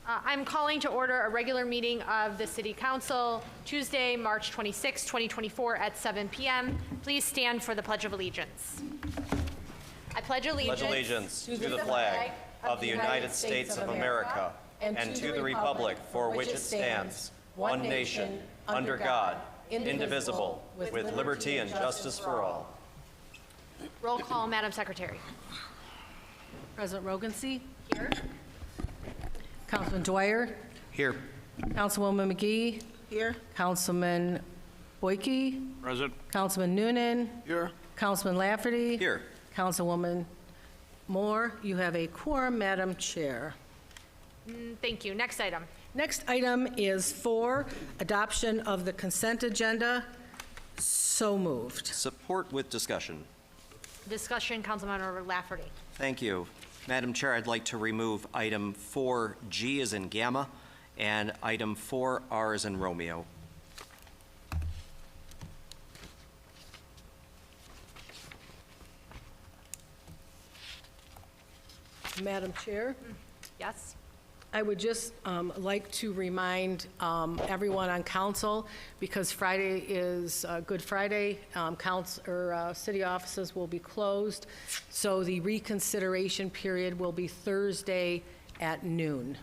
I'm calling to order a regular meeting of the City Council, Tuesday, March 26, 2024 at 7 p.m. Please stand for the Pledge of Allegiance. I pledge allegiance to the flag of the United States of America and to the republic for which it stands, one nation, under God, indivisible, with liberty and justice for all. Roll call, Madam Secretary. President Rogancy. Here. Councilman Dwyer. Here. Councilwoman McGee. Here. Councilman Boyke. Present. Councilman Noonan. Here. Councilman Lafferty. Here. Councilwoman Moore. You have a quorum, Madam Chair. Thank you. Next item. Next item is 4, adoption of the consent agenda. So moved. Support with discussion. Discussion, Councilmember Lafferty. Thank you. Madam Chair, I'd like to remove item 4G as in Gamma and item 4R as in Romeo. Madam Chair. Yes. I would just like to remind everyone on council, because Friday is Good Friday, city offices will be closed, so the reconsideration period will be Thursday at noon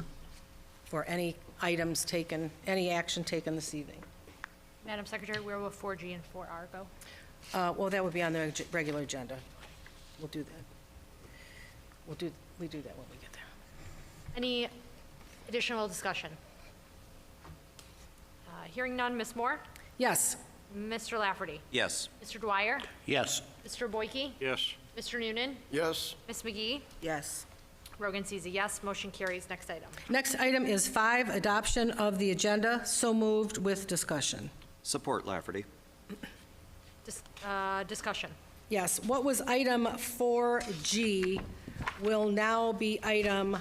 for any items taken, any action taken this evening. Madam Secretary, where will 4G and 4R go? Well, that would be on the regular agenda. We'll do that. We do that when we get there. Any additional discussion? Hearing none, Ms. Moore? Yes. Mr. Lafferty? Yes. Mr. Dwyer? Yes. Mr. Boyke? Yes. Mr. Noonan? Yes. Ms. McGee? Yes. Rogan sees a yes. Motion carries. Next item. Next item is 5, adoption of the agenda. So moved with discussion. Support Lafferty. Discussion. Yes, what was item 4G will now be item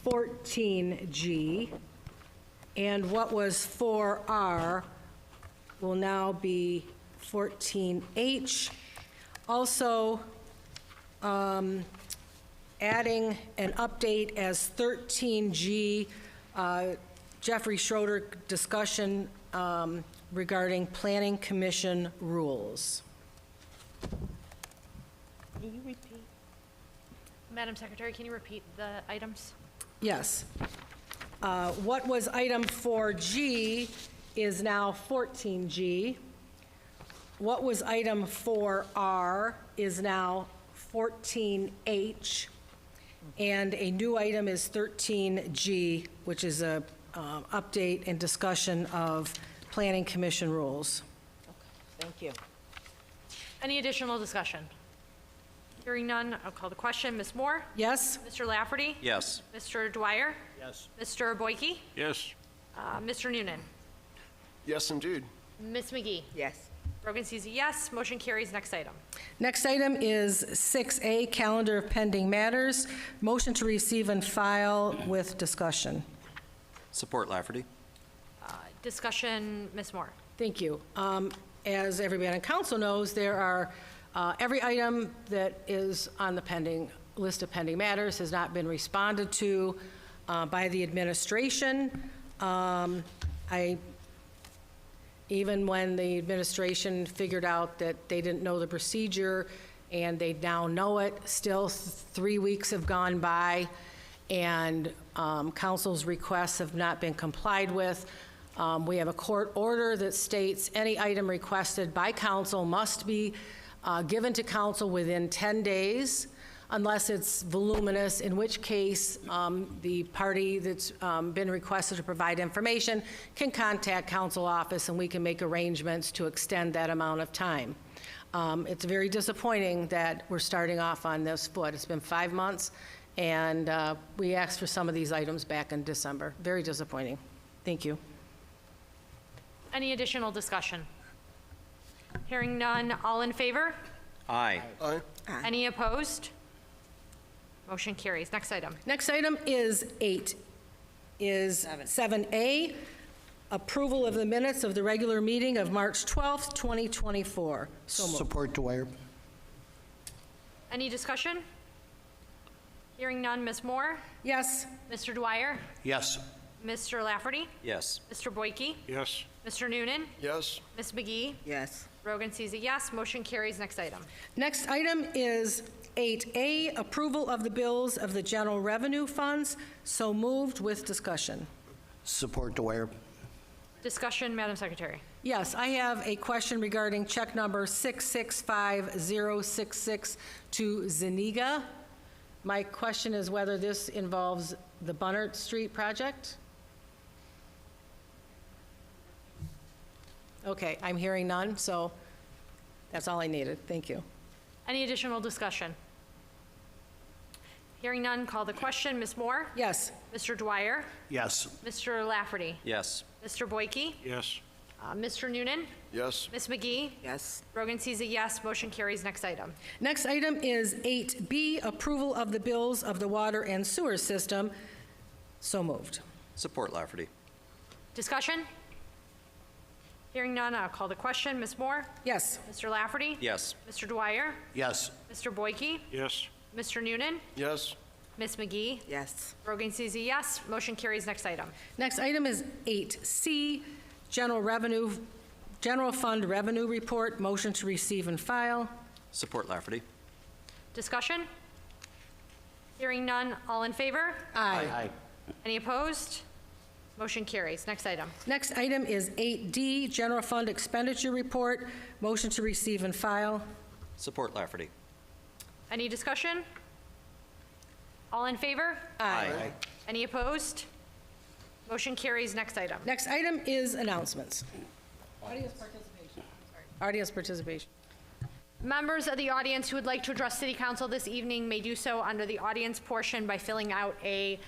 14G, and what was 4R will now be 14H. Also, adding an update as 13G, Jeffrey Schroeder discussion regarding Planning Commission rules. Can you repeat? Madam Secretary, can you repeat the items? Yes. What was item 4G is now 14G. What was item 4R is now 14H. And a new item is 13G, which is a update and discussion of Planning Commission rules. Thank you. Any additional discussion? Hearing none, I'll call the question. Ms. Moore? Yes? Mr. Lafferty? Yes. Mr. Dwyer? Yes. Mr. Boyke? Yes. Mr. Noonan? Yes, indeed. Ms. McGee? Yes. Rogan sees a yes. Motion carries. Next item. Next item is 6A, calendar of pending matters. Motion to receive and file with discussion. Support Lafferty. Discussion, Ms. Moore. Thank you. As everybody on council knows, there are, every item that is on the list of pending matters has not been responded to by the administration. Even when the administration figured out that they didn't know the procedure and they now know it, still 3 weeks have gone by and council's requests have not been complied with. We have a court order that states any item requested by council must be given to council within 10 days unless it's voluminous, in which case the party that's been requested to provide information can contact council office and we can make arrangements to extend that amount of time. It's very disappointing that we're starting off on this foot. It's been 5 months and we asked for some of these items back in December. Very disappointing. Thank you. Any additional discussion? Hearing none, all in favor? Aye. Aye. Any opposed? Motion carries. Next item. Next item is 7A, approval of the minutes of the regular meeting of March 12th, 2024. So moved. Support Dwyer. Any discussion? Hearing none, Ms. Moore? Yes. Mr. Dwyer? Yes. Mr. Lafferty? Yes. Mr. Boyke? Yes. Mr. Noonan? Yes. Ms. McGee? Yes. Rogan sees a yes. Motion carries. Next item. Next item is 8A, approval of the bills of the general revenue funds. So moved with discussion. Support Dwyer. Discussion, Madam Secretary. Yes, I have a question regarding check number 665066 to Zuniga. My question is whether this involves the Bunnert Street project? Okay, I'm hearing none, so that's all I needed. Thank you. Any additional discussion? Hearing none, call the question. Ms. Moore? Yes. Mr. Dwyer? Yes. Mr. Lafferty? Yes. Mr. Boyke? Yes. Mr. Noonan? Yes. Ms. McGee? Yes. Rogan sees a yes. Motion carries. Next item. Next item is 8B, approval of the bills of the water and sewer system. So moved. Support Lafferty. Discussion? Hearing none, I'll call the question. Ms. Moore? Yes. Mr. Lafferty? Yes. Mr. Dwyer? Yes. Mr. Boyke? Yes. Mr. Noonan? Yes. Ms. McGee? Yes. Rogan sees a yes. Motion carries. Next item. Next item is 8C, general fund revenue report. Motion to receive and file. Support Lafferty. Discussion? Hearing none, all in favor? Aye. Any opposed? Motion carries. Next item. Next item is 8D, general fund expenditure report. Motion to receive and file. Support Lafferty. Any discussion? All in favor? Aye. Any opposed? Motion carries. Next item. Next item is announcements. Audience participation. Audience participation. Members of the audience who would like to address City Council this evening may do so under the audience portion by filling out a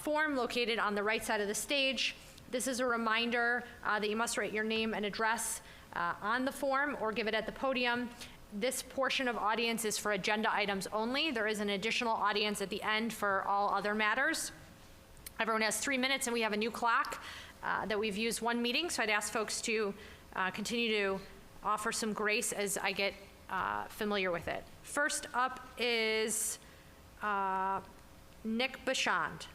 form located on the right side of the stage. This is a reminder that you must write your name and address on the form or give it at the podium. This portion of audience is for agenda items only. There is an additional audience at the end for all other matters. Everyone has 3 minutes, and we have a new clock that we've used one meeting, so I'd ask folks to continue to offer some grace as I get familiar with it. First up is Nick Bashand.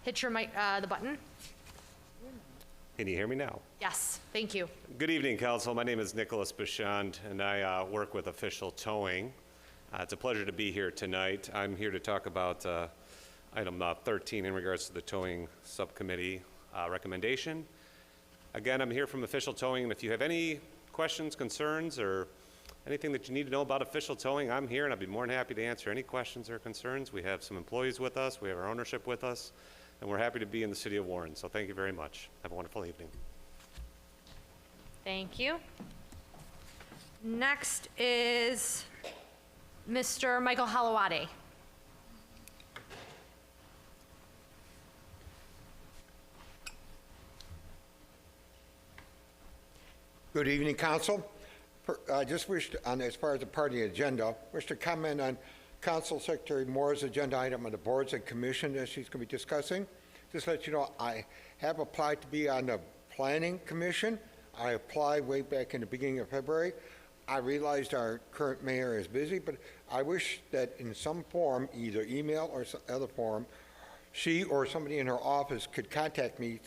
Hit your mic, the button. Can you hear me now? Yes, thank you. Good evening, Council. My name is Nicholas Bashand, and I work with Official Towing. It's a pleasure to be here tonight. I'm here to talk about item 13 in regards to the Towing Subcommittee recommendation. Again, I'm here from Official Towing, and if you have any questions, concerns, or anything that you need to know about Official Towing, I'm here, and I'd be more than happy to answer any questions or concerns. We have some employees with us. We have our ownership with us. And we're happy to be in the city of Warren. So thank you very much. Have a wonderful evening. Thank you. Next is Mr. Michael Halawade. Good evening, Council. I just wish, as far as the party agenda, wish to comment on Council Secretary Moore's agenda item on the boards and commission that she's going to be discussing. Just to let you know, I have applied to be on the Planning Commission. I applied way back in the beginning of February. I realized our current mayor is busy, but I wish that in some form, either email or some other form, she or somebody in her office could contact me,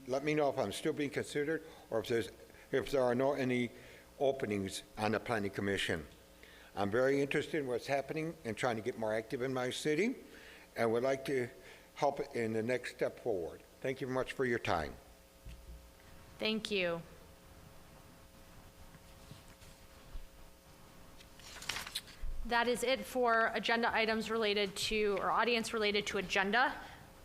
let me know if I'm still being considered or if there are any openings on the Planning Commission. I'm very interested in what's happening and trying to get more active in my city and would like to help in the next step forward. Thank you very much for your time. Thank you. That is it for agenda items related to, or audience related to agenda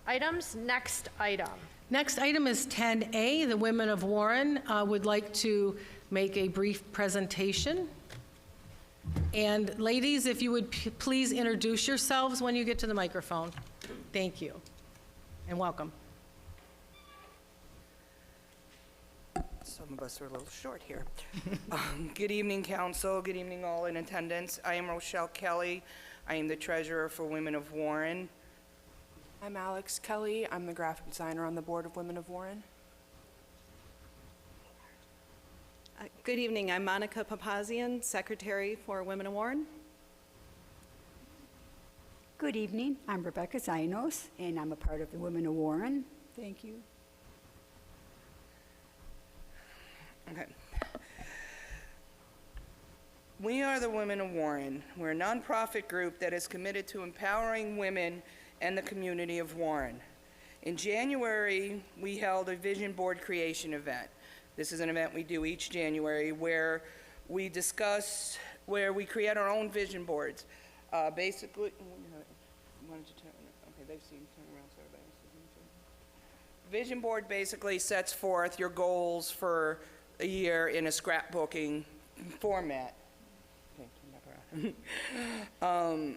items. Next item. Next item is 10A. The women of Warren would like to make a brief presentation. And ladies, if you would please introduce yourselves when you get to the microphone. Thank you, and welcome. Some of us are a little short here. Good evening, Council. Good evening, all in attendance. I am Rochelle Kelly. I am the Treasurer for Women of Warren. I'm Alex Kelly. I'm the graphic designer on the Board of Women of Warren. Good evening. I'm Monica Papazian, Secretary for Women of Warren. Good evening. I'm Rebecca Zainos, and I'm a part of the Women of Warren. Thank you. Okay. We are the Women of Warren. We're a nonprofit group that is committed to empowering women and the community of Warren. In January, we held a vision board creation event. This is an event we do each January where we discuss, where we create our own vision boards. Basically, why don't you turn, okay, they've seen, turn around so everybody else can see. Vision board basically sets forth your goals for a year in a scrapbooking format. Okay, turn back around.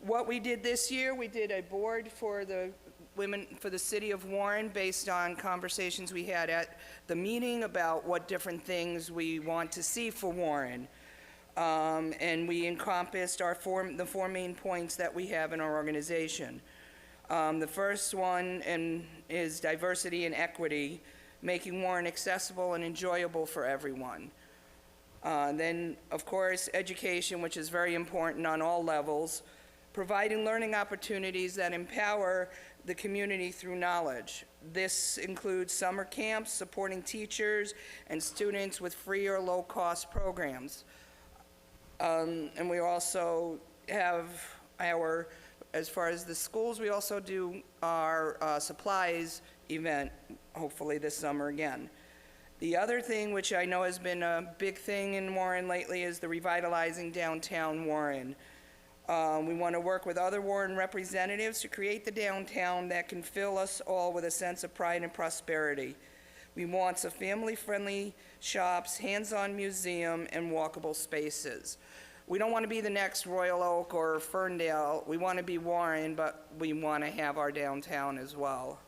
What we did this year, we did a board for the women, for the city of Warren based on conversations we had at the meeting about what different things we want to see for Warren. And we encompassed the four main points that we have in our organization. The first one is diversity and equity, making Warren accessible and enjoyable for everyone. Then, of course, education, which is very important on all levels, providing learning opportunities that empower the community through knowledge. This includes summer camps, supporting teachers and students with free or low-cost programs. And we also have our, as far as the schools, we also do our supplies event, hopefully this summer again. The other thing, which I know has been a big thing in Warren lately, is the revitalizing downtown Warren. We want to work with other Warren representatives to create the downtown that can fill us all with a sense of pride and prosperity. We want some family-friendly shops, hands-on museum, and walkable spaces. We don't want to be the next Royal Oak or Ferndale. We want to be Warren, but we want to have our downtown as well.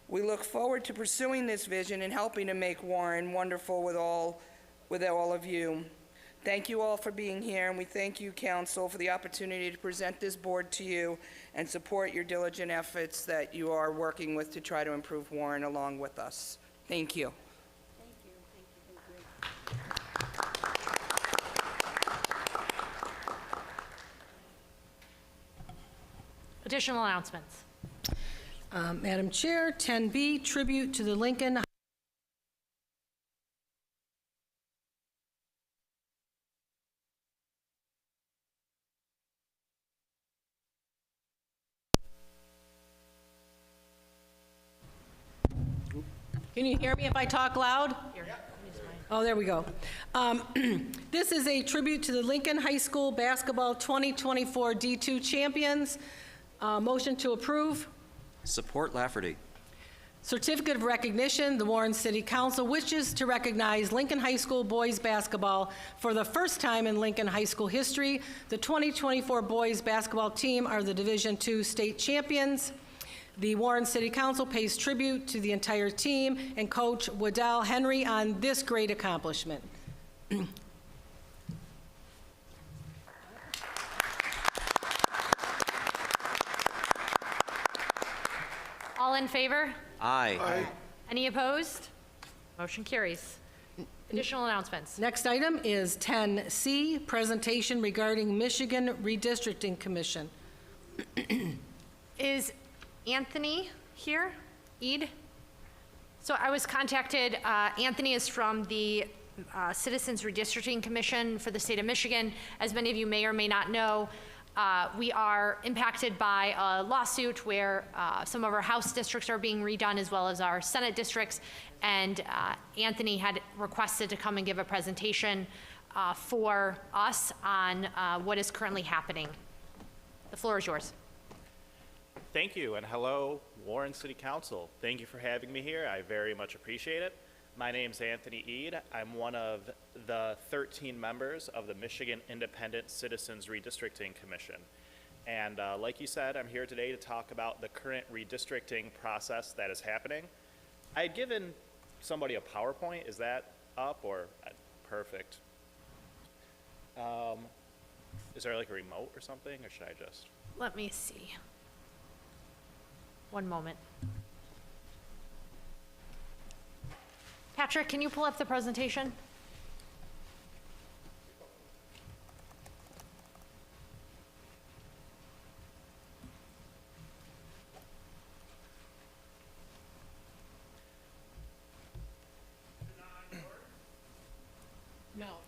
We look forward to pursuing this vision and helping to make Warren wonderful with all of you. Thank you all for being here, and we thank you, Council, for the opportunity to present this board to you and support your diligent efforts that you are working with to try to improve Warren along with us. Thank you. Additional announcements. Madam Chair, 10B, tribute to the Lincoln Can you hear me if I talk loud? Oh, there we go. This is a tribute to the Lincoln High School Basketball 2024 D2 champions. Motion to approve. Support Lafferty. Certificate of recognition, the Warren City Council wishes to recognize Lincoln High School boys basketball for the first time in Lincoln High School history. The 2024 boys basketball team are the Division II state champions. The Warren City Council pays tribute to the entire team and Coach Waddell Henry on this great accomplishment. All in favor? Aye. Any opposed? Motion carries. Additional announcements. Next item is 10C, presentation regarding Michigan Redistricting Commission. Is Anthony here? Eid? So I was contacted, Anthony is from the Citizens Redistricting Commission for the state of Michigan. As many of you may or may not know, we are impacted by a lawsuit where some of our House districts are being redone as well as our Senate districts, and Anthony had requested to come and give a presentation for us on what is currently happening. The floor is yours. Thank you, and hello, Warren City Council. Thank you for having me here. I very much appreciate it. My name's Anthony Eid. I'm one of the 13 members of the Michigan Independent Citizens Redistricting Commission. And like you said, I'm here today to talk about the current redistricting process that is happening. I had given somebody a PowerPoint. Is that up or perfect? Is there like a remote or something, or should I just? Let me see. One moment. Patrick, can you pull up the presentation?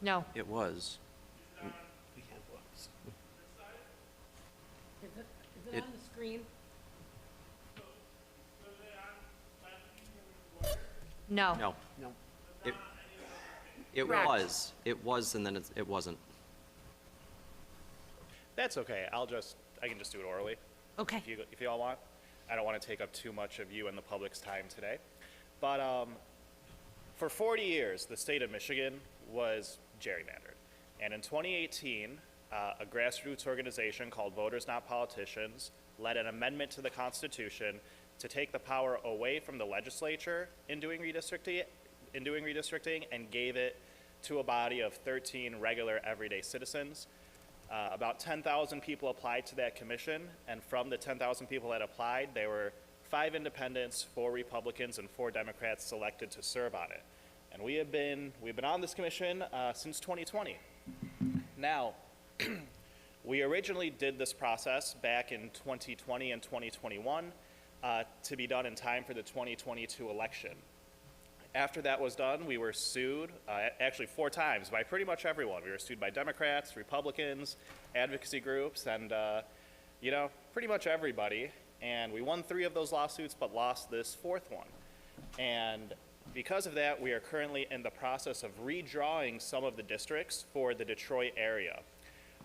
No. It was. Is it on the screen? No. No. No. It Correct. was. It was, and then it wasn't. That's okay. I can just do it orally. Okay. If you all want. I don't want to take up too much of you and the public's time today. But for 40 years, the state of Michigan was gerrymandered. And in 2018, a grassroots organization called Voters Not Politicians led an amendment to the Constitution to take the power away from the legislature in doing redistricting and gave it to a body of 13 regular everyday citizens. About 10,000 people applied to that commission, and from the 10,000 people that applied, there were 5 independents, 4 Republicans, and 4 Democrats selected to serve on it. And we've been on this commission since 2020. Now, we originally did this process back in 2020 and 2021 to be done in time for the 2022 election. After that was done, we were sued, actually 4 times, by pretty much everyone. We were sued by Democrats, Republicans, advocacy groups, and, pretty much everybody. And we won 3 of those lawsuits, but lost this 4th one. And because of that, we are currently in the process of redrawing some of the districts for the Detroit area.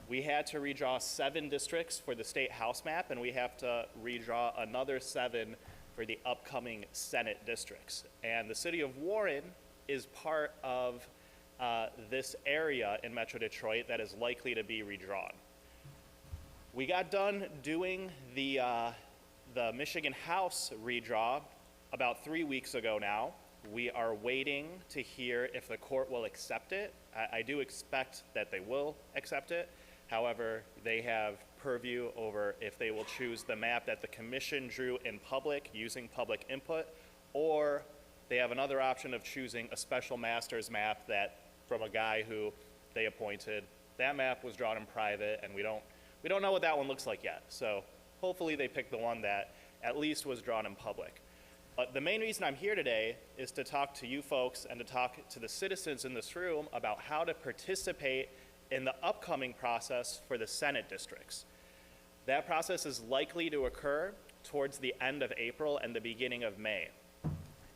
We had to redraw 7 districts for the state House map, and we have to redraw another 7 for the upcoming Senate districts. And the city of Warren is part of this area in Metro Detroit that is likely to be redrawn. We got done doing the Michigan House redraw about 3 weeks ago now. We are waiting to hear if the court will accept it. I do expect that they will accept it. However, they have purview over if they will choose the map that the commission drew in public using public input, or they have another option of choosing a special master's map that from a guy who they appointed. That map was drawn in private, and we don't know what that one looks like yet. So hopefully they pick the one that at least was drawn in public. But the main reason I'm here today is to talk to you folks and to talk to the citizens in this room about how to participate in the upcoming process for the Senate districts. That process is likely to occur towards the end of April and the beginning of May.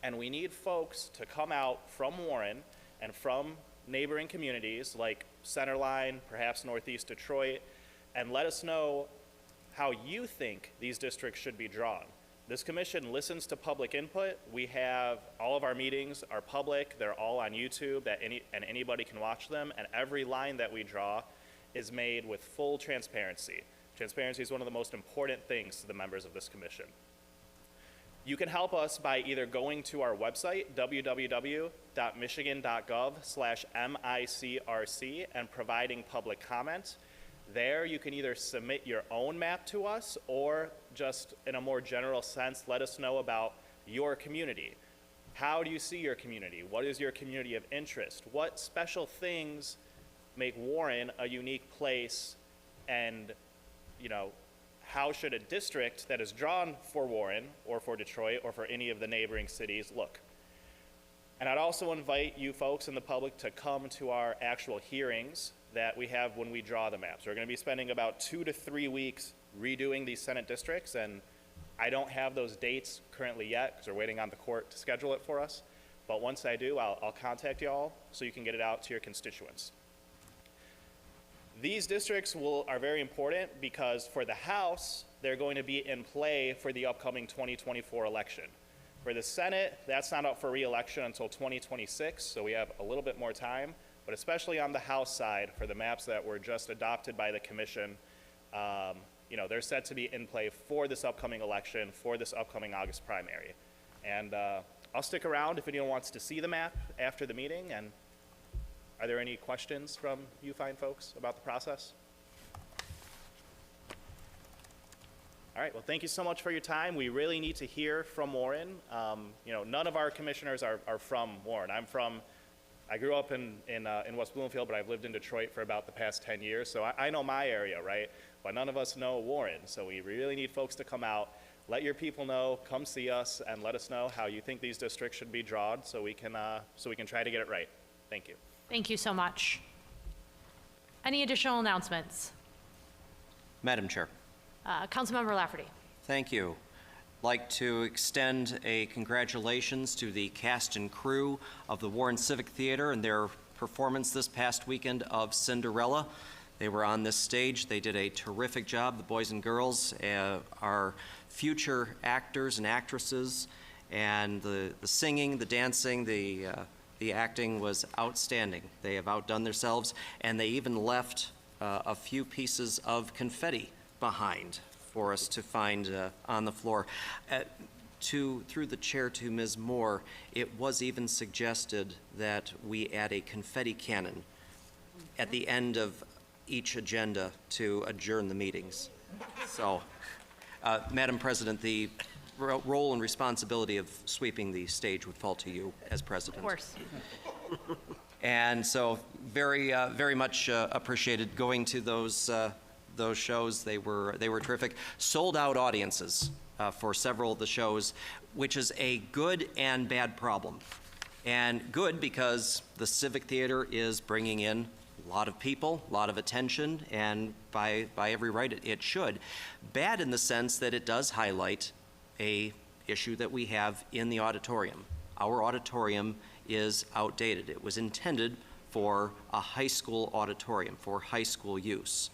And we need folks to come out from Warren and from neighboring communities like Centerline, perhaps Northeast Detroit, and let us know how you think these districts should be drawn. This commission listens to public input. We have, all of our meetings are public. They're all on YouTube and anybody can watch them. And every line that we draw is made with full transparency. Transparency is one of the most important things to the members of this commission. You can help us by either going to our website, www.michigan.gov/MICRC, and providing public comment. There, you can either submit your own map to us or just in a more general sense, let us know about your community. How do you see your community? What is your community of interest? What special things make Warren a unique place? And, how should a district that is drawn for Warren or for Detroit or for any of the neighboring cities look? And I'd also invite you folks in the public to come to our actual hearings that we have when we draw the maps. We're going to be spending about 2 to 3 weeks redoing these Senate districts, and I don't have those dates currently yet because we're waiting on the court to schedule it for us. But once I do, I'll contact y'all so you can get it out to your constituents. These districts are very important because for the House, they're going to be in play for the upcoming 2024 election. For the Senate, that's not up for re-election until 2026, so we have a little bit more time. But especially on the House side, for the maps that were just adopted by the commission, they're set to be in play for this upcoming election, for this upcoming August primary. And I'll stick around if anyone wants to see the map after the meeting. And are there any questions from you fine folks about the process? All right, well, thank you so much for your time. We really need to hear from Warren. None of our commissioners are from Warren. I grew up in West Bloomfield, but I've lived in Detroit for about the past 10 years, so I know my area, right? But none of us know Warren, so we really need folks to come out, let your people know, come see us, and let us know how you think these districts should be drawn so we can try to get it right. Thank you. Thank you so much. Any additional announcements? Madam Chair. Councilmember Lafferty. Thank you. Like to extend a congratulations to the cast and crew of the Warren Civic Theater and their performance this past weekend of Cinderella. They were on this stage. They did a terrific job. The boys and girls are future actors and actresses, and the singing, the dancing, the acting was outstanding. They have outdone themselves, and they even left a few pieces of confetti behind for us to find on the floor. Through the chair to Ms. Moore, it was even suggested that we add a confetti cannon at the end of each agenda to adjourn the meetings. So, Madam President, the role and responsibility of sweeping the stage would fall to you as president. Of course. And so, very much appreciated going to those shows. They were terrific. Sold out audiences for several of the shows, which is a good and bad problem. And good because the Civic Theater is bringing in a lot of people, a lot of attention, and by every right it should. Bad in the sense that it does highlight a issue that we have in the auditorium. Our auditorium is outdated. It was intended for a high school auditorium, for high school use.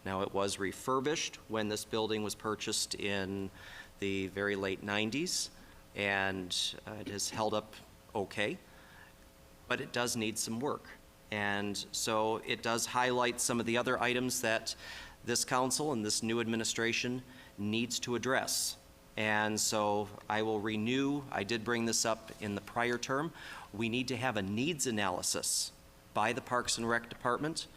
Now, it was refurbished when this building was purchased in the very late 90s, and it has held up okay, but it does need some work. And so it does highlight some of the other items that this council and this new administration needs to address. And so I will renew, I did bring this up in the prior term, we need to have a needs analysis by the Parks and Rec Department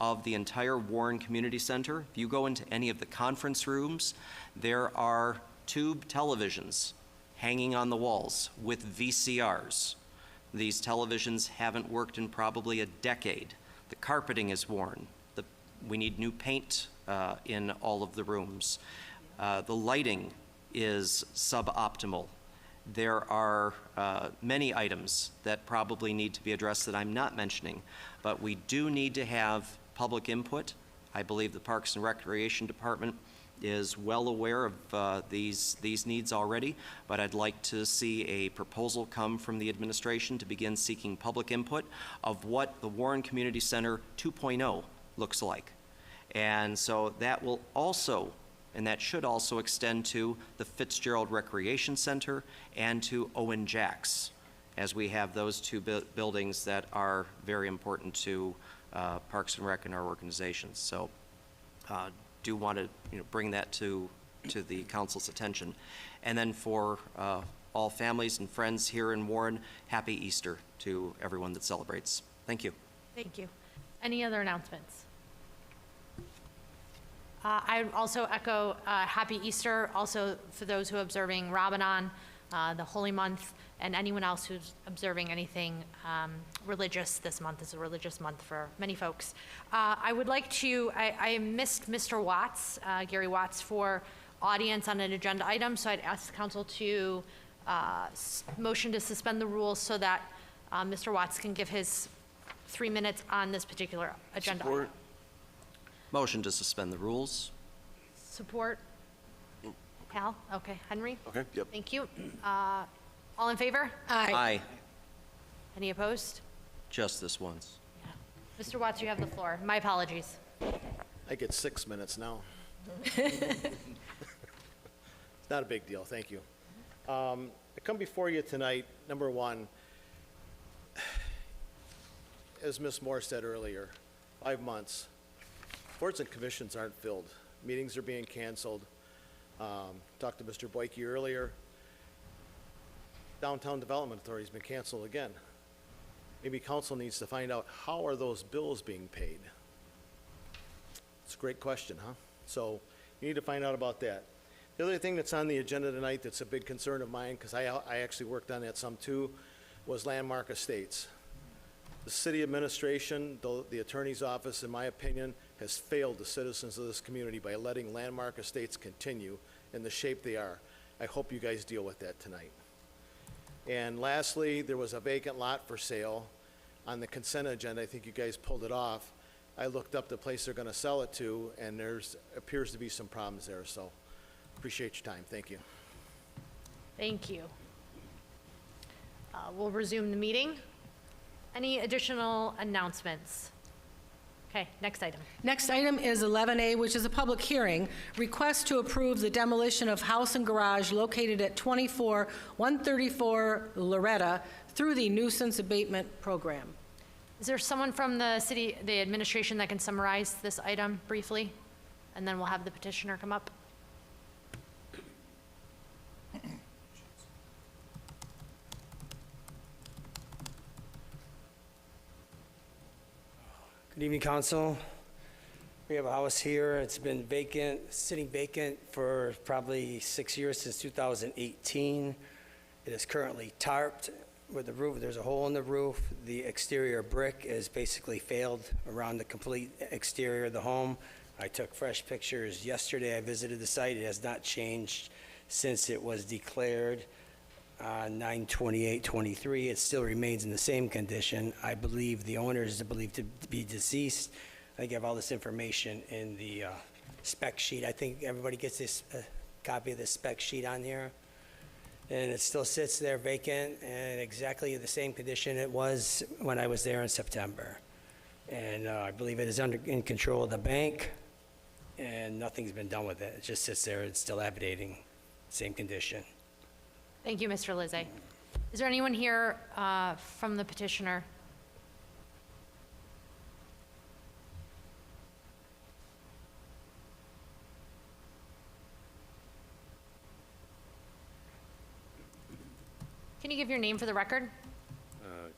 of the entire Warren Community Center. If you go into any of the conference rooms, there are tube televisions hanging on the walls with VCRs. These televisions haven't worked in probably a decade. The carpeting is worn. We need new paint in all of the rooms. The lighting is suboptimal. There are many items that probably need to be addressed that I'm not mentioning, but we do need to have public input. I believe the Parks and Recreation Department is well aware of these needs already, but I'd like to see a proposal come from the administration to begin seeking public input of what the Warren Community Center 2.0 looks like. And so that will also, and that should also extend to the Fitzgerald Recreation Center and to Owen Jacks, as we have those two buildings that are very important to Parks and Rec and our organizations. So do want to bring that to the council's attention. And then for all families and friends here in Warren, happy Easter to everyone that celebrates. Thank you. Thank you. Any other announcements? I would also echo Happy Easter, also for those who are observing Ramadan, the Holy Month, and anyone else who's observing anything religious. This month is a religious month for many folks. I would like to, I missed Mr. Watts, Gary Watts, for audience on an agenda item, so I'd ask the council to motion to suspend the rules so that Mr. Watts can give his 3 minutes on this particular agenda item. Motion to suspend the rules. Support? Hal? Okay. Henry? Okay, yep. Thank you. All in favor? Aye. Any opposed? Just this once. Mr. Watts, you have the floor. My apologies. I get 6 minutes now. It's not a big deal, thank you. I come before you tonight, number one, as Ms. Moore said earlier, 5 months. Boards and commissions aren't filled. Meetings are being canceled. Talked to Mr. Boyke earlier. Downtown Development Authority's been canceled again. Maybe council needs to find out how are those bills being paid? It's a great question, huh? So you need to find out about that. The other thing that's on the agenda tonight that's a big concern of mine, because I actually worked on that some too, was Landmark Estates. The city administration, the attorney's office, in my opinion, has failed the citizens of this community by letting Landmark Estates continue in the shape they are. I hope you guys deal with that tonight. And lastly, there was a vacant lot for sale on the consent agenda. I think you guys pulled it off. I looked up the place they're gonna sell it to, and appears to be some problems there, so appreciate your time. Thank you. Thank you. We'll resume the meeting. Any additional announcements? Okay, next item. Next item is 11A, which is a public hearing. Request to approve the demolition of house and garage located at 134 Loretta through the nuisance abatement program. Is there someone from the administration that can summarize this item briefly? And then we'll have the petitioner come up. Good evening, council. We have a house here. It's been vacant, sitting vacant for probably 6 years, since 2018. It is currently tarped with the roof. There's a hole in the roof. The exterior brick is basically failed around the complete exterior of the home. I took fresh pictures yesterday. I visited the site. It has not changed since it was declared on 9/28/23. It still remains in the same condition. I believe the owner is believed to be deceased. I think I have all this information in the spec sheet. I think everybody gets this copy of the spec sheet on here. And it still sits there vacant and exactly the same condition it was when I was there in September. And I believe it is in control of the bank, and nothing's been done with it. It just sits there. It's dilapidating, same condition. Thank you, Mr. Lizzie. Is there anyone here from the petitioner? Can you give your name for the record?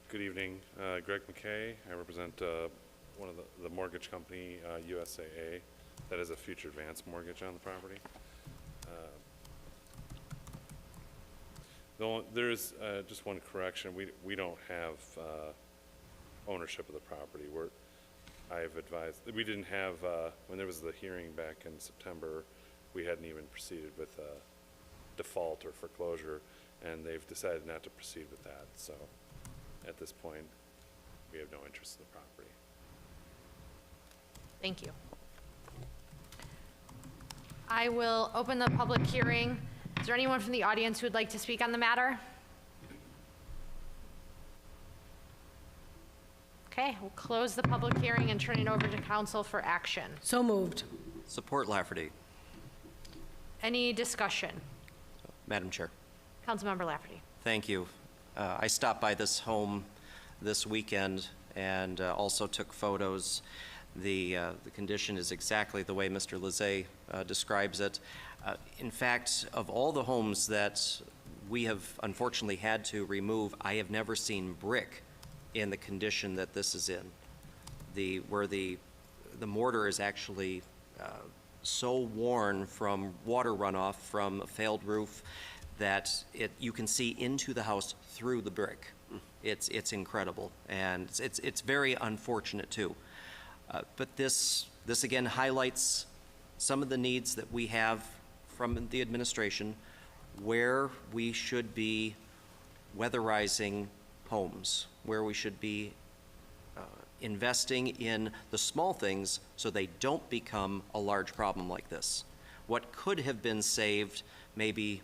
Good evening, Greg McKay. I represent one of the mortgage company, USAA, that has a future advance mortgage on the property. There's just one correction. We don't have ownership of the property. I've advised, we didn't have, when there was the hearing back in September, we hadn't even proceeded with default or foreclosure, and they've decided not to proceed with that. So at this point, we have no interest in the property. Thank you. I will open the public hearing. Is there anyone from the audience who would like to speak on the matter? Okay, we'll close the public hearing and turn it over to council for action. So moved. Support Lafferty. Any discussion? Madam Chair. Councilmember Lafferty. Thank you. I stopped by this home this weekend and also took photos. The condition is exactly the way Mr. Lizzie describes it. In fact, of all the homes that we have unfortunately had to remove, I have never seen brick in the condition that this is in. Where the mortar is actually so worn from water runoff from a failed roof that you can see into the house through the brick. It's incredible, and it's very unfortunate too. But this again highlights some of the needs that we have from the administration, where we should be weatherizing homes, where we should be investing in the small things so they don't become a large problem like this. What could have been saved maybe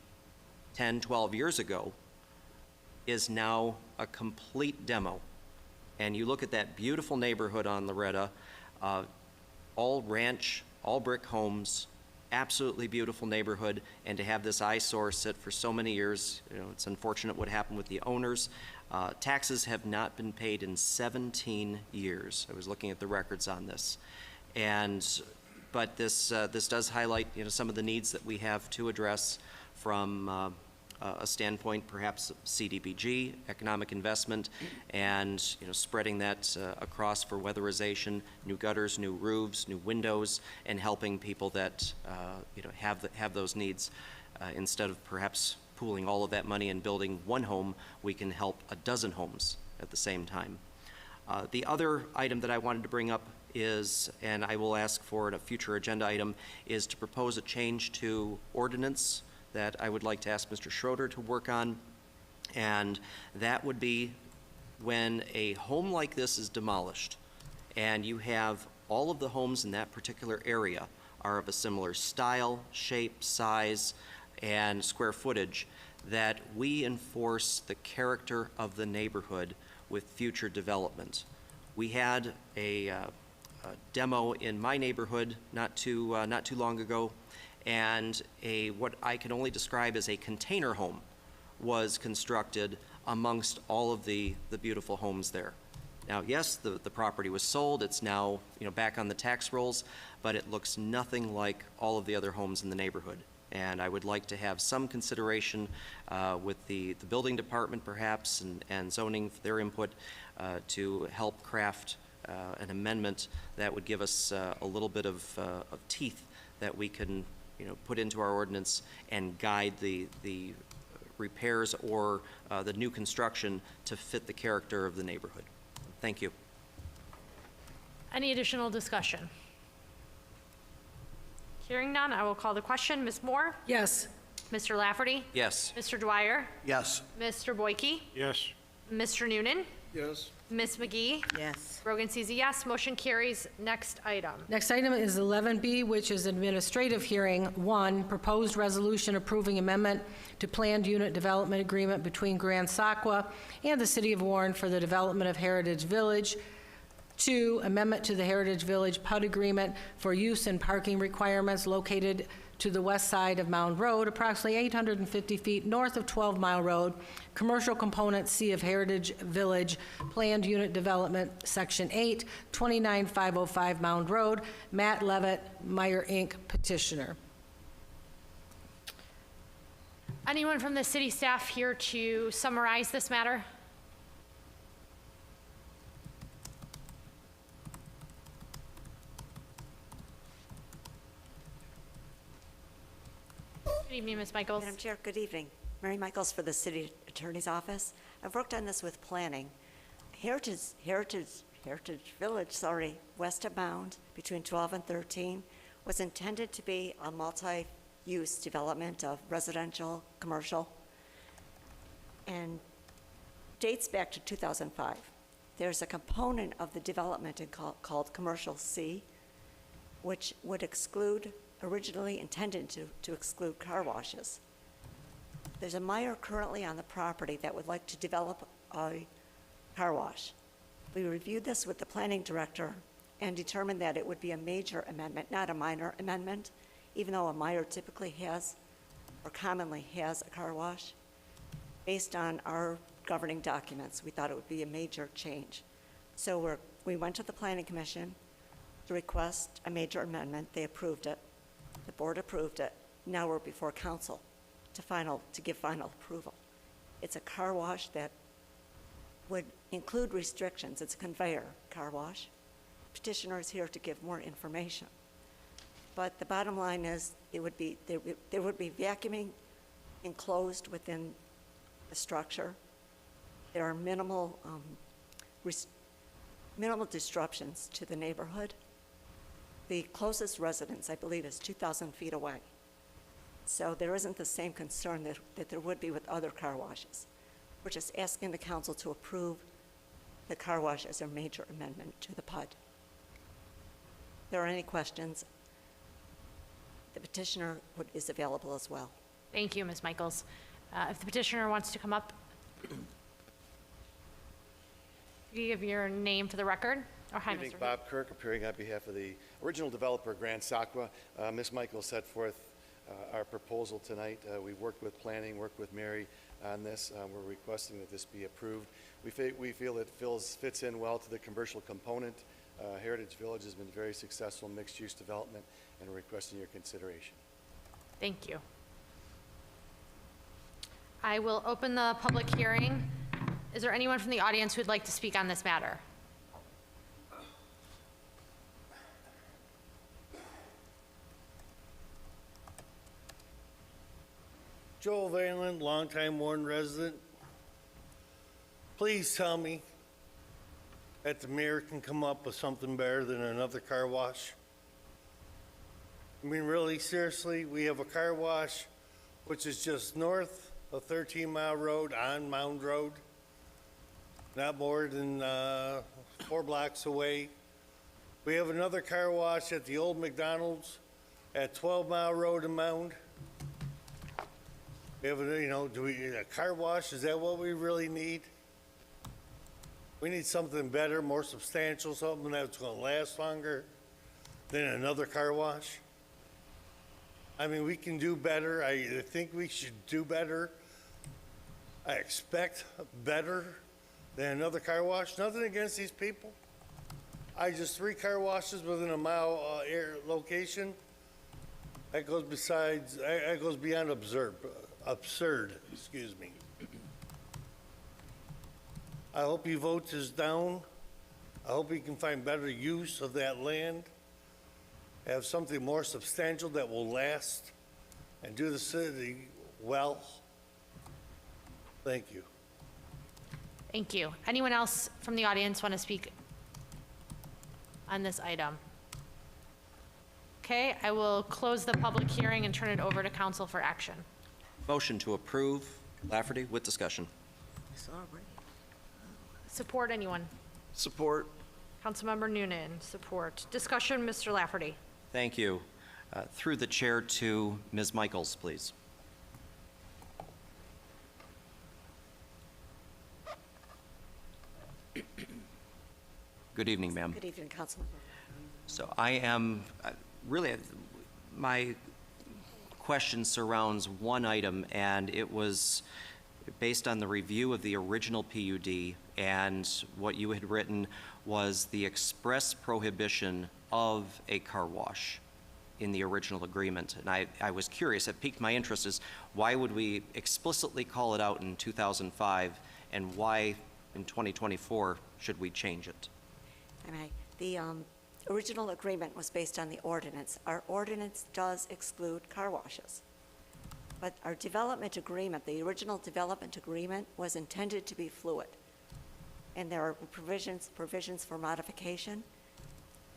10, 12 years ago is now a complete demo. And you look at that beautiful neighborhood on Loretta, all ranch, all brick homes, absolutely beautiful neighborhood, and to have this eyesore sit for so many years, it's unfortunate what happened with the owners. Taxes have not been paid in 17 years. I was looking at the records on this. But this does highlight, some of the needs that we have to address from a standpoint, perhaps CDBG, economic investment, and spreading that across for weatherization, new gutters, new roofs, new windows, and helping people that have those needs. Instead of perhaps pooling all of that money and building one home, we can help a dozen homes at the same time. The other item that I wanted to bring up is, and I will ask for a future agenda item, is to propose a change to ordinance that I would like to ask Mr. Schroeder to work on. And that would be when a home like this is demolished and you have all of the homes in that particular area are of a similar style, shape, size, and square footage, that we enforce the character of the neighborhood with future development. We had a demo in my neighborhood not too long ago, and what I can only describe as a container home was constructed amongst all of the beautiful homes there. Now, yes, the property was sold. It's now, back on the tax rolls, but it looks nothing like all of the other homes in the neighborhood. And I would like to have some consideration with the building department, perhaps, and zoning, their input, to help craft an amendment that would give us a little bit of teeth that we can, put into our ordinance and guide the repairs or the new construction to fit the character of the neighborhood. Thank you. Any additional discussion? Hearing none, I will call the question. Ms. Moore? Yes. Mr. Lafferty? Yes. Mr. Dwyer? Yes. Mr. Boyke? Yes. Mr. Noonan? Yes. Ms. McGee? Yes. Rogan sees a yes. Motion carries. Next item. Next item is 11B, which is administrative hearing. 1, proposed resolution approving amendment to planned unit development agreement between Grand Saqua and the City of Warren for the development of Heritage Village. 2, amendment to the Heritage Village PUD agreement for use and parking requirements located to the west side of Mound Road, approximately 850 feet north of 12 Mile Road, commercial component C of Heritage Village, planned unit development, Section 8, 29505 Mound Road, Matt Levitt, Meyer Inc., petitioner. Anyone from the city staff here to summarize this matter? Good evening, Ms. Michaels. Madam Chair, good evening. Mary Michaels for the City Attorney's Office. I've worked on this with planning. Heritage Village, west of Mound, between 12 and 13, was intended to be a multi-use development of residential, commercial, and dates back to 2005. There's a component of the development called Commercial C, which would exclude, originally intended to exclude car washes. There's a Meyer currently on the property that would like to develop a car wash. We reviewed this with the planning director and determined that it would be a major amendment, not a minor amendment, even though a Meyer typically has, or commonly has, a car wash. Based on our governing documents, we thought it would be a major change. So we went to the Planning Commission to request a major amendment. They approved it. The board approved it. Now we're before council to give final approval. It's a car wash that would include restrictions. It's a conveyor car wash. Petitioner is here to give more information. But the bottom line is there would be vacuuming enclosed within the structure. There are minimal disruptions to the neighborhood. The closest residence, I believe, is 2,000 feet away. So there isn't the same concern that there would be with other car washes. We're just asking the council to approve the car wash as a major amendment to the PUD. If there are any questions, the petitioner is available as well. Thank you, Ms. Michaels. If the petitioner wants to come up, you give your name for the record. Oh, hi, Good evening, Mr. Bob Kirk, appearing on behalf of the original developer, Grand Saqua. Ms. Michaels set forth our proposal tonight. We worked with planning, worked with Mary on this. We're requesting that this be approved. We feel it fits in well to the commercial component. Heritage Village has been very successful mixed-use development, and we're requesting your consideration. Thank you. I will open the public hearing. Is there anyone from the audience who would like to speak on this matter? Joel Valen, longtime Warren resident. Please tell me that the mayor can come up with something better than another car wash. I mean, really, seriously, we have a car wash which is just north of 13 Mile Road on Mound Road, not more than 4 blocks away. We have another car wash at the old McDonald's at 12 Mile Road in Mound. We have, a car wash, is that what we really need? We need something better, more substantial, something that's gonna last longer than another car wash. I mean, we can do better. I think we should do better. I expect better than another car wash. Nothing against these people. I just 3 car washes within a mile location. That goes beyond absurd, excuse me. I hope he votes this down. I hope he can find better use of that land, have something more substantial that will last, and do the city well. Thank you. Thank you. Anyone else from the audience want to speak on this item? Okay, I will close the public hearing and turn it over to council for action. Motion to approve Lafferty with discussion. Support, anyone? Support. Councilmember Noonan, support. Discussion, Mr. Lafferty. Thank you. Through the chair to Ms. Michaels, please. Good evening, ma'am. Good evening, Councilmember. So I am, really, my question surrounds one item, and it was based on the review of the original PUD, and what you had written was the express prohibition of a car wash in the original agreement. And I was curious, it piqued my interest, is why would we explicitly call it out in 2005, and why in 2024 should we change it? The original agreement was based on the ordinance. Our ordinance does exclude car washes. But our development agreement, the original development agreement, was intended to be fluid. And there are provisions for modification.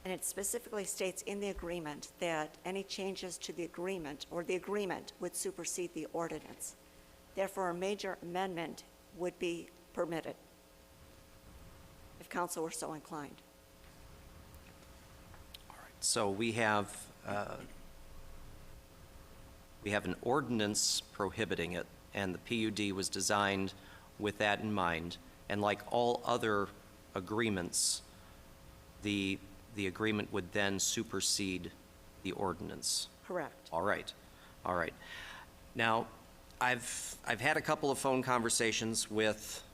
And it specifically states in the agreement that any changes to the agreement or the agreement would supersede the ordinance. Therefore, a major amendment would be permitted if council were so inclined. So we have an ordinance prohibiting it, and the PUD was designed with that in mind. And like all other agreements, the agreement would then supersede the ordinance. Correct. All right. All right. Now, I've had a couple of phone conversations with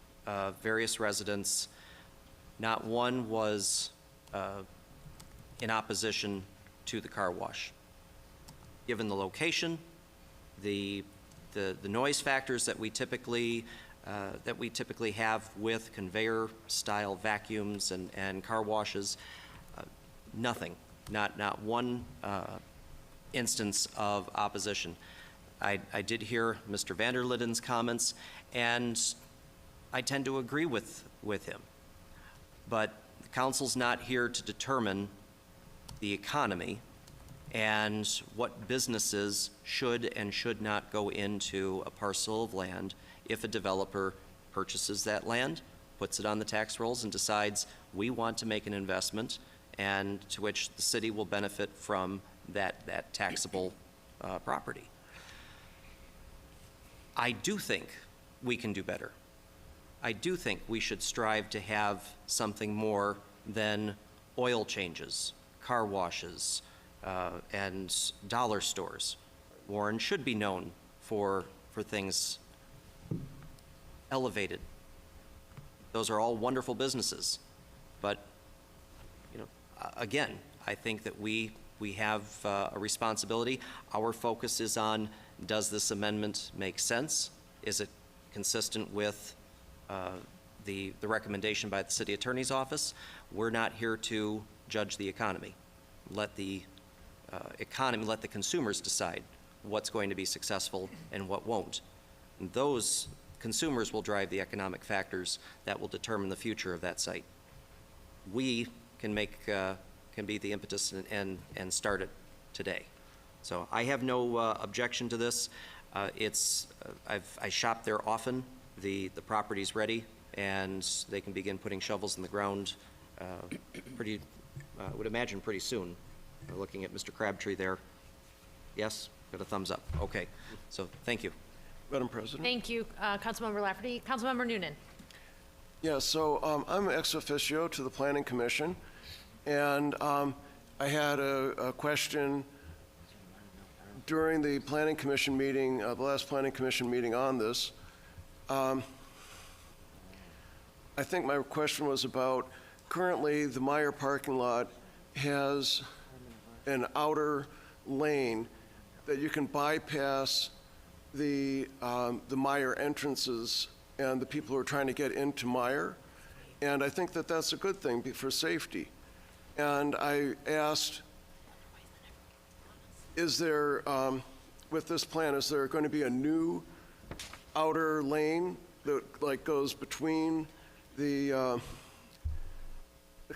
various residents. Not one was in opposition to the car wash. Given the location, the noise factors that we typically have with conveyor-style vacuums and car washes, nothing, not one instance of opposition. I did hear Mr. Vanderliden's comments, and I tend to agree with him. But the council's not here to determine the economy and what businesses should and should not go into a parcel of land if a developer purchases that land, puts it on the tax rolls, and decides we want to make an investment, and to which the city will benefit from that taxable property. I do think we can do better. I do think we should strive to have something more than oil changes, car washes, and dollar stores. Warren should be known for things elevated. Those are all wonderful businesses. But, again, I think that we have a responsibility. Our focus is on, does this amendment make sense? Is it consistent with the recommendation by the city attorney's office? We're not here to judge the economy. Let the economy, let the consumers decide what's going to be successful and what won't. And those consumers will drive the economic factors that will determine the future of that site. We can be the impetus and start it today. So I have no objection to this. I shop there often. The property's ready, and they can begin putting shovels in the ground pretty I would imagine pretty soon. We're looking at Mr. Crabtree there. Yes? Got a thumbs up. Okay. So thank you. Madam President? Thank you, Councilmember Lafferty. Councilmember Noonan. Yeah, so I'm ex officio to the Planning Commission, and I had a question during the Planning Commission meeting, the last Planning Commission meeting on this. I think my question was about, currently, the Meyer parking lot has an outer lane that you can bypass the Meyer entrances and the people who are trying to get into Meyer. And I think that that's a good thing for safety. And I asked, is there, with this plan, is there going to be a new outer lane that like goes between the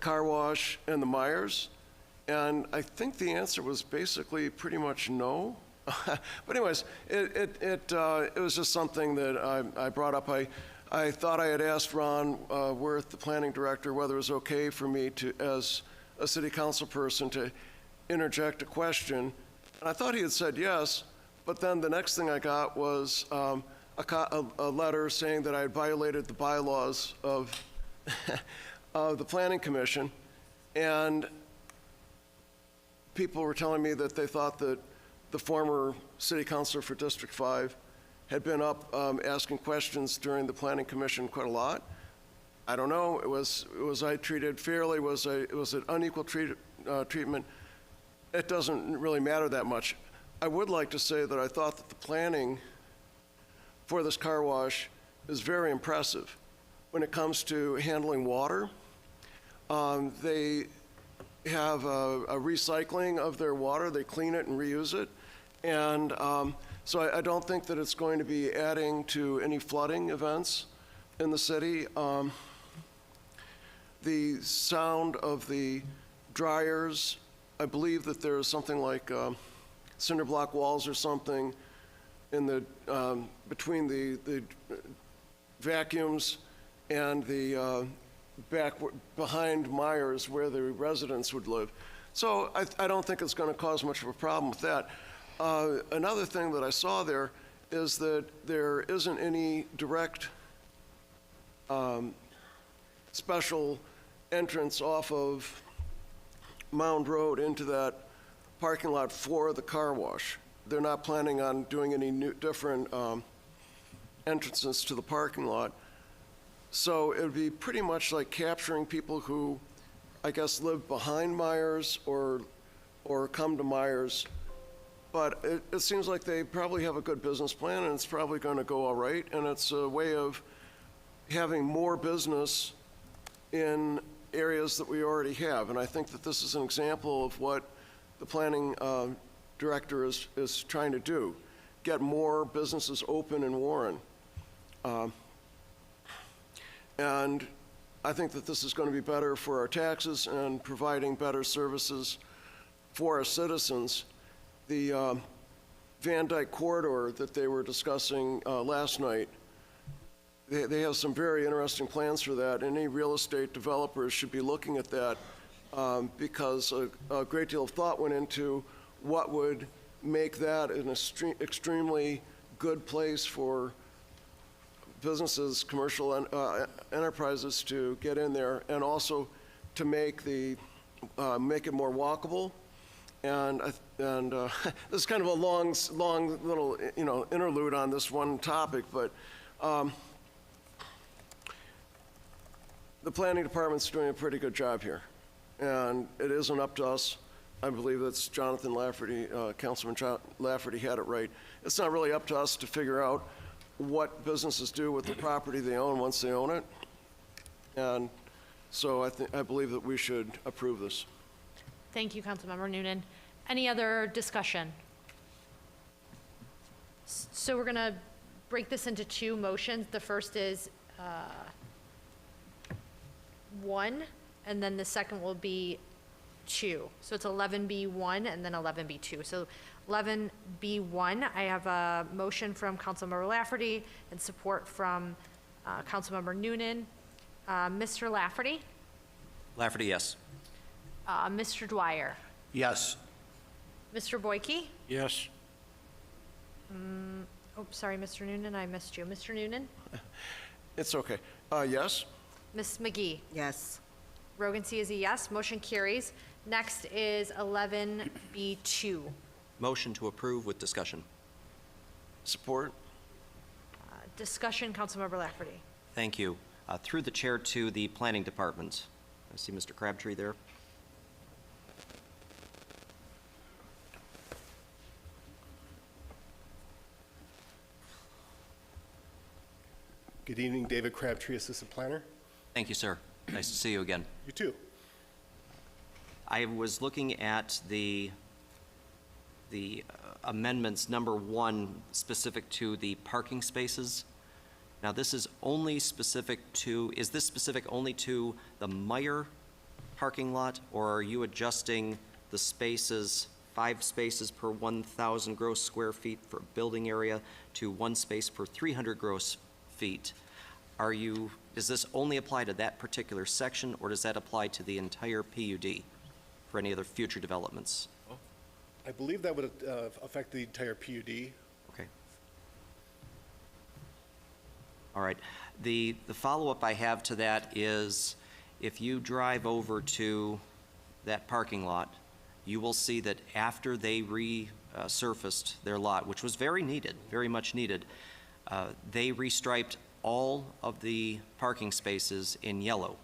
car wash and the Myers? And I think the answer was basically pretty much no. But anyways, it was just something that I brought up. I thought I had asked Ron Worth, the planning director, whether it was okay for me to, as a city council person, to interject a question. And I thought he had said yes, but then the next thing I got was a letter saying that I had violated the bylaws of the Planning Commission. And people were telling me that they thought that the former city councilor for District 5 had been up asking questions during the Planning Commission quite a lot. I don't know. Was I treated fairly? Was it unequal treatment? It doesn't really matter that much. I would like to say that I thought that the planning for this car wash is very impressive when it comes to handling water. They have a recycling of their water. They clean it and reuse it. And so I don't think that it's going to be adding to any flooding events in the city. The sound of the dryers, I believe that there's something like cinder block walls or something in the between the vacuums and the behind Myers where the residents would live. So I don't think it's going to cause much of a problem with that. Another thing that I saw there is that there isn't any direct special entrance off of Mound Road into that parking lot for the car wash. They're not planning on doing any different entrances to the parking lot. So it would be pretty much like capturing people who, I guess, live behind Myers or come to Myers. But it seems like they probably have a good business plan, and it's probably going to go all right. And it's a way of having more business in areas that we already have. And I think that this is an example of what the planning director is trying to do, get more businesses open in Warren. And I think that this is going to be better for our taxes and providing better services for our citizens. The Van Dyke corridor that they were discussing last night, they have some very interesting plans for that. Any real estate developers should be looking at that because a great deal of thought went into what would make that an extremely good place for businesses, commercial enterprises to get in there, and also to make it more walkable. And this is kind of a long little interlude on this one topic, but the planning department's doing a pretty good job here, and it isn't up to us. I believe that's Jonathan Lafferty, Councilman Lafferty had it right. It's not really up to us to figure out what businesses do with the property they own once they own it. And so I believe that we should approve this. Thank you, Councilmember Noonan. Any other discussion? So we're going to break this into two motions. The first is 1, and then the second will be 2. So it's 11B1 and then 11B2. So 11B1, I have a motion from Councilmember Lafferty and support from Councilmember Noonan. Mr. Lafferty? Lafferty, yes. Mr. Dwyer? Yes. Mr. Boyke? Yes. Oh, sorry, Mr. Noonan, I missed you. Mr. Noonan? It's okay. Yes? Ms. McGee? Yes. Rogan C is a yes, motion carries. Next is 11B2. Motion to approve with discussion. Support? Discussion, Councilmember Lafferty. Thank you. Through the chair to the Planning Department. I see Mr. Crabtree there. Good evening, David Crabtree, Assistant Planner. Thank you, sir. Nice to see you again. You too. I was looking at the amendments, number 1, specific to the parking spaces. Now, this is only specific to, is this specific only to the Meyer parking lot, or are you adjusting the spaces, 5 spaces per 1,000 gross square feet for building area to 1 space per 300 gross feet? Does this only apply to that particular section, or does that apply to the entire PUD for any other future developments? I believe that would affect the entire PUD. Okay. All right. The follow-up I have to that is, if you drive over to that parking lot, you will see that after they resurfaced their lot, which was very needed, very much needed, they restriped all of the parking spaces in yellow.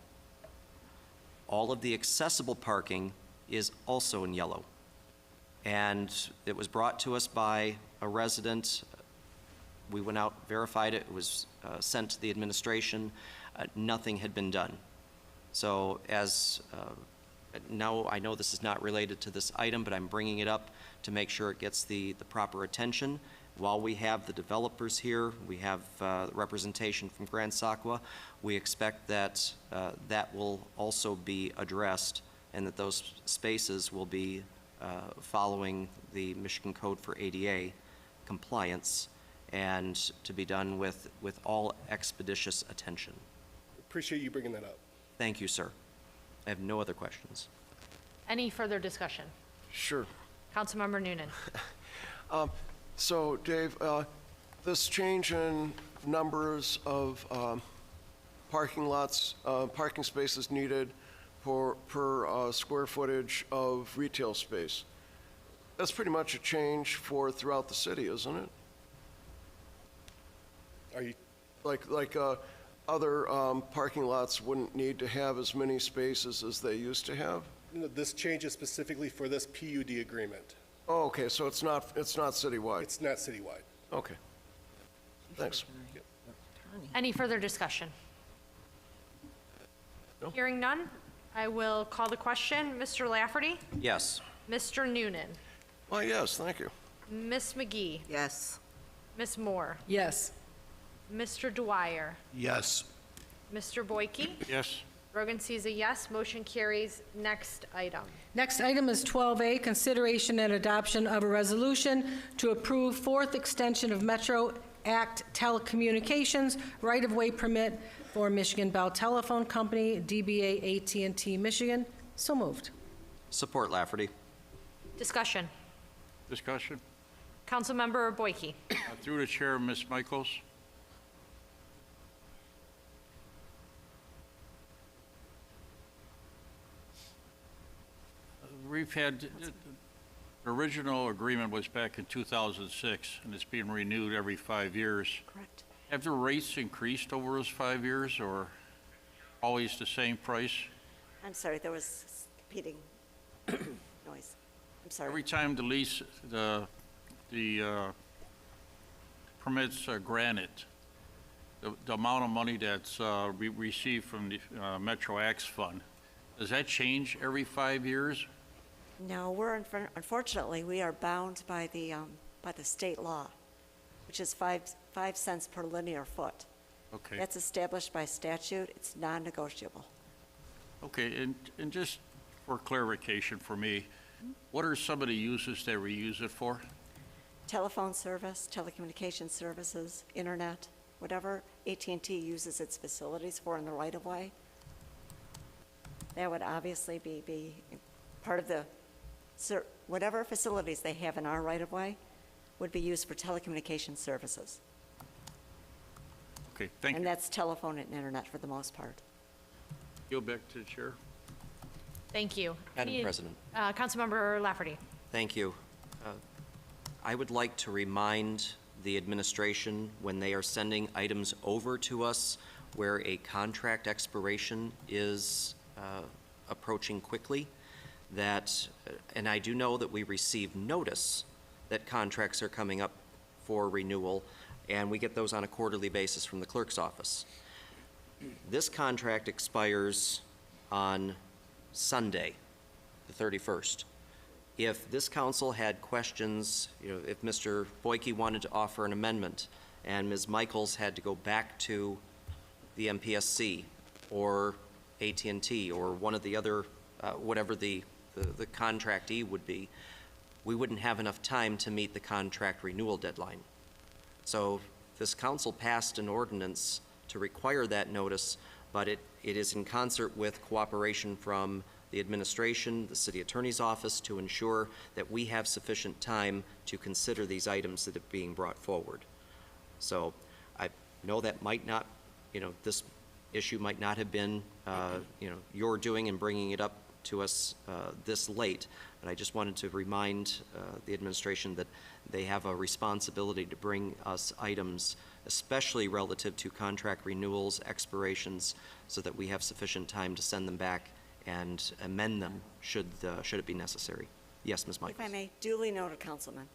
All of the accessible parking is also in yellow. And it was brought to us by a resident. We went out, verified it, it was sent to the administration. Nothing had been done. So now I know this is not related to this item, but I'm bringing it up to make sure it gets the proper attention. While we have the developers here, we have representation from Grand Sakwa, we expect that that will also be addressed and that those spaces will be following the Michigan Code for ADA compliance and to be done with all expeditious attention. Appreciate you bringing that up. Thank you, sir. I have no other questions. Any further discussion? Sure. Councilmember Noonan. So, Dave, this change in numbers of parking lots, parking spaces needed per square footage of retail space, that's pretty much a change for throughout the city, isn't it? Are you like other parking lots wouldn't need to have as many spaces as they used to have? No, this change is specifically for this PUD agreement. Oh, okay, so it's not citywide? It's not citywide. Okay. Thanks. Any further discussion? No. Hearing none, I will call the question. Mr. Lafferty? Yes. Mr. Noonan? Well, yes, thank you. Ms. McGee? Yes. Ms. Moore? Yes. Mr. Dwyer? Yes. Mr. Boyke? Yes. Rogan C is a yes, motion carries. Next item. Next item is 12A, consideration and adoption of a resolution to approve 4th extension of Metro Act telecommunications right-of-way permit for Michigan Bell Telephone Company, DBA AT&T Michigan. So moved. Support Lafferty. Discussion. Discussion. Councilmember Boyke. Through the chair, Ms. Michaels. We've had, the original agreement was back in 2006, and it's being renewed every 5 years. Correct. Have the rates increased over those 5 years, or always the same price? I'm sorry, there was competing noise. I'm sorry. Every time the lease, the permits are granted, the amount of money that's we receive from the Metro Acts Fund, does that change every 5 years? No, unfortunately, we are bound by the state law, which is 5 cents per linear foot. Okay. That's established by statute. It's non-negotiable. Okay, and just for clarification for me, what are some of the uses that we use it for? Telephone service, telecommunications services, internet, whatever AT&T uses its facilities for in the right-of-way. That would obviously be part of the, whatever facilities they have in our right-of-way would be used for telecommunication services. Okay, thank And you. that's telephone and internet for the most part. Yield back to the chair. Thank you. Madam President. Councilmember Lafferty. Thank you. I would like to remind the administration, when they are sending items over to us where a contract expiration is approaching quickly, that, and I do know that we receive notice that contracts are coming up for renewal, and we get those on a quarterly basis from the clerk's office. This contract expires on Sunday, the 31st. If this council had questions, if Mr. Boyke wanted to offer an amendment and Ms. Michaels had to go back to the MPSC or AT&T or one of the other, whatever the contractee would be, we wouldn't have enough time to meet the contract renewal deadline. So this council passed an ordinance to require that notice, but it is in concert with cooperation from the administration, the city attorney's office, to ensure that we have sufficient time to consider these items that are being brought forward. So I know that might not, this issue might not have been, your doing in bringing it up to us this late, but I just wanted to remind the administration that they have a responsibility to bring us items, especially relative to contract renewals, expirations, so that we have sufficient time to send them back and amend them should it be necessary. Yes, Ms. Michaels. If I may, duly noted, Councilman.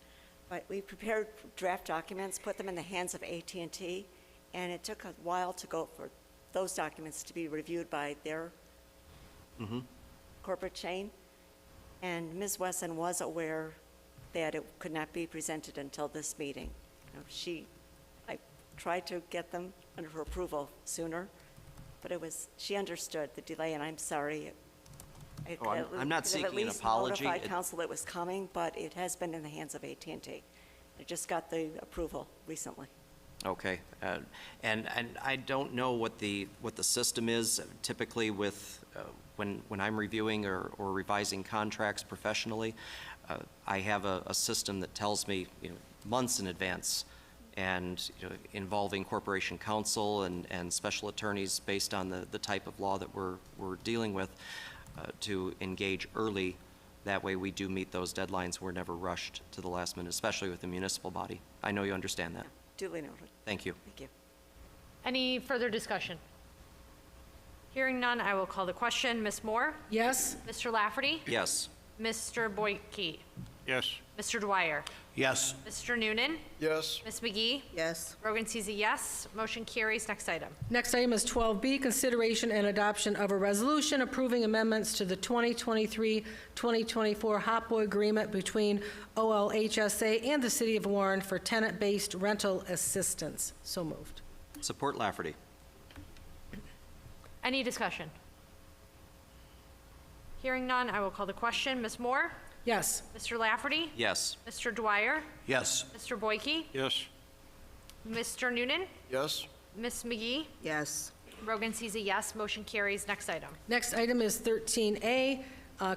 But we prepared draft documents, put them in the hands of AT&T, and it took a while to go for those documents to be reviewed by their corporate chain. And Ms. Wesson was aware that it could not be presented until this meeting. I tried to get them under her approval sooner, but she understood the delay, and I'm sorry. I'm not seeking an apology. I notified council it was coming, but it has been in the hands of AT&T. I just got the approval recently. Okay, and I don't know what the system is typically with when I'm reviewing or revising contracts professionally. I have a system that tells me months in advance, and involving corporation counsel and special attorneys based on the type of law that we're dealing with to engage early. That way we do meet those deadlines. We're never rushed to the last minute, especially with the municipal body. I know you understand that. Duly noted. Thank you. Thank you. Any further discussion? Hearing none, I will call the question. Ms. Moore? Yes? Mr. Lafferty? Yes. Mr. Boyke? Yes. Mr. Dwyer? Yes. Mr. Noonan? Yes. Ms. McGee? Yes. Rogan Sees a yes. Motion carries. Next item. Next item is 12B, consideration and adoption of a resolution approving amendments to the 2023-2024 HOPWA agreement between OLHSA and the City of Warren for tenant-based rental assistance. So moved. Support Lafferty. Any discussion? Hearing none, I will call the question. Ms. Moore? Yes. Mr. Lafferty? Yes. Mr. Dwyer? Yes. Mr. Boyke? Yes. Mr. Noonan? Yes. Ms. McGee? Yes. Rogan Sees a yes. Motion carries. Next item. Next item is 13A,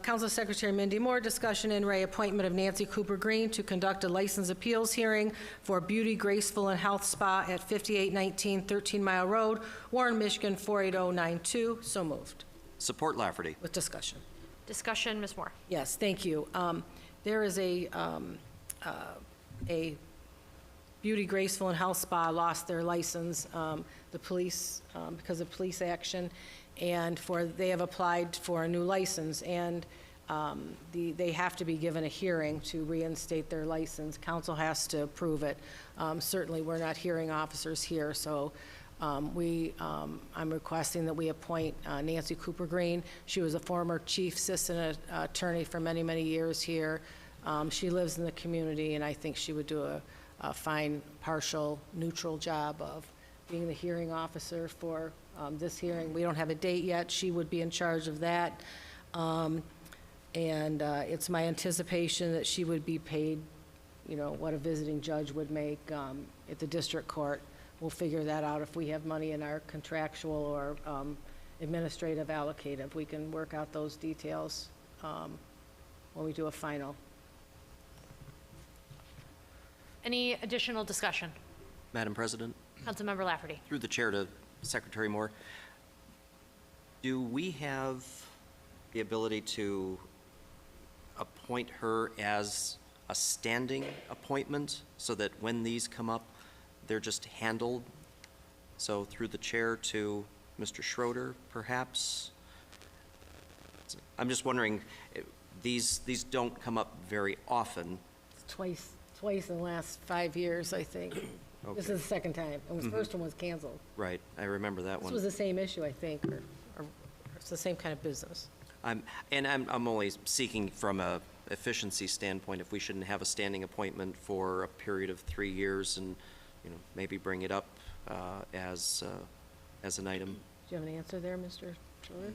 Council Secretary Mindy Moore, discussion and reappointment of Nancy Cooper Green to conduct a license appeals hearing for Beauty Graceful and Health Spa at 5819 13 Mile Road, Warren, Michigan 48092. So moved. Support Lafferty. With discussion. Discussion, Ms. Moore. Yes, thank you. There is a Beauty Graceful and Health Spa lost their license, the police, because of police action, and they have applied for a new license, and they have to be given a hearing to reinstate their license. Council has to approve it. Certainly, we're not hearing officers here, so I'm requesting that we appoint Nancy Cooper Green. She was a former chief assistant attorney for many, many years here. She lives in the community, and I think she would do a fine, partial, neutral job of being the hearing officer for this hearing. We don't have a date yet. She would be in charge of that. It's my anticipation that she would be paid, what a visiting judge would make at the district court. We'll figure that out if we have money in our contractual or administrative allocative. We can work out those details when we do a final. Any additional discussion? Madam President, Councilmember Lafferty. through the chair to Secretary Moore, do we have the ability to appoint her as a standing appointment so that when these come up, they're just handled? So through the chair to Mr. Schroeder, perhaps? I'm just wondering, these don't come up very often. Twice in the last 5 years, I think. This is the second time. And the first one was canceled. Right, I remember that This one. was the same issue, I think, or it's the same kind of business. I'm only seeking from a efficiency standpoint, if we shouldn't have a standing appointment for a period of 3 years and, maybe bring it up as an item. Do you have an answer there, Mr. Schroeder?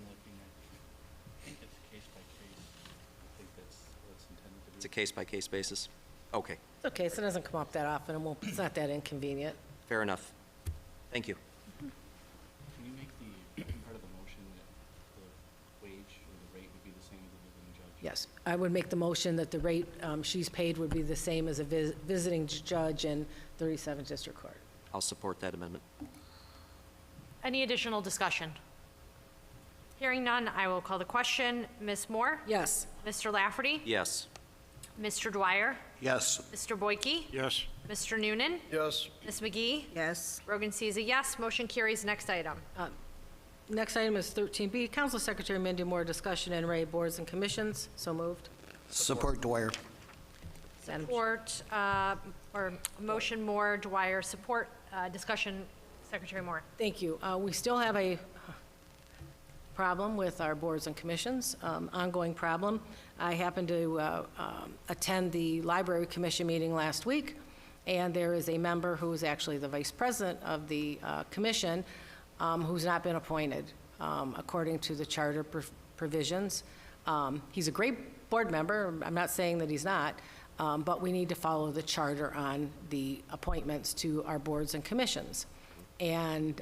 It's a case-by-case basis? Okay, It's okay, so it doesn't come up that often, and it's not that inconvenient. fair enough. Thank you. Can you make the part of the motion that the wage or the rate would be the same as a visiting judge? Yes, I would make the motion that the rate she's paid would be the same as a visiting judge in 37th District Court. I'll support that amendment. Any additional discussion? Hearing none, I will call the question. Ms. Moore? Yes. Mr. Lafferty? Yes. Mr. Dwyer? Yes. Mr. Boyke? Yes. Mr. Noonan? Yes. Ms. McGee? Yes. Rogan sees a yes. Motion carries. Next item. Next item is 13B, Council Secretary Mindy Moore, discussion and array boards and commissions. So moved. Support Dwyer. Support, or motion Moore, Dwyer, support, discussion, Secretary Moore. Thank you. We still have a problem with our boards and commissions, ongoing problem. I happened to attend the Library Commission meeting last week, and there is a member who is actually the vice president of the commission who's not been appointed according to the charter provisions. He's a great board member. I'm not saying that he's not, but we need to follow the charter on the appointments to our boards and commissions. And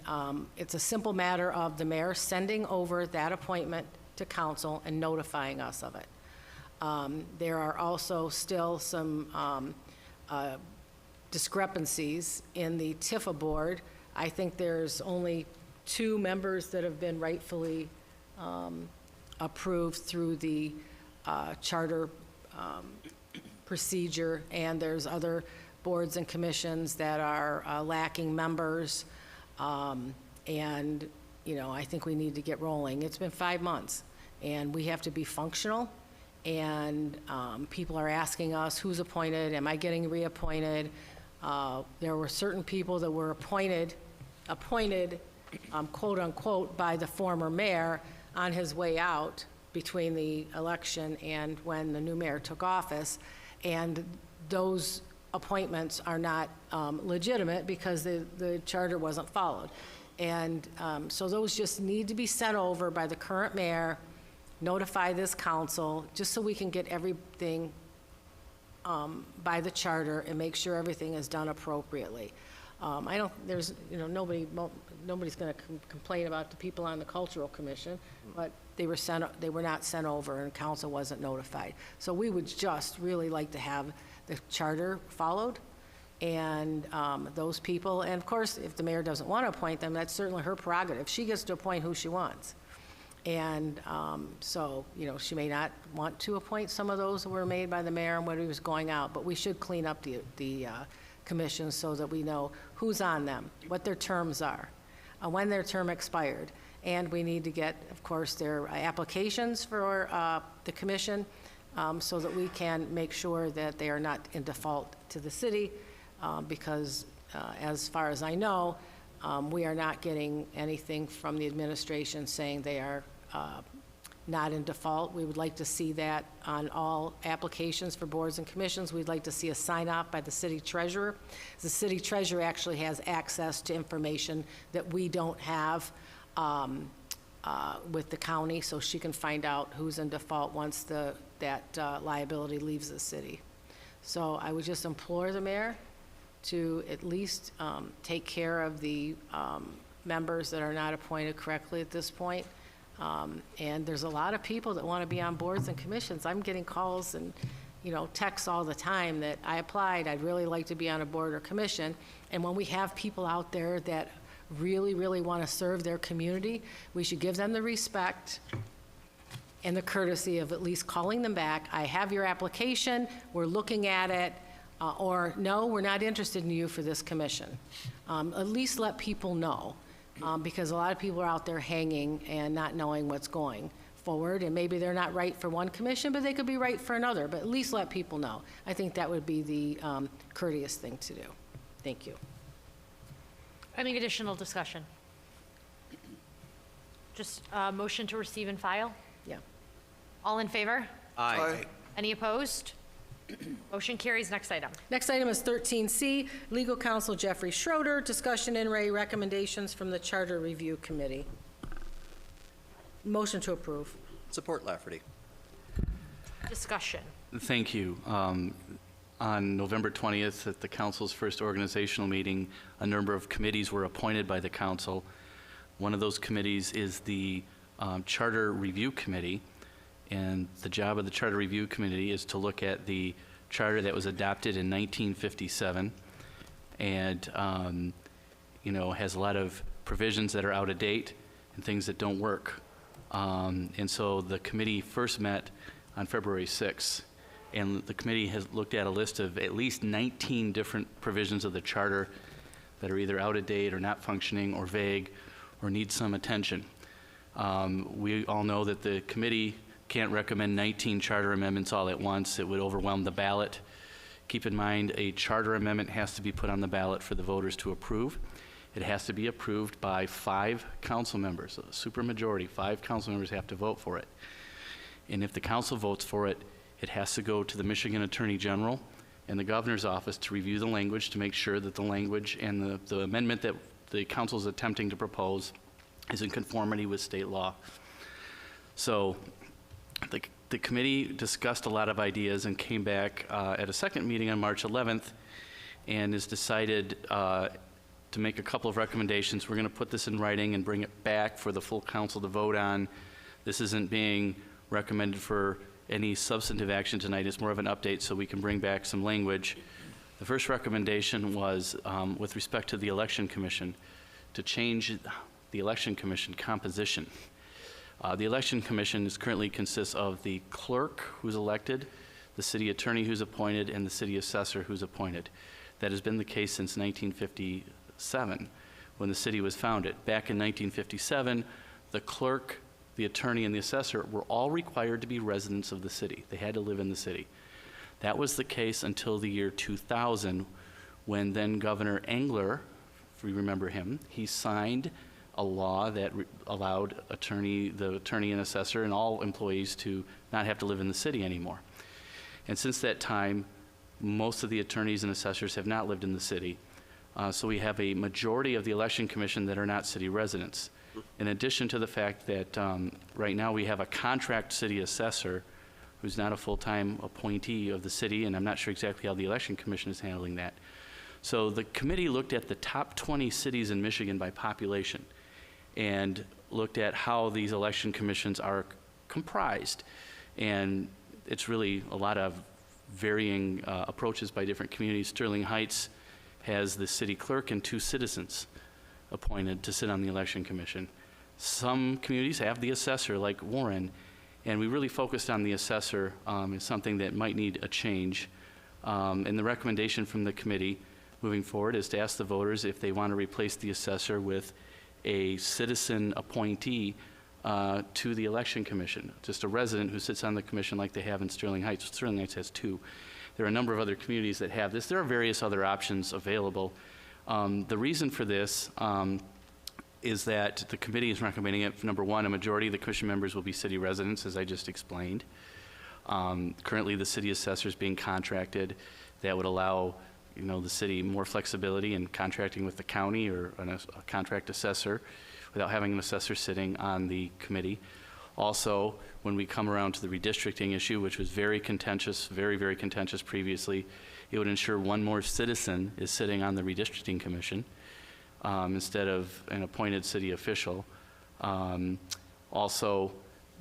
it's a simple matter of the mayor sending over that appointment to council and notifying us of it. There are also still some discrepancies in the TIFA board. I think there's only 2 members that have been rightfully approved through the charter procedure, and there's other boards and commissions that are lacking members. And, I think we need to get rolling. It's been 5 months, and we have to be functional. And people are asking us, who's appointed? Am I getting reappointed? There were certain people that were appointed, quote unquote, by the former mayor on his way out between the election and when the new mayor took office. And those appointments are not legitimate because the charter wasn't followed. And so those just need to be sent over by the current mayor, notify this council, just so we can get everything by the charter and make sure everything is done appropriately. Nobody's going to complain about the people on the Cultural Commission, but they were not sent over and council wasn't notified. So we would just really like to have the charter followed, and those people, and of course, if the mayor doesn't want to appoint them, that's certainly her prerogative. She gets to appoint who she wants. And so, she may not want to appoint some of those that were made by the mayor and when he was going out, but we should clean up the commissions so that we know who's on them, what their terms are, when their term expired. And we need to get, of course, their applications for the commission so that we can make sure that they are not in default to the city because as far as I know, we are not getting anything from the administration saying they are not in default. We would like to see that on all applications for boards and commissions. We'd like to see a sign-off by the city treasurer. The city treasurer actually has access to information that we don't have with the county, so she can find out who's in default once that liability leaves the city. So I would just implore the mayor to at least take care of the members that are not appointed correctly at this point. And there's a lot of people that want to be on boards and commissions. I'm getting calls and, texts all the time that I applied, I'd really like to be on a board or commission. And when we have people out there that really, really want to serve their community, we should give them the respect and the courtesy of at least calling them back. I have your application, we're looking at it, or no, we're not interested in you for this commission. At least let people know, because a lot of people are out there hanging and not knowing what's going forward, and maybe they're not right for one commission, but they could be right for another, but at least let people know. I think that would be the courteous thing to do. Thank you. Any additional discussion? Just a motion to receive and file? Yeah. All in favor? Aye. Any opposed? Motion carries. Next item. Next item is 13C, Legal Counsel Jeffrey Schroeder, discussion and recommendations from the Charter Review Committee. Motion to approve. Support Lafferty. Discussion. Thank you. On November 20th, at the council's first organizational meeting, a number of committees were appointed by the council. One of those committees is the Charter Review Committee, and the job of the Charter Review Committee is to look at the charter that was adopted in 1957 and, has a lot of provisions that are out of date and things that don't work. And so the committee first met on February 6th, and the committee has looked at a list of at least 19 different provisions of the charter that are either out of date or not functioning or vague or need some attention. We all know that the committee can't recommend 19 charter amendments all at once. It would overwhelm the ballot. Keep in mind, a charter amendment has to be put on the ballot for the voters to approve. It has to be approved by 5 council members, a supermajority. 5 council members have to vote for it. And if the council votes for it, it has to go to the Michigan Attorney General and the governor's office to review the language to make sure that the language and the amendment that the council is attempting to propose is in conformity with state law. So the committee discussed a lot of ideas and came back at a second meeting on March 11th and has decided to make a couple of recommendations. We're going to put this in writing and bring it back for the full council to vote on. This isn't being recommended for any substantive action tonight. It's more of an update so we can bring back some language. The first recommendation was with respect to the Election Commission to change the Election Commission composition. The Election Commission currently consists of the clerk who's elected, the city attorney who's appointed, and the city assessor who's appointed. That has been the case since 1957 when the city was founded. Back in 1957, the clerk, the attorney, and the assessor were all required to be residents of the city. They had to live in the city. That was the case until the year 2000 when then Governor Engler, if we remember him, he signed a law that allowed the attorney and assessor and all employees to not have to live in the city anymore. And since that time, most of the attorneys and assessors have not lived in the city. So we have a majority of the Election Commission that are not city residents. In addition to the fact that right now we have a contract city assessor who's not a full-time appointee of the city, and I'm not sure exactly how the Election Commission is handling that. So the committee looked at the top 20 cities in Michigan by population and looked at how these election commissions are comprised. And it's really a lot of varying approaches by different communities. Sterling Heights has the city clerk and 2 citizens appointed to sit on the election commission. Some communities have the assessor, like Warren, and we really focused on the assessor as something that might need a change. And the recommendation from the committee moving forward is to ask the voters if they want to replace the assessor with a citizen appointee to the election commission, just a resident who sits on the commission like they have in Sterling Heights. Sterling Heights has 2. There are a number of other communities that have this. There are various other options available. The reason for this is that the committee is recommending it. Number one, a majority of the commission members will be city residents, as I just explained. Currently, the city assessor is being contracted. That would allow the city more flexibility in contracting with the county or a contract assessor without having an assessor sitting on the committee. Also, when we come around to the redistricting issue, which was very contentious, very, very contentious previously, it would ensure one more citizen is sitting on the redistricting commission instead of an appointed city official. Also,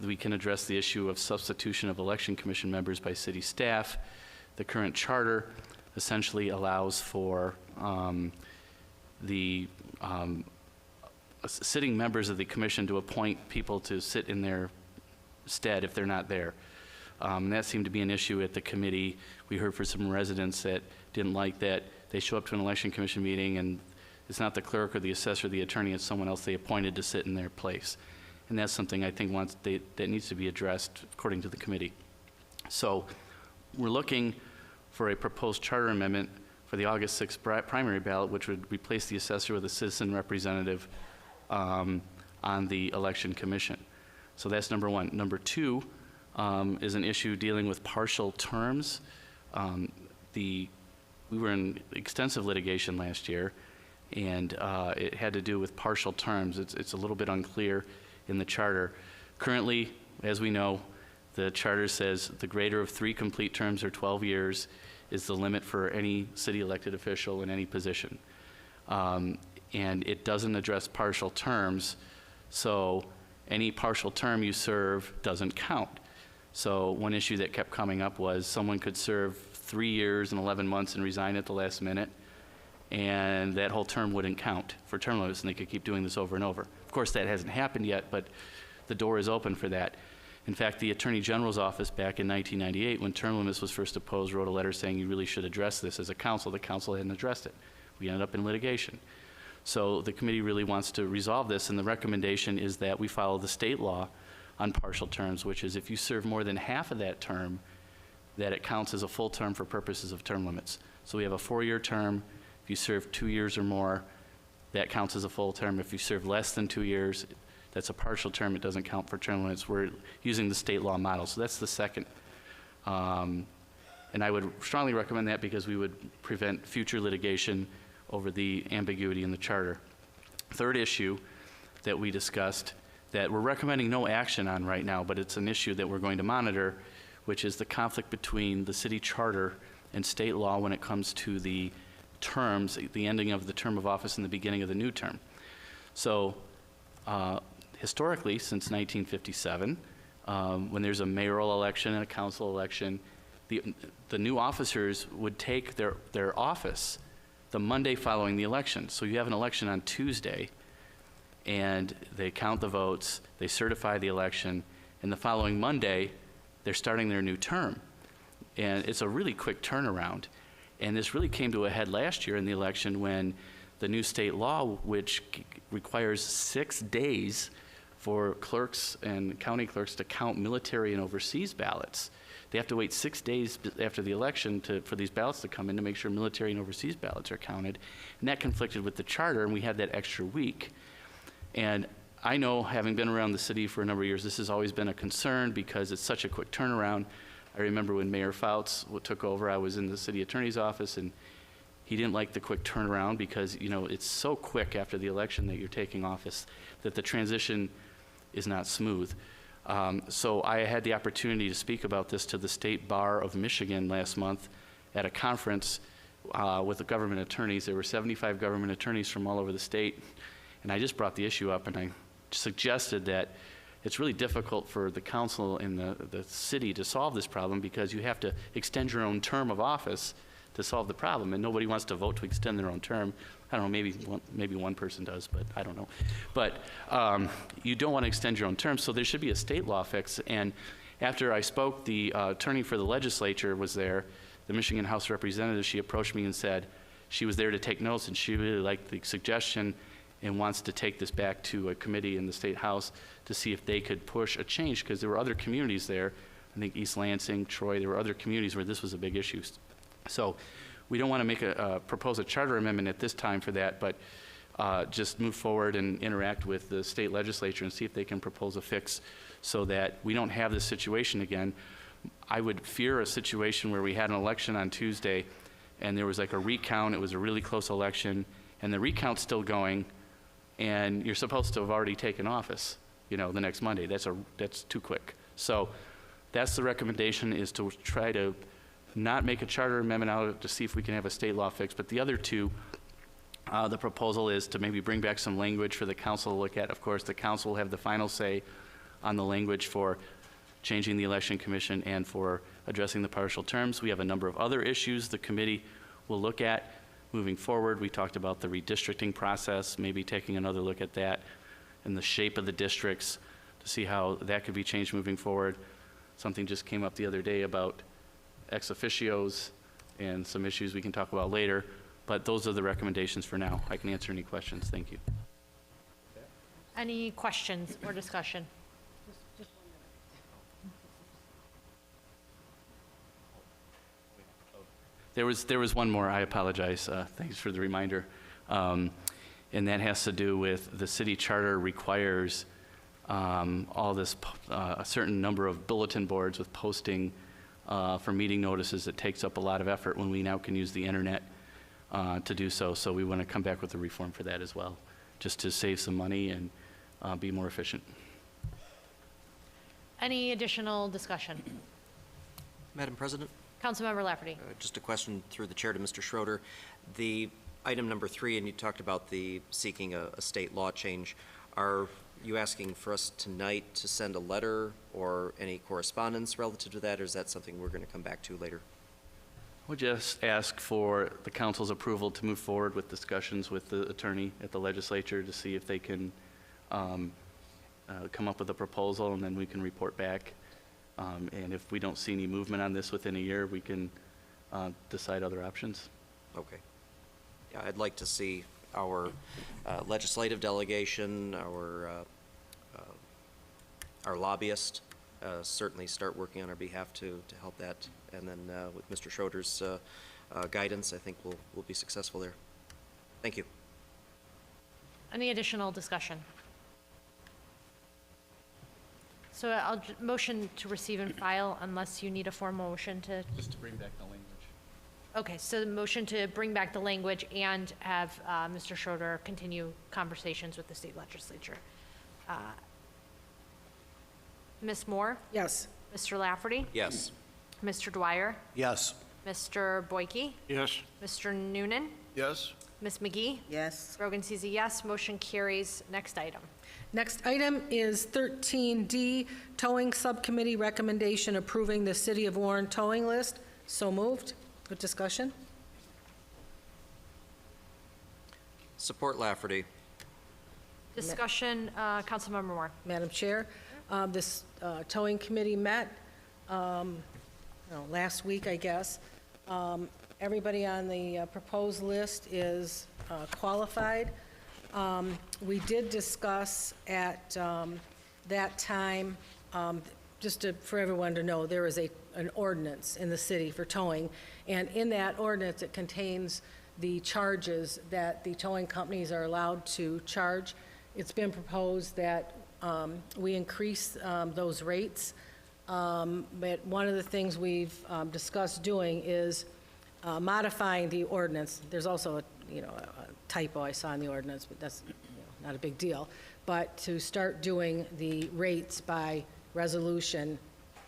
we can address the issue of substitution of election commission members by city staff. The current charter essentially allows for sitting members of the commission to appoint people to sit in their stead if they're not there. That seemed to be an issue at the committee. We heard from some residents that didn't like that. They show up to an election commission meeting and it's not the clerk or the assessor or the attorney, it's someone else they appointed to sit in their place. And that's something I think that needs to be addressed according to the committee. So we're looking for a proposed charter amendment for the August 6th primary ballot, which would replace the assessor with a citizen representative on the election commission. So that's number one. Number two is an issue dealing with partial terms. We were in extensive litigation last year, and it had to do with partial terms. It's a little bit unclear in the charter. Currently, as we know, the charter says the greater of 3 complete terms or 12 years is the limit for any city elected official in any position. And it doesn't address partial terms, so any partial term you serve doesn't count. So one issue that kept coming up was someone could serve 3 years and 11 months and resign at the last minute, and that whole term wouldn't count for term limits, and they could keep doing this over and over. Of course, that hasn't happened yet, but the door is open for that. In fact, the Attorney General's office back in 1998, when term limits was first opposed, wrote a letter saying you really should address this as a council. The council hadn't addressed it. We ended up in litigation. So the committee really wants to resolve this, and the recommendation is that we follow the state law on partial terms, which is if you serve more than half of that term, that it counts as a full term for purposes of term limits. So we have a 4-year term. If you serve 2 years or more, that counts as a full term. If you serve less than 2 years, that's a partial term. It doesn't count for term limits. We're using the state law model. So that's the second. And I would strongly recommend that because we would prevent future litigation over the ambiguity in the charter. Third issue that we discussed that we're recommending no action on right now, but it's an issue that we're going to monitor, which is the conflict between the city charter and state law when it comes to the terms, the ending of the term of office and the beginning of the new term. So historically, since 1957, when there's a mayoral election and a council election, the new officers would take their office the Monday following the election. So you have an election on Tuesday, and they count the votes, they certify the election, and the following Monday, they're starting their new term. And it's a really quick turnaround. And this really came to a head last year in the election when the new state law, which requires 6 days for clerks and county clerks to count military and overseas ballots. They have to wait 6 days after the election for these ballots to come in to make sure military and overseas ballots are counted. And that conflicted with the charter, and we had that extra week. And I know, having been around the city for a number of years, this has always been a concern because it's such a quick turnaround. I remember when Mayor Fouts took over, I was in the city attorney's office, and he didn't like the quick turnaround because, you know, it's so quick after the election that you're taking office that the transition is not smooth. So I had the opportunity to speak about this to the State Bar of Michigan last month at a conference with the government attorneys. There were 75 government attorneys from all over the state, and I just brought the issue up, and I suggested that it's really difficult for the council and the city to solve this problem because you have to extend your own term of office to solve the problem, and nobody wants to vote to extend their own term. I don't know, maybe one person does, but I don't know. But you don't want to extend your own term, so there should be a state law fix. And after I spoke, the attorney for the legislature was there, the Michigan House Representative. She approached me and said she was there to take notes, and she really liked the suggestion and wants to take this back to a committee in the State House to see if they could push a change, because there were other communities there, I think East Lansing, Troy, there were other communities where this was a big issue. So we don't want to make propose a charter amendment at this time for that, but just move forward and interact with the state legislature and see if they can propose a fix so that we don't have this situation again. I would fear a situation where we had an election on Tuesday and there was like a recount, it was a really close election, and the recount's still going, and you're supposed to have already taken office, you know, the next Monday. That's too quick. So that's the recommendation, is to try to not make a charter amendment out of it to see if we can have a state law fix. But the other two, the proposal is to maybe bring back some language for the council to look at. Of course, the council will have the final say on the language for changing the election commission and for addressing the partial terms. We have a number of other issues the committee will look at moving forward. We talked about the redistricting process, maybe taking another look at that and the shape of the districts to see how that could be changed moving forward. Something just came up the other day about ex officios and some issues we can talk about later, but those are the recommendations for now. I can answer any questions. Thank you. Any questions or discussion? There was one more, I apologize. Thanks for the reminder. And that has to do with the city charter requires all this, a certain number of bulletin boards with posting for meeting notices. It takes up a lot of effort when we now can use the internet to do so. So we want to come back with a reform for that as well, just to save some money and be more efficient. Any additional discussion? Madam President? Councilmember Lafferty. Just a question through the chair to Mr. Schroeder. The item number 3, and you talked about the seeking a state law change. Are you asking for us tonight to send a letter or any correspondence relative to that, or is that something we're going to come back to later? We'll just ask for the council's approval to move forward with discussions with the attorney at the legislature to see if they can come up with a proposal, and then we can report back. And if we don't see any movement on this within a year, we can decide other options. Okay. Yeah, I'd like to see our legislative delegation, our lobbyist, certainly start working on our behalf to help that. And then with Mr. Schroeder's guidance, I think we'll be successful there. Thank you. Any additional discussion? So I'll motion to receive and file unless you need a formal motion to. Just to bring back the language. Okay, so the motion to bring back the language and have Mr. Schroeder continue conversations with the state legislature. Ms. Moore? Yes. Mr. Lafferty? Yes. Mr. Dwyer? Yes. Mr. Boyke? Yes. Mr. Noonan? Yes. Ms. McGee? Yes. Brogan sees a yes. Motion carries. Next item. Next item is 13D, Towing Subcommittee Recommendation approving the City of Warren towing list. So moved. Good discussion. Support Lafferty. Discussion, Councilmember Moore. Madam Chair, this towing committee met last week, I guess. Everybody on the proposed list is qualified. We did discuss at that time, for everyone to know, there is an ordinance in the city for towing, and in that ordinance, it contains the charges that the towing companies are allowed to charge. It's been proposed that we increase those rates, but one of the things we've discussed doing is modifying the ordinance. There's also a typo I saw in the ordinance, but that's not a big deal. But to start doing the rates by resolution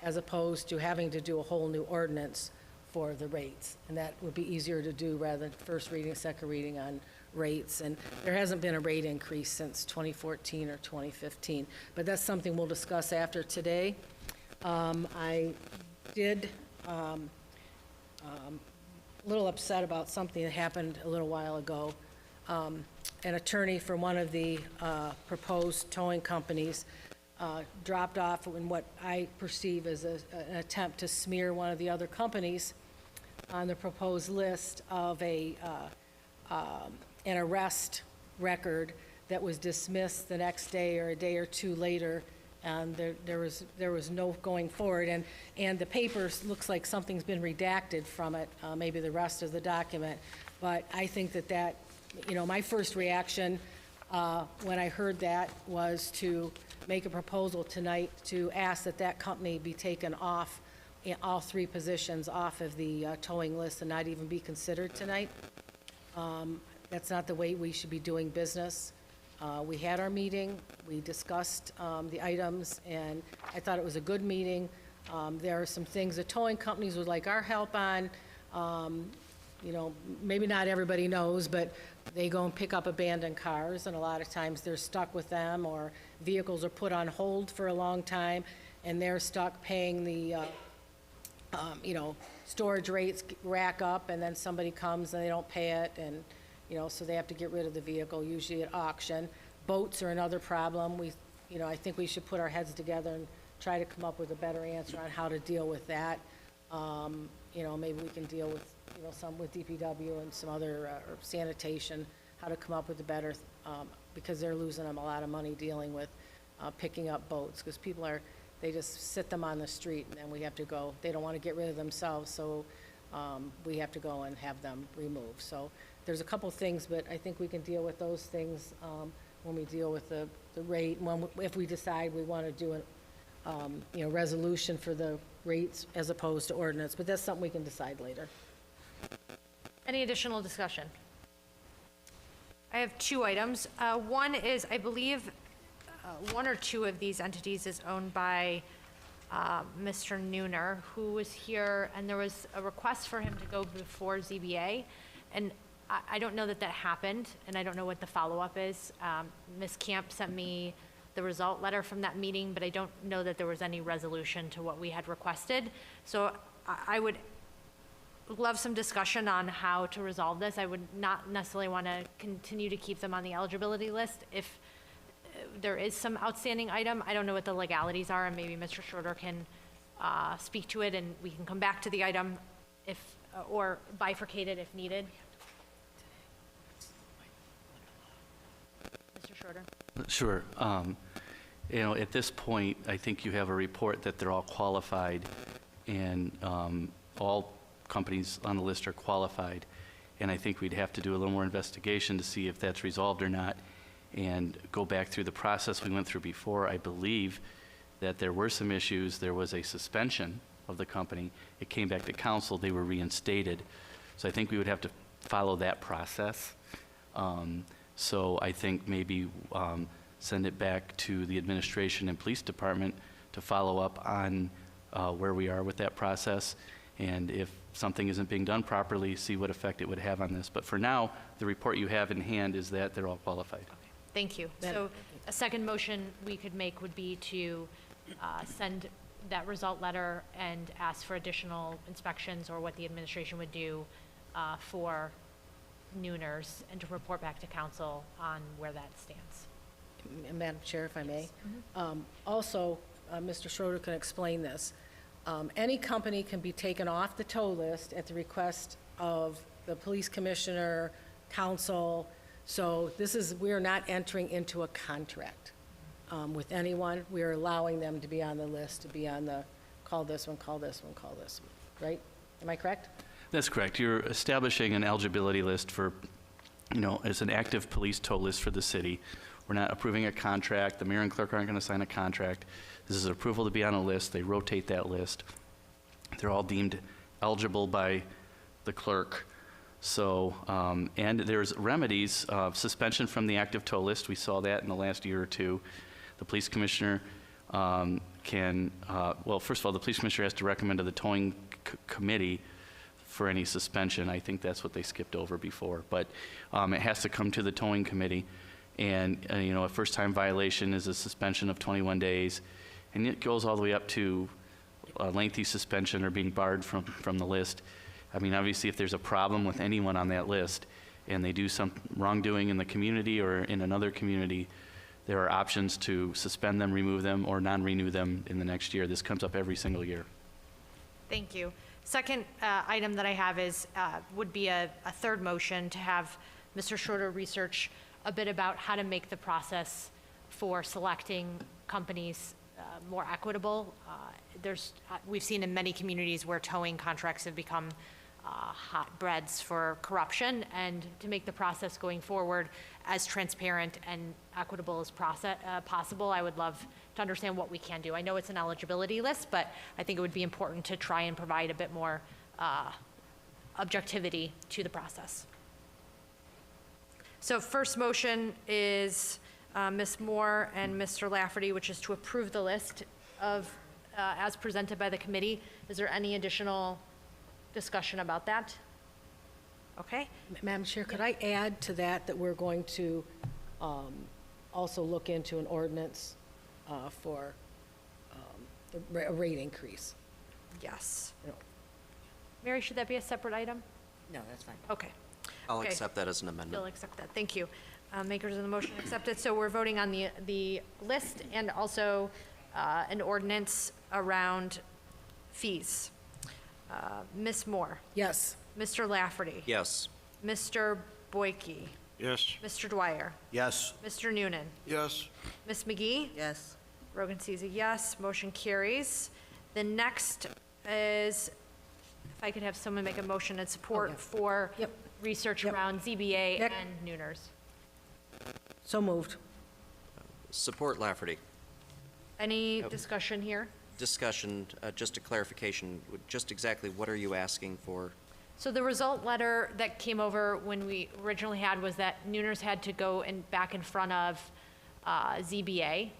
as opposed to having to do a whole new ordinance for the rates. And that would be easier to do rather than first reading, second reading on rates. And there hasn't been a rate increase since 2014 or 2015. But that's something we'll discuss after today. I did a little upset about something that happened a little while ago. An attorney for one of the proposed towing companies dropped off in what I perceive as an attempt to smear one of the other companies on the proposed list of an arrest record that was dismissed the next day or a day or two later, and there was no going forward. And the paper looks like something's been redacted from it, maybe the rest of the document. But I think that my first reaction when I heard that was to make a proposal tonight to ask that company be taken off, all 3 positions off of the towing list and not even be considered tonight. That's not the way we should be doing business. We had our meeting, we discussed the items, and I thought it was a good meeting. There are some things the towing companies would like our help on. Maybe not everybody knows, but they go and pick up abandoned cars, and a lot of times they're stuck with them, or vehicles are put on hold for a long time, and they're stuck paying the, storage rates rack up, and then somebody comes and they don't pay it, and, so they have to get rid of the vehicle, usually at auction. Boats are another problem. I think we should put our heads together and try to come up with a better answer on how to deal with that. Maybe we can deal with, some with DPW and some other, or sanitation, how to come up with a better, because they're losing them a lot of money dealing with picking up boats, because people they just sit them on the street, and then we have to go, they don't want to get rid of themselves, so we have to go and have them removed. So there's a couple things, but I think we can deal with those things when we deal with the rate, if we decide we want to do a resolution for the rates as opposed to ordinance, but that's something we can decide later. Any additional discussion? I have two items. One is, I believe, one or two of these entities is owned by Mr. Nooner, who was here, and there was a request for him to go before ZBA, and I don't know that happened, and I don't know what the follow-up is. Ms. Camp sent me the result letter from that meeting, but I don't know that there was any resolution to what we had requested. So I would love some discussion on how to resolve this. I would not necessarily want to continue to keep them on the eligibility list. If there is some outstanding item, I don't know what the legalities are, and maybe Mr. Schroeder can speak to it, and we can come back to the item or bifurcate it if needed. Mr. Schroeder? Sure. At this point, I think you have a report that they're all qualified, and all companies on the list are qualified. And I think we'd have to do a little more investigation to see if that's resolved or not, and go back through the process we went through before. I believe that there were some issues. There was a suspension of the company. It came back to council. They were reinstated. So I think we would have to follow that process. So I think maybe send it back to the administration and police department to follow up on where we are with that process, and if something isn't being done properly, see what effect it would have on this. But for now, the report you have in hand is that they're all qualified. Thank you. So a second motion we could make would be to send that result letter and ask for additional inspections, or what the administration would do for Nooners, and to report back to council on where that stands. Madam Chair, if I may. Also, Mr. Schroeder can explain this. Any company can be taken off the tow list at the request of the police commissioner, council. So we are not entering into a contract with anyone. We are allowing them to be on the list, to be on the call this one, call this one, call this one, right? Am I correct? That's correct. You're establishing an eligibility list for, as an active police tow list for the city. We're not approving a contract. The mayor and clerk aren't going to sign a contract. This is an approval to be on a list. They rotate that list. They're all deemed eligible by the clerk. So, and there's remedies, suspension from the active tow list. We saw that in the last year or two. The police commissioner can, first of all, the police commissioner has to recommend to the towing committee for any suspension. I think that's what they skipped over before. But it has to come to the towing committee. And, a first-time violation is a suspension of 21 days. And it goes all the way up to a lengthy suspension or being barred from the list. I mean, obviously, if there's a problem with anyone on that list and they do some wrongdoing in the community or in another community, there are options to suspend them, remove them, or non-renew them in the next year. This comes up every single year. Thank you. Second item that I have would be a third motion to have Mr. Schroeder research a bit about how to make the process for selecting companies more equitable. We've seen in many communities where towing contracts have become hotbeds for corruption, and to make the process going forward as transparent and equitable as possible, I would love to understand what we can do. I know it's an eligibility list, but I think it would be important to try and provide a bit more objectivity to the process. So first motion is Ms. Moore and Mr. Lafferty, which is to approve the list of as presented by the committee. Is there any additional discussion about that? Okay? Madam Chair, could I add to that that we're going to also look into an ordinance for a rate increase? Yes. You know, Mary, should that be a separate item? No, that's fine. Okay. I'll Okay. accept that as an amendment. You'll accept that, thank you. Makers of the motion accepted, so we're voting on the list and also an ordinance around fees. Ms. Moore? Yes. Mr. Lafferty? Yes. Mr. Boyke? Yes. Mr. Dwyer? Yes. Mr. Noonan? Yes. Ms. McGee? Yes. Rogan sees a yes, motion carries. The next is, if I could have someone make a motion in support for Yep. research Yep. around ZBA Nick? and Nooners. So moved. Support Lafferty. Any discussion here? Discussion, just a clarification, just exactly what are you asking for? So the result letter that came over when we originally had was that Nooners had to go back in front of ZBA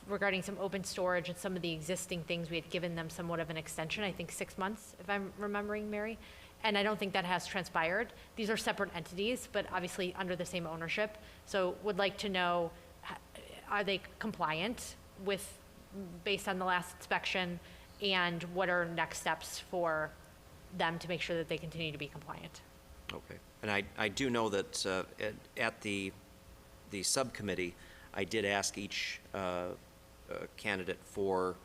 regarding some open storage and some of the existing things. We had given them somewhat of an extension, I think 6 months, if I'm remembering, Mary. And I don't think that has transpired. These are separate entities, but obviously under the same ownership. So would like to know, are they compliant with, based on the last inspection, and what are next steps for them to make sure that they continue to be compliant? Okay. And I do know that at the subcommittee, I did ask each candidate for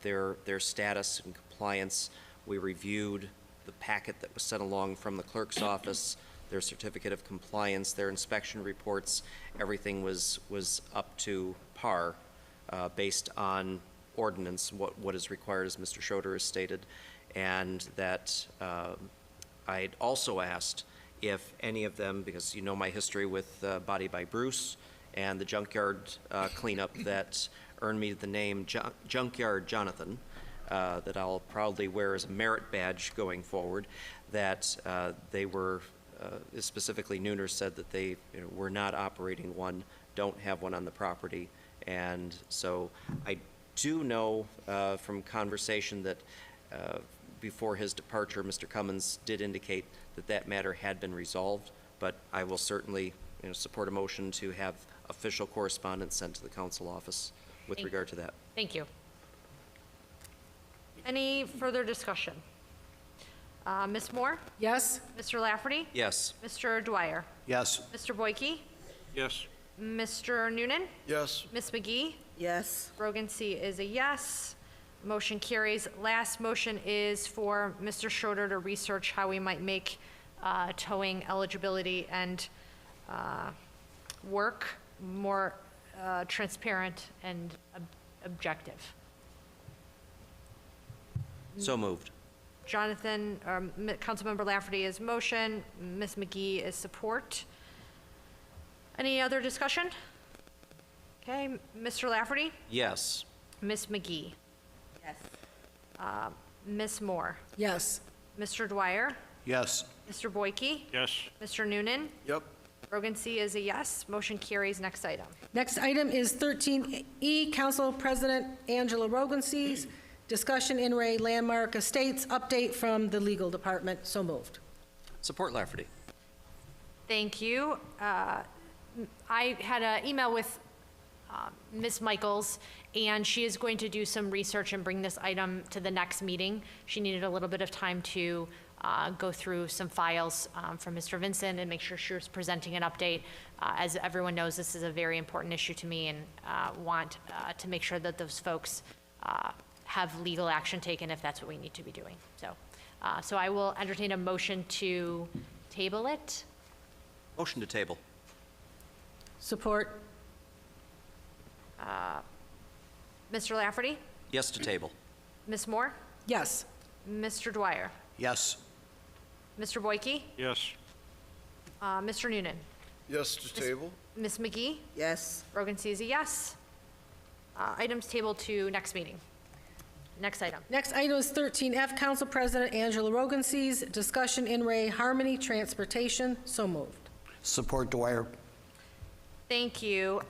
their status and compliance. We reviewed the packet that was sent along from the clerk's office, their certificate of compliance, their inspection reports. Everything was up to par based on ordinance, what is required, as Mr. Schroeder has stated. And that I'd also asked if any of them, because you know my history with Body by Bruce and the junkyard cleanup that earned me the name Junkyard Jonathan, that I'll proudly wear as a merit badge going forward, that they were, specifically Nooners said that they were not operating one, don't have one on the property. And so I do know from conversation that before his departure, Mr. Cummins did indicate that that matter had been resolved, but I will certainly support a motion to have official correspondence sent to the council office with regard to that. Thank you. Any further discussion? Ms. Moore? Yes. Mr. Lafferty? Yes. Mr. Dwyer? Yes. Mr. Boyke? Yes. Mr. Noonan? Yes. Ms. McGee? Yes. Rogan C. is a yes. Motion carries. Last motion is for Mr. Schroeder to research how we might make towing eligibility and work more transparent and objective. So moved. Jonathan, Councilmember Lafferty is motion, Ms. McGee is support. Any other discussion? Okay, Mr. Lafferty? Yes. Ms. McGee? Yes. Ms. Moore? Yes. Mr. Dwyer? Yes. Mr. Boyke? Yes. Mr. Noonan? Yep. Rogan C. is a yes. Motion carries. Next item. Next item is 13E, Council President Angela Rogencies, discussion in Ray Landmark Estates, update from the legal department. So moved. Support Lafferty. Thank you. I had an email with Ms. Michaels, and she is going to do some research and bring this item to the next meeting. She needed a little bit of time to go through some files from Mr. Vincent and make sure she was presenting an update. As everyone knows, this is a very important issue to me, and want to make sure that those folks have legal action taken if that's what we need to be doing. So I will entertain a motion to table it. Motion to table. Support. Mr. Lafferty? Yes to table. Ms. Moore? Yes. Mr. Dwyer? Yes. Mr. Boyke? Yes. Mr. Noonan? Yes to table? Ms. McGee? Yes. Rogan C. is a yes. Items tabled to next meeting. Next item. Next item is 13F, Council President Angela Rogencies, discussion in Ray Harmony Transportation. So moved. Support Dwyer. Thank you.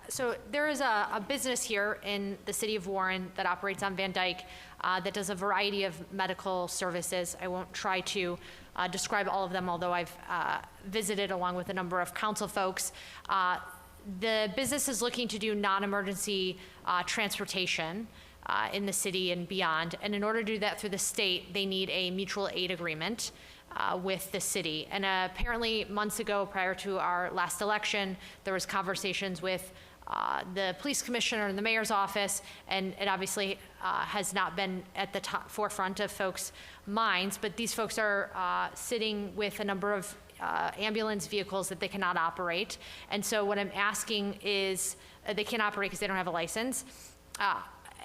So there is a business here in the city of Warren that operates on Van Dyke that does a variety of medical services. I won't try to describe all of them, although I've visited along with a number of council folks. The business is looking to do non-emergency transportation in the city and beyond. And in order to do that through the state, they need a mutual aid agreement with the city. And apparently months ago, prior to our last election, there was conversations with the police commissioner and the mayor's office, and it obviously has not been at the forefront of folks' minds, but these folks are sitting with a number of ambulance vehicles that they cannot operate. And so what I'm asking is, they can't operate because they don't have a license.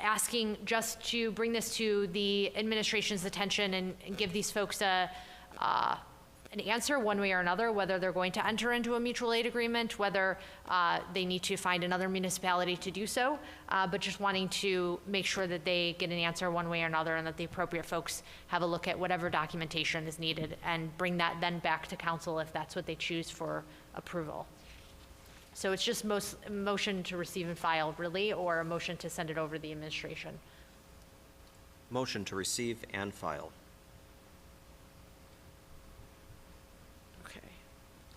Asking just to bring this to the administration's attention and give these folks an answer one way or another, whether they're going to enter into a mutual aid agreement, whether they need to find another municipality to do so, but just wanting to make sure that they get an answer one way or another and that the appropriate folks have a look at whatever documentation is needed and bring that then back to council if that's what they choose for approval. So it's just motion to receive and file, really, or a motion to send it over to the administration? Motion to receive and file. Okay.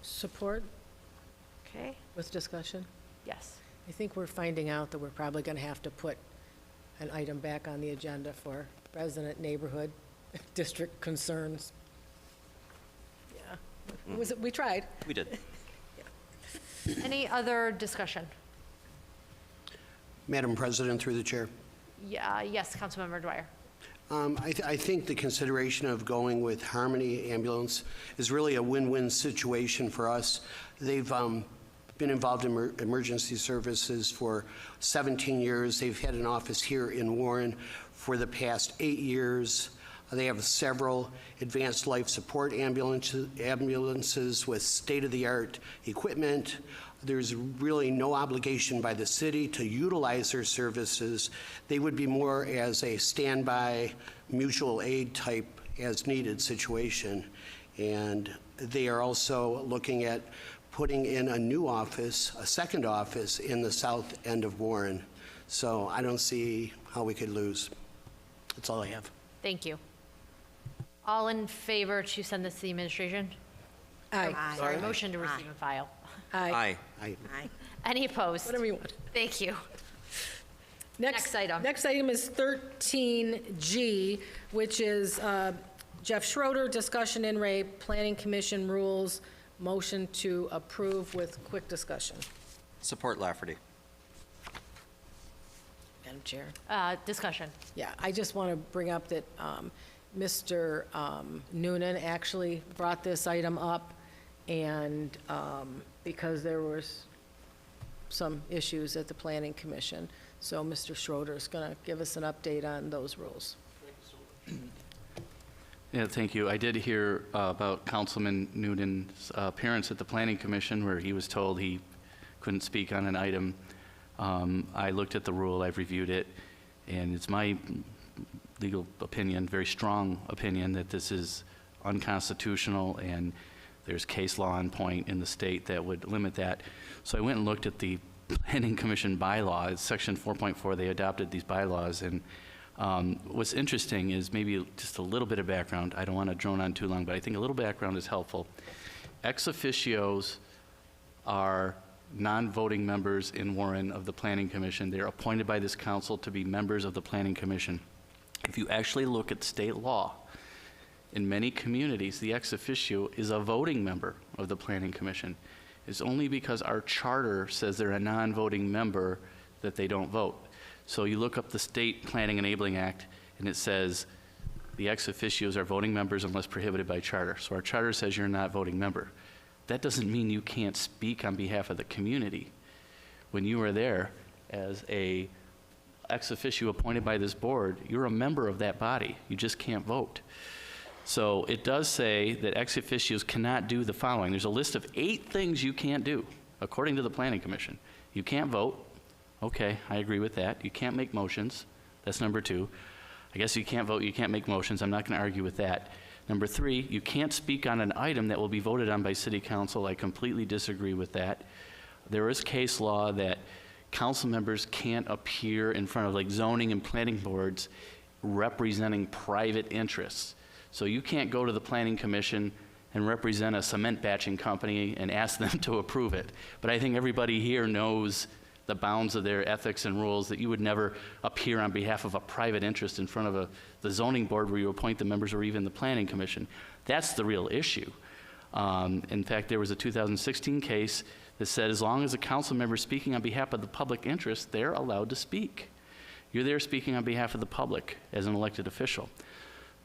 Support Okay, with discussion? yes. I think we're finding out that we're probably going to have to put an item back on the agenda for resident neighborhood district concerns. Yeah, we tried. We did. Any other discussion? Madam President, through the chair. Yeah, yes, Councilmember Dwyer. I think the consideration of going with Harmony Ambulance is really a win-win situation for us. They've been involved in emergency services for 17 years. They've had an office here in Warren for the past 8 years. They have several advanced life support ambulances with state-of-the-art equipment. There's really no obligation by the city to utilize their services. They would be more as a standby mutual aid type as needed situation. And they are also looking at putting in a new office, a second office in the south end of Warren. So I don't see how we could lose. That's all I have. Thank you. All in favor to send this to the administration? Aye. Sorry, motion to receive and file. Aye. Aye. Any opposed? Whatever you want. Thank you. Next item. Next item is 13G, which is Jeff Schroeder, discussion in Ray, Planning Commission rules, motion to approve with quick discussion. Support Lafferty. Madam Chair. Discussion. Yeah, I just want to bring up that Mr. Noonan actually brought this item up, and because there was some issues at the Planning Commission. So Mr. Schroeder is going to give us an update on those rules. Yeah, thank you. I did hear about Councilman Noonan's appearance at the Planning Commission where he was told he couldn't speak on an item. I looked at the rule, I've reviewed it, and it's my legal opinion, very strong opinion, that this is unconstitutional and there's case law on point in the state that would limit that. So I went and looked at the Planning Commission bylaws, section 4.4, they adopted these bylaws, and what's interesting is maybe just a little bit of background. I don't want to drone on too long, but I think a little background is helpful. Ex officios are non-voting members in Warren of the Planning Commission. They're appointed by this council to be members of the Planning Commission. If you actually look at state law, in many communities, the ex officio is a voting member of the Planning Commission. It's only because our charter says they're a non-voting member that they don't vote. So you look up the State Planning Enabling Act, and it says the ex officios are voting members unless prohibited by charter. So our charter says you're not a voting member. That doesn't mean you can't speak on behalf of the community. When you are there as a ex officio appointed by this board, you're a member of that body. You just can't vote. So it does say that ex officios cannot do the following. There's a list of 8 things you can't do, according to the Planning Commission. You can't vote. Okay, I agree with that. You can't make motions. That's number 2. I guess you can't vote, you can't make motions. I'm not going to argue with that. Number 3, you can't speak on an item that will be voted on by City Council. I completely disagree with that. There is case law that council members can't appear in front of like zoning and planning boards representing private interests. So you can't go to the Planning Commission and represent a cement batching company and ask them to approve it. But I think everybody here knows the bounds of their ethics and rules, that you would never appear on behalf of a private interest in front of the zoning board where you appoint the members, or even the Planning Commission. That's the real issue. In fact, there was a 2016 case that said as long as a council member is speaking on behalf of the public interest, they're allowed to speak. You're there speaking on behalf of the public as an elected official.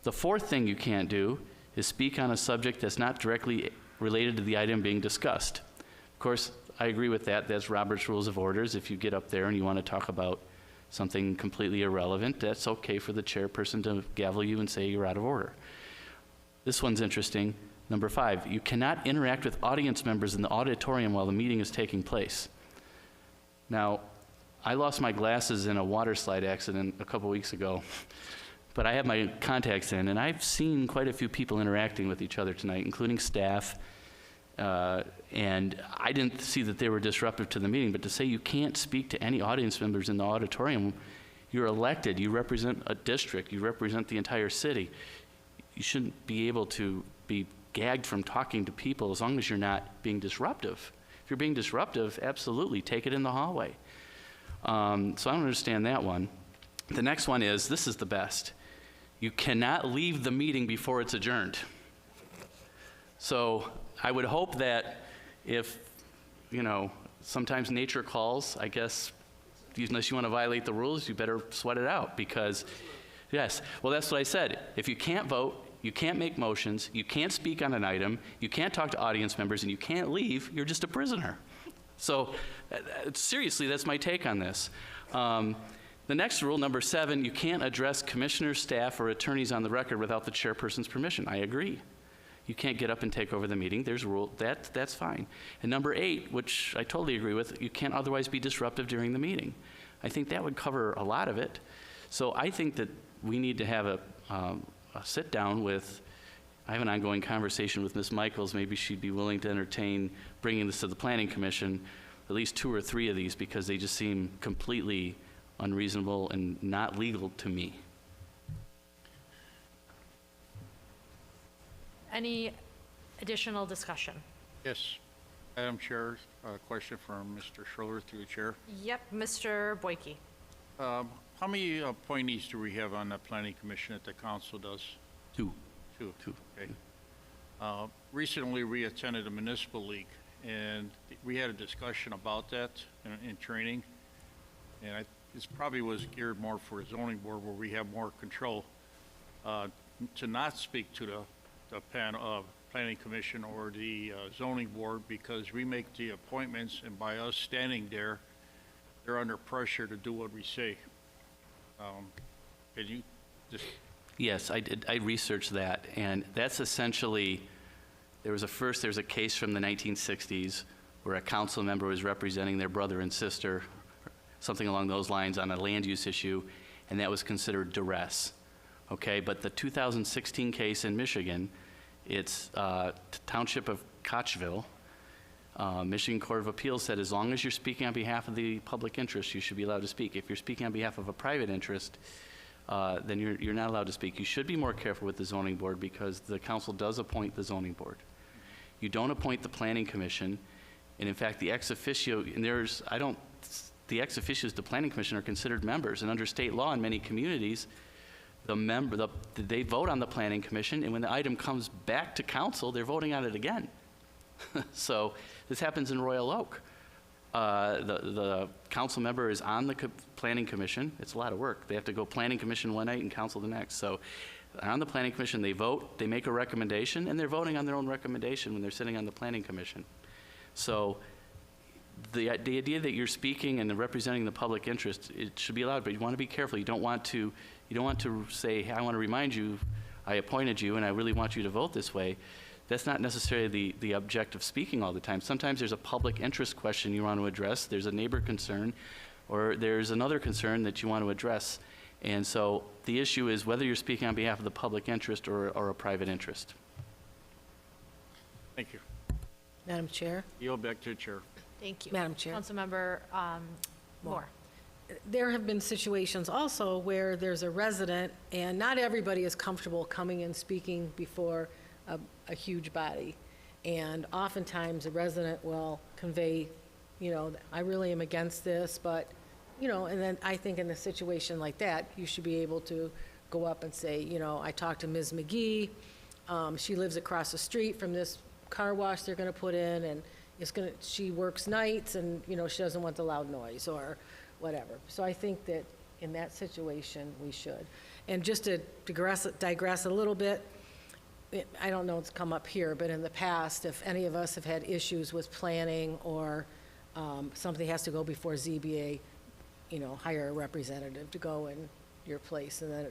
The fourth thing you can't do is speak on a subject that's not directly related to the item being discussed. Of course, I agree with that. That's Robert's Rules of Orders. If you get up there and you want to talk about something completely irrelevant, that's okay for the chairperson to gavel you and say you're out of order. This one's interesting. Number 5, you cannot interact with audience members in the auditorium while the meeting is taking place. Now, I lost my glasses in a water slide accident a couple weeks ago, but I have my contacts in, and I've seen quite a few people interacting with each other tonight, including staff, and I didn't see that they were disruptive to the meeting, but to say you can't speak to any audience members in the auditorium, you're elected, you represent a district, you represent the entire city. You shouldn't be able to be gagged from talking to people as long as you're not being disruptive. If you're being disruptive, absolutely, take it in the hallway. So I don't understand that one. The next one is, this is the best. You cannot leave the meeting before it's adjourned. So I would hope that if, sometimes nature calls, I guess, unless you want to violate the rules, you better sweat it out, because, yes, well, that's what I said. If you can't vote, you can't make motions, you can't speak on an item, you can't talk to audience members, and you can't leave, you're just a prisoner. So seriously, that's my take on this. The next rule, number 7, you can't address commissioners, staff, or attorneys on the record without the chairperson's permission. I agree. You can't get up and take over the meeting. There's a rule. That's fine. And number 8, which I totally agree with, you can't otherwise be disruptive during the meeting. I think that would cover a lot of it. So I think that we need to have a sit down with, I have an ongoing conversation with Ms. Michaels. Maybe she'd be willing to entertain bringing this to the Planning Commission, at least 2 or 3 of these, because they just seem completely unreasonable and not legal to me. Any additional discussion? Yes. Madam Chair, a question from Mr. Schroeder through the chair. Yep, Mr. Boyke. How many appointees do we have on the Planning Commission that the council does? 2. Two. Okay. Recently, we attended a municipal league, and we had a discussion about that in training, and this probably was geared more for a zoning board where we have more control to not speak to the Planning Commission or the zoning board, because we make the appointments, and by us standing there, they're under pressure to do what we say. Can you just... Yes, I did. I researched that, and that's essentially, there's a case from the 1960s where a council member was representing their brother and sister, something along those lines, on a land use issue, and that was considered duress. Okay, but the 2016 case in Michigan, it's Township of Kochville. Michigan Court of Appeals said as long as you're speaking on behalf of the public interest, you should be allowed to speak. If you're speaking on behalf of a private interest, then you're not allowed to speak. You should be more careful with the zoning board, because the council does appoint the zoning board. You don't appoint the Planning Commission, and in fact, the ex officio, and the ex officios, the Planning Commission, are considered members, and under state law in many communities, they vote on the Planning Commission, and when the item comes back to council, they're voting on it again. So this happens in Royal Oak. The council member is on the Planning Commission. It's a lot of work. They have to go Planning Commission one night and council the next. So on the Planning Commission, they vote, they make a recommendation, and they're voting on their own recommendation when they're sitting on the Planning Commission. So the idea that you're speaking and representing the public interest, it should be allowed, but you want to be careful. You don't want to say, hey, I want to remind you, I appointed you, and I really want you to vote this way. That's not necessarily the object of speaking all the time. Sometimes there's a public interest question you want to address, there's a neighbor concern, or there's another concern that you want to address. And so the issue is whether you're speaking on behalf of the public interest or a private interest. Thank you. Madam Chair? Yield back to the chair. Thank you. Madam Chair. Councilmember Moore. there have been situations also where there's a resident, and not everybody is comfortable coming and speaking before a huge body. And oftentimes, a resident will convey, you know, I really am against this, but, you know, and then I think in a situation like that, you should be able to go up and say, you know, I talked to Ms. McGee, she lives across the street from this car wash they're gonna put in, and she works nights, and, you know, she doesn't want the loud noise, or whatever. So I think that in that situation, we should. And just to digress a little bit, I don't know it's come up here, but in the past, if any of us have had issues with planning, or something has to go before ZBA, you know, hire a representative to go in your place, and then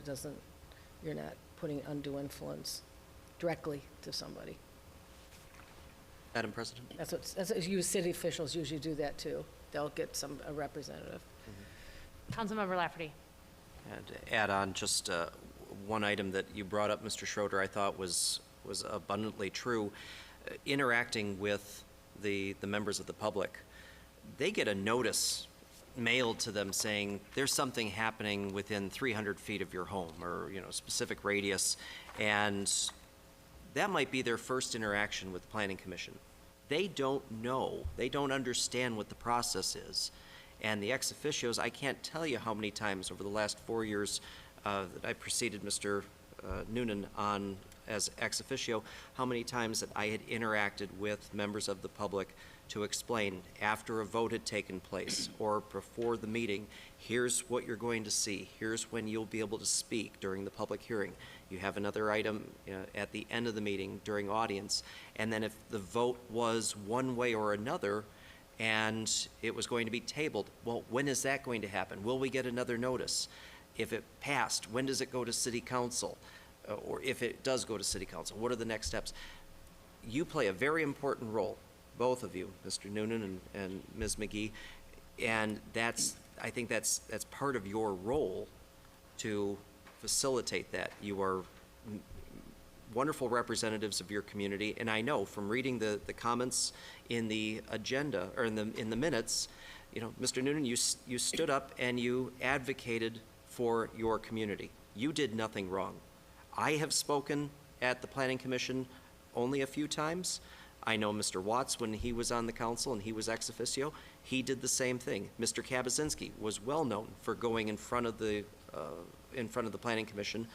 you're not putting undue influence directly to somebody. Madam President? You city officials usually do that too. They'll get a representative. Councilmember Lafferty. And to add on just one item that you brought up, Mr. Schroeder, I thought was abundantly true. Interacting with the members of the public, they get a notice mailed to them saying there's something happening within 300 feet of your home, or, you know, specific radius, and that might be their first interaction with the Planning Commission. They don't know, they don't understand what the process is. And the ex officios, I can't tell you how many times over the last 4 years that I preceded Mr. Noonan on as ex officio, how many times that I had interacted with members of the public to explain after a vote had taken place or before the meeting, here's what you're going to see, here's when you'll be able to speak during the public hearing. You have another item at the end of the meeting during audience, and then if the vote was one way or another and it was going to be tabled, well, when is that going to happen? Will we get another notice? If it passed, when does it go to City Council? Or if it does go to City Council, what are the next steps? You play a very important role, both of you, Mr. Noonan and Ms. McGee, and I think that's part of your role to facilitate that. You are wonderful representatives of your community, and I know from reading the comments in the agenda, or in the minutes, you know, Mr. Noonan, you stood up and you advocated for your community. You did nothing wrong. I have spoken at the Planning Commission only a few times. I know Mr. Watts, when he was on the council and he was ex officio, he did the same thing. Mr. Kabasinski was well known for going in front of the Planning Commission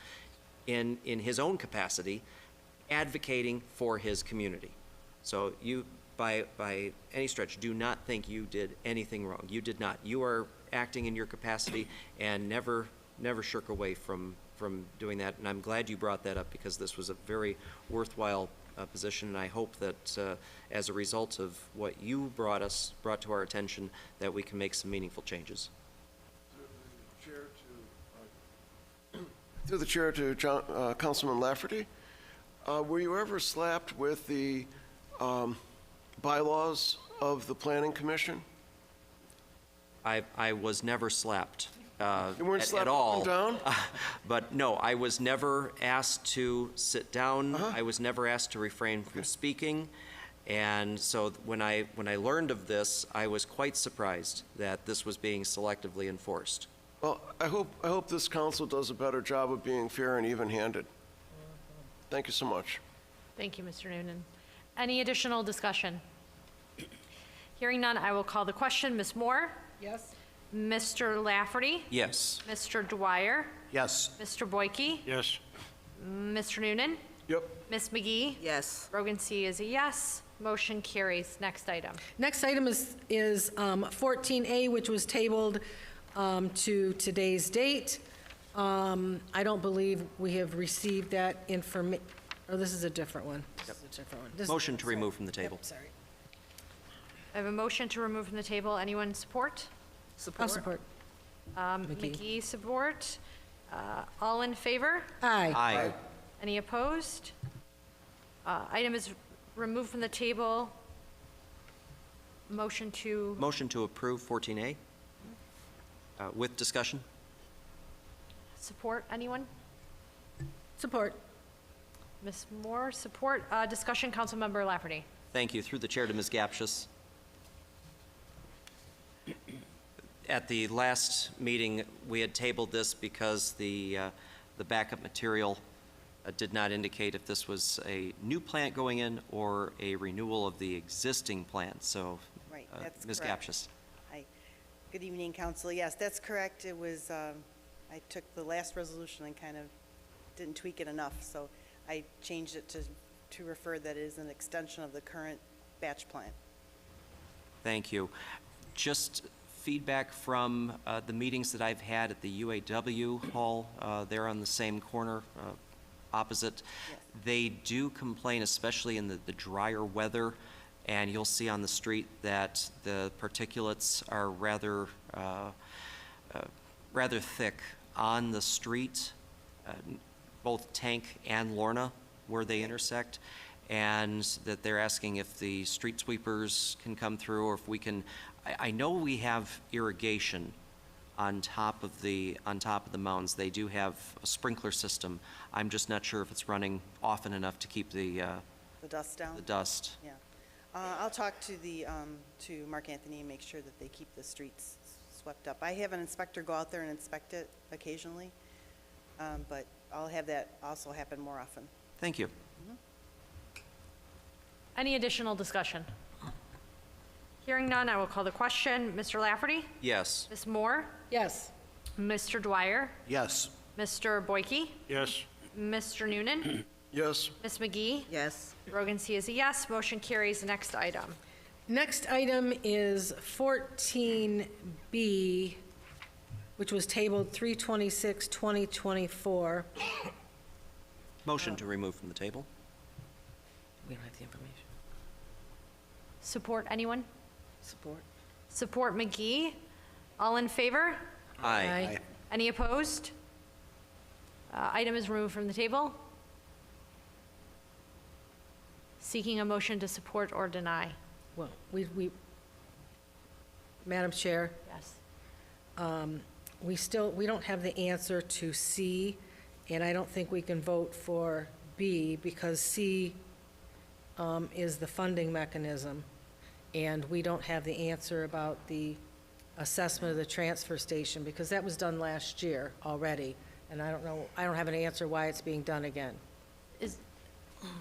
in his own capacity, advocating for his community. So you, by any stretch, do not think you did anything wrong. You did not. You are acting in your capacity and never shirk away from doing that. And I'm glad you brought that up, because this was a very worthwhile position, and I hope that as a result of what you brought to our attention, that we can make some meaningful changes. Through the chair to Councilman Lafferty, were you ever slapped with the bylaws of the Planning Commission? I was never slapped. You weren't slapped at all. up and down? But no, I was never asked to sit down. I was never asked to refrain from speaking. And so when I learned of this, I was quite surprised that this was being selectively enforced. Well, I hope this council does a better job of being fair and even-handed. Thank you so much. Thank you, Mr. Noonan. Any additional discussion? Hearing none, I will call the question. Ms. Moore? Yes. Mr. Lafferty? Yes. Mr. Dwyer? Yes. Mr. Boyke? Yes. Mr. Noonan? Yep. Ms. McGee? Yes. Rogan C. is a yes. Motion carries. Next item. Next item is 14A, which was tabled to today's date. I don't believe we have received that information. Oh, this is a different one. This is a different one. Motion to remove from the table. Yep, sorry. I have a motion to remove from the table. Anyone support? I'll support. McGee support. All in favor? Aye. Aye. Any opposed? Item is removed from the table. Motion to, Motion to approve 14A with discussion. support, anyone? Support. Ms. Moore, support. Discussion, Councilmember Lafferty. Thank you. Through the chair to Ms. Gapshis. At the last meeting, we had tabled this because the backup material did not indicate if this was a new plant going in or a renewal of the existing plant. So, Right, that's Ms. correct. Gapshis. Hi. Good evening, council. Yes, that's correct. It was, I took the last resolution and kind of didn't tweak it enough, so I changed it to refer that it is an extension of the current batch plant. Thank you. Just feedback from the meetings that I've had at the UAW Hall, there on the same corner, opposite. Yes. They do complain, especially in the drier weather, and you'll see on the street that the particulates are rather thick on the street, both Tank and Lorna, where they intersect, and that they're asking if the street sweepers can come through, or if we can. I know we have irrigation on top of the mounds. They do have a sprinkler system. I'm just not sure if it's running often enough to keep the dust down? The dust. Yeah. I'll talk to to Mark Anthony and make sure that they keep the streets swept up. I have an inspector go out there and inspect it occasionally, but I'll have that also happen more often. Thank you. Any additional discussion? Hearing none, I will call the question. Mr. Lafferty? Yes. Ms. Moore? Yes. Mr. Dwyer? Yes. Mr. Boyke? Yes. Mr. Noonan? Yes. Ms. McGee? Yes. Rogan C. is a yes. Motion carries. Next item. Next item is 14B, which was tabled 3/26/2024. Motion to remove from the table. We don't have the information. Support, anyone? Support. Support McGee. All in favor? Aye. Any opposed? Item is removed from the table. Seeking a motion to support or deny. Well, Madam Chair, Yes. we don't have the answer to C, and I don't think we can vote for B because C is the funding mechanism, and we don't have the answer about the assessment of the transfer station because that was done last year already, and I don't have an answer why it's being done again. Is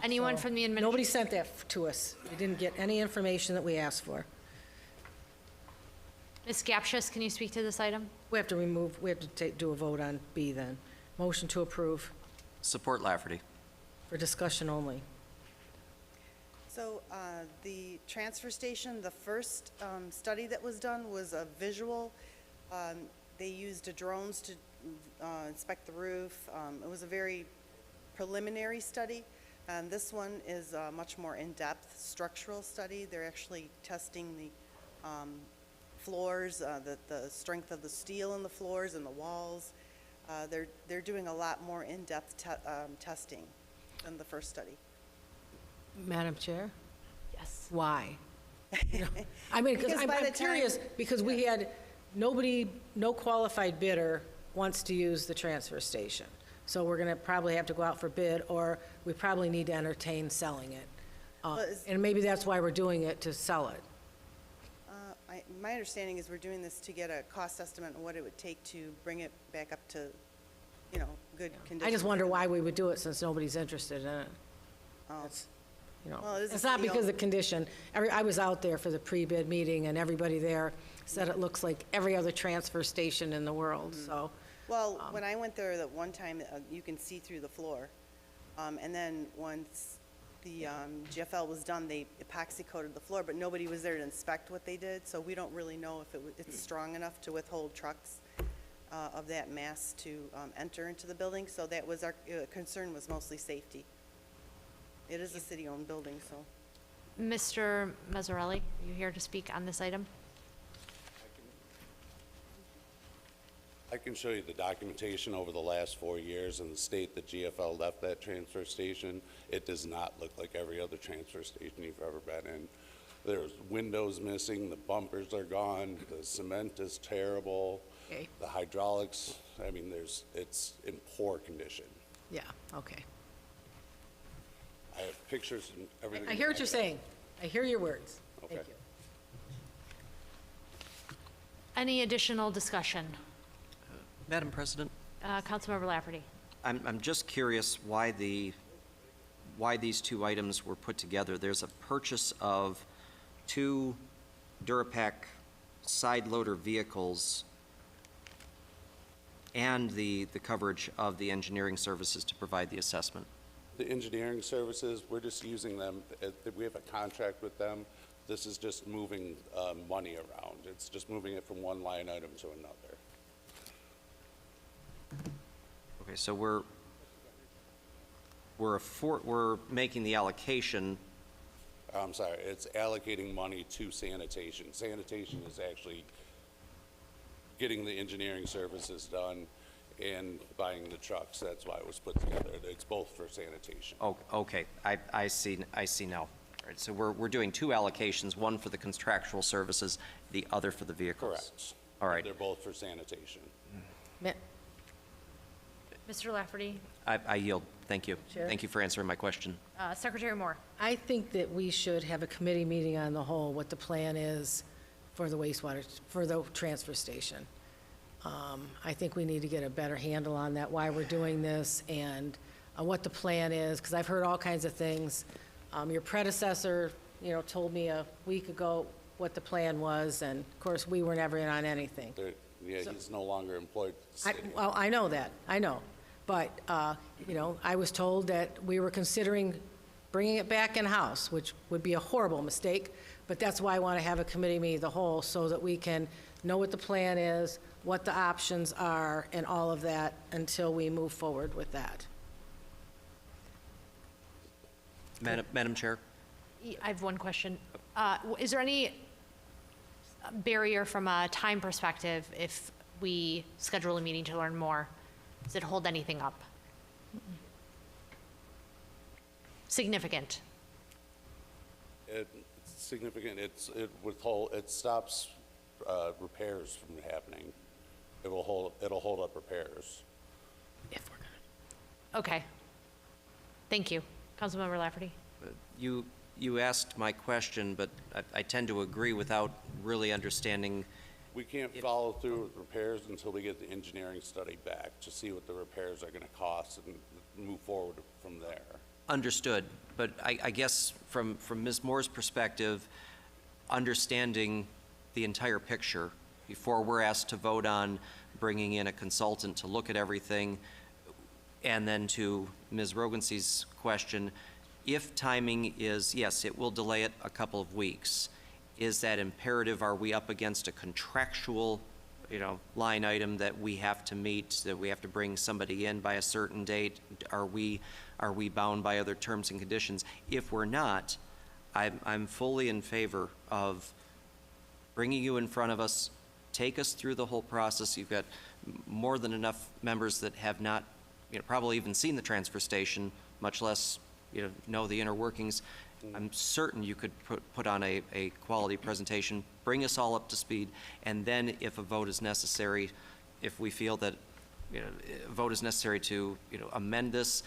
anyone So, from the administration? Nobody sent that to us. We didn't get any information that we asked for. Ms. Gapshis, can you speak to this item? We have to do a vote on B then. Motion to approve Support Lafferty. for discussion only. So the transfer station, the first study that was done was a visual. They used drones to inspect the roof. It was a very preliminary study. This one is a much more in-depth structural study. They're actually testing the floors, the strength of the steel in the floors and the walls. They're doing a lot more in-depth testing than the first study. Madam Chair? Yes. Why? I mean, because Because by I'm the time- curious, because we had no qualified bidder wants to use the transfer station. So we're going to probably have to go out for bid, or we probably need to entertain selling it. And maybe that's why we're doing it, to sell it. My understanding is we're doing this to get a cost estimate on what it would take to bring it back up to, good condition. I just wonder why we would do it since nobody's interested in it. Oh. That's, Well, it is a It's not because city-owned- of condition. I was out there for the pre-bid meeting, and everybody there said it looks like every other transfer station in the world, so. Well, when I went there that one time, you can see through the floor. And then once the GFL was done, they epoxy coated the floor, but nobody was there to inspect what they did, so we don't really know if it's strong enough to withhold trucks of that mass to enter into the building. So that was our concern, was mostly safety. It is a city-owned building, so. Mr. Mazzarelli, are you here to speak on this item? I can show you the documentation over the last 4 years and the state that GFL left that transfer station. It does not look like every other transfer station you've ever been in. There's windows missing, the bumpers are gone, the cement is terrible. Okay. The hydraulics, it's in poor condition. Yeah, okay. I have pictures and everything. I hear what you're saying. I hear your words. Thank Okay. you. Any additional discussion? Madam President, Councilmember Lafferty. I'm just curious why these two items were put together. There's a purchase of 2 Durapack side loader vehicles and the coverage of the engineering services to provide the assessment. The engineering services, we're just using them, we have a contract with them. This is just moving money around. It's just moving it from one line item to another. Okay, so we're making the allocation. I'm sorry, it's allocating money to sanitation. Sanitation is actually getting the engineering services done and buying the trucks. That's why it was put together. It's both for sanitation. Oh, okay, I see now. All right, so we're doing 2 allocations, one for the contractual services, the other for the vehicles. Correct. All right. They're both for sanitation. Mr. Lafferty. I yield. Thank you. Chair? Thank you for answering my question. Secretary Moore. I think that we should have a committee meeting on the whole, what the plan is for the wastewater, for the transfer station. I think we need to get a better handle on that, why we're doing this, and what the plan is, because I've heard all kinds of things. Your predecessor, told me a week ago what the plan was, and of course, we were never in on anything. He's no longer employed. Well, I know that, I know. But, I was told that we were considering bringing it back in-house, which would be a horrible mistake, but that's why I want to have a committee meeting of the whole, so that we can know what the plan is, what the options are, and all of that, until we move forward with that. Madam Chair? I have one question. Is there any barrier from a time perspective if we schedule a meeting to learn more? Does it hold anything up? Significant? It's significant. It stops repairs from happening. It'll hold up repairs. Okay. Thank you. Councilmember Lafferty. You asked my question, but I tend to agree without really understanding. We can't follow through with repairs until we get the engineering study back to see what the repairs are going to cost and move forward from there. Understood, but I guess from Ms. Moore's perspective, understanding the entire picture before we're asked to vote on bringing in a consultant to look at everything, and then to Ms. Rogency's question, if timing is, yes, it will delay it a couple of weeks. Is that imperative? Are we up against a contractual, line item that we have to meet, that we have to bring somebody in by a certain date? Are we bound by other terms and conditions? If we're not, I'm fully in favor of bringing you in front of us, take us through the whole process. You've got more than enough members that have not, probably even seen the transfer station, much less, know the inner workings. I'm certain you could put on a quality presentation, bring us all up to speed, and then if a vote is necessary, if we feel that a vote is necessary to amend this,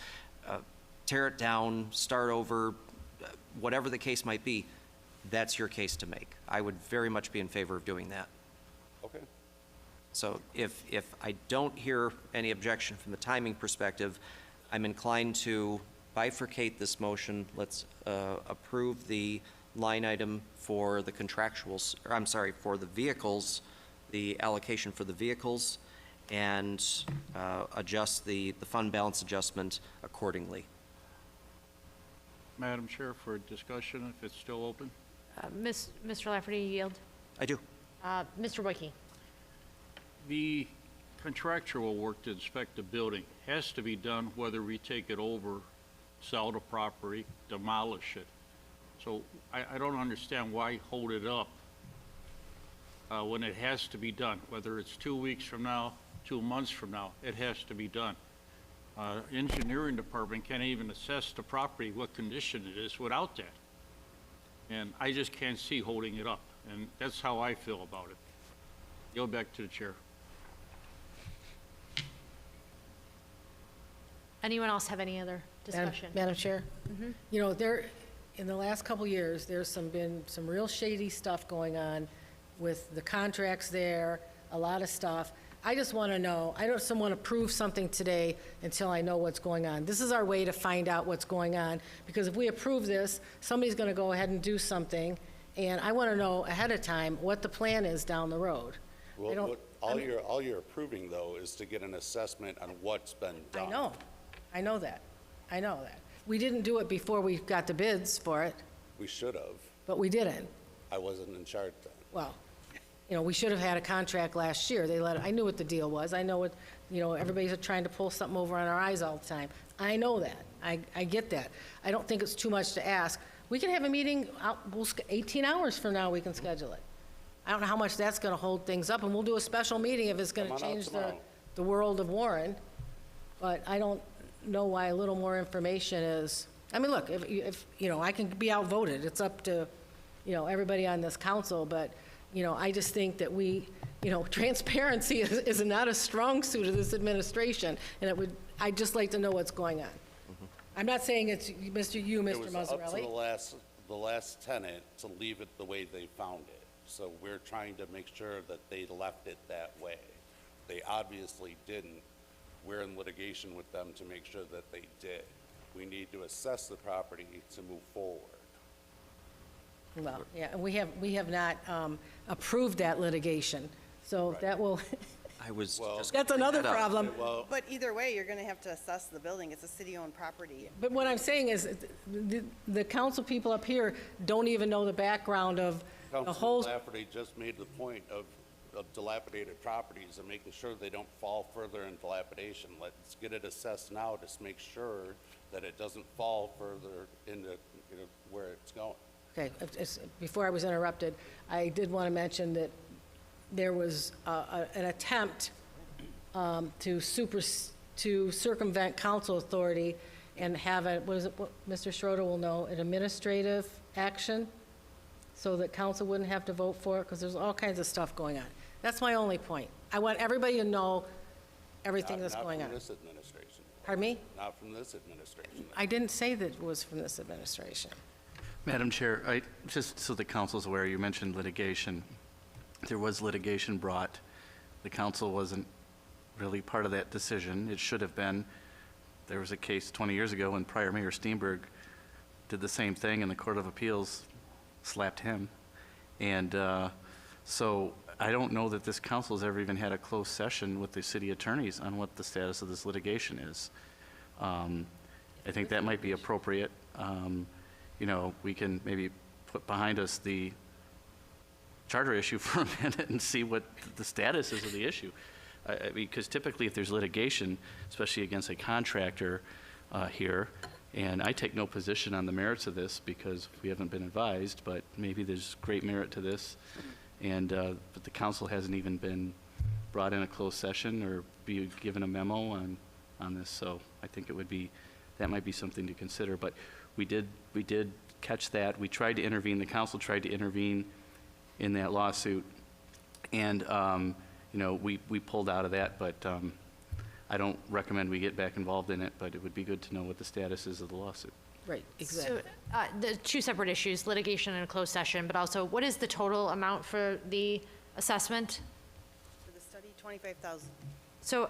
tear it down, start over, whatever the case might be, that's your case to make. I would very much be in favor of doing that. Okay. So if I don't hear any objection from the timing perspective, I'm inclined to bifurcate this motion. Let's approve the line item for the contractuals, or I'm sorry, for the vehicles, the allocation for the vehicles, and adjust the fund balance adjustment accordingly. Madam Chair, for discussion, if it's still open? Mr. Lafferty, you yield? I do. Mr. Boyke. The contractual work to inspect the building has to be done whether we take it over, sell the property, demolish it. So I don't understand why hold it up when it has to be done, whether it's 2 weeks from now, 2 months from now, it has to be done. Engineering department can't even assess the property, what condition it is without that. And I just can't see holding it up, and that's how I feel about it. Go back to the chair. Anyone else have any other discussion? Madam Chair? In the last couple years, there's been some real shady stuff going on with the contracts there, a lot of stuff. I just want to know, I don't want to prove something today until I know what's going on. This is our way to find out what's going on, because if we approve this, somebody's going to go ahead and do something, and I want to know ahead of time what the plan is down the road. I don't- All you're approving, though, is to get an assessment on what's been done. I know that. We didn't do it before we got the bids for it, We should have. but we didn't. I wasn't in charge then. Well, we should have had a contract last year. I knew what the deal was. I know what, everybody's trying to pull something over on our eyes all the time. I know that. I get that. I don't think it's too much to ask. We can have a meeting, 18 hours from now, we can schedule it. I don't know how much that's going to hold things up, and we'll do a special meeting if it's going Come to on out change tomorrow. the world of Warren. But I don't know why a little more information is, I mean, look, if I can be outvoted. It's up to, everybody on this council, but, I just think that transparency is not a strong suit of this administration, and I'd just like to know what's going on. I'm not saying it's Mr. It was up to Mazzarelli. the last tenant to leave it the way they found it. So we're trying to make sure that they left it that way. They obviously didn't. We're in litigation with them to make sure that they did. We need to assess the property to move forward. Well, yeah, and we have not approved that litigation, so that will, I was just. that's another problem. But either way, you're going to have to assess the building. It's a city-owned property. But what I'm saying is, the council people up here don't even know the background of the whole. Councilman Lafferty just made the point of dilapidated properties and making sure they don't fall further in dilapidation. Let's get it assessed now to make sure that it doesn't fall further into where it's going. Okay, before I was interrupted, I did want to mention that there was an attempt to circumvent council authority and have Mr. Schroeder will know, an administrative action, so that council wouldn't have to vote for it, because there's all kinds of stuff going on. That's my only point. I want everybody to know everything that's going on. Not from this administration. Pardon me? Not from this administration. I didn't say that it was from this administration. Madam Chair, just so the council's aware, you mentioned litigation. There was litigation brought. The council wasn't really part of that decision. It should have been. There was a case 20 years ago when prior Mayor Steenberg did the same thing, and the Court of Appeals slapped him. And so I don't know that this council's ever even had a closed session with the city attorneys on what the status of this litigation is. I think that might be appropriate. We can maybe put behind us the charter issue for a minute and see what the status is of the issue. Because typically if there's litigation, especially against a contractor here, and I take no position on the merits of this because we haven't been advised, but maybe there's great merit to this, and but the council hasn't even been brought in a closed session or be given a memo on this, so I think that might be something to consider. But we did catch that. We tried to intervene. The council tried to intervene in that lawsuit, and we pulled out of that. But I don't recommend we get back involved in it. But it would be good to know what the status is of the lawsuit. Right, exactly. So, the two separate issues, litigation and a closed session, but also, what is the total amount for the assessment? For the study, $25,000. So,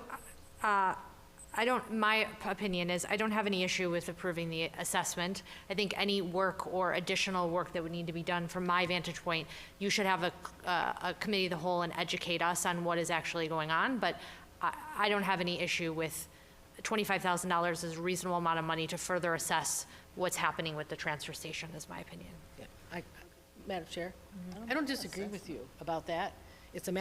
my opinion is, I don't have any issue with approving the assessment. I think any work or additional work that would need to be done, from my vantage point, you should have a committee of the whole and educate us on what is actually going on, but I don't have any issue with $25,000 is a reasonable amount of money to further assess what's happening with the transfer station, is my opinion. Yeah, Madam Chair, I don't disagree with you about that. It's a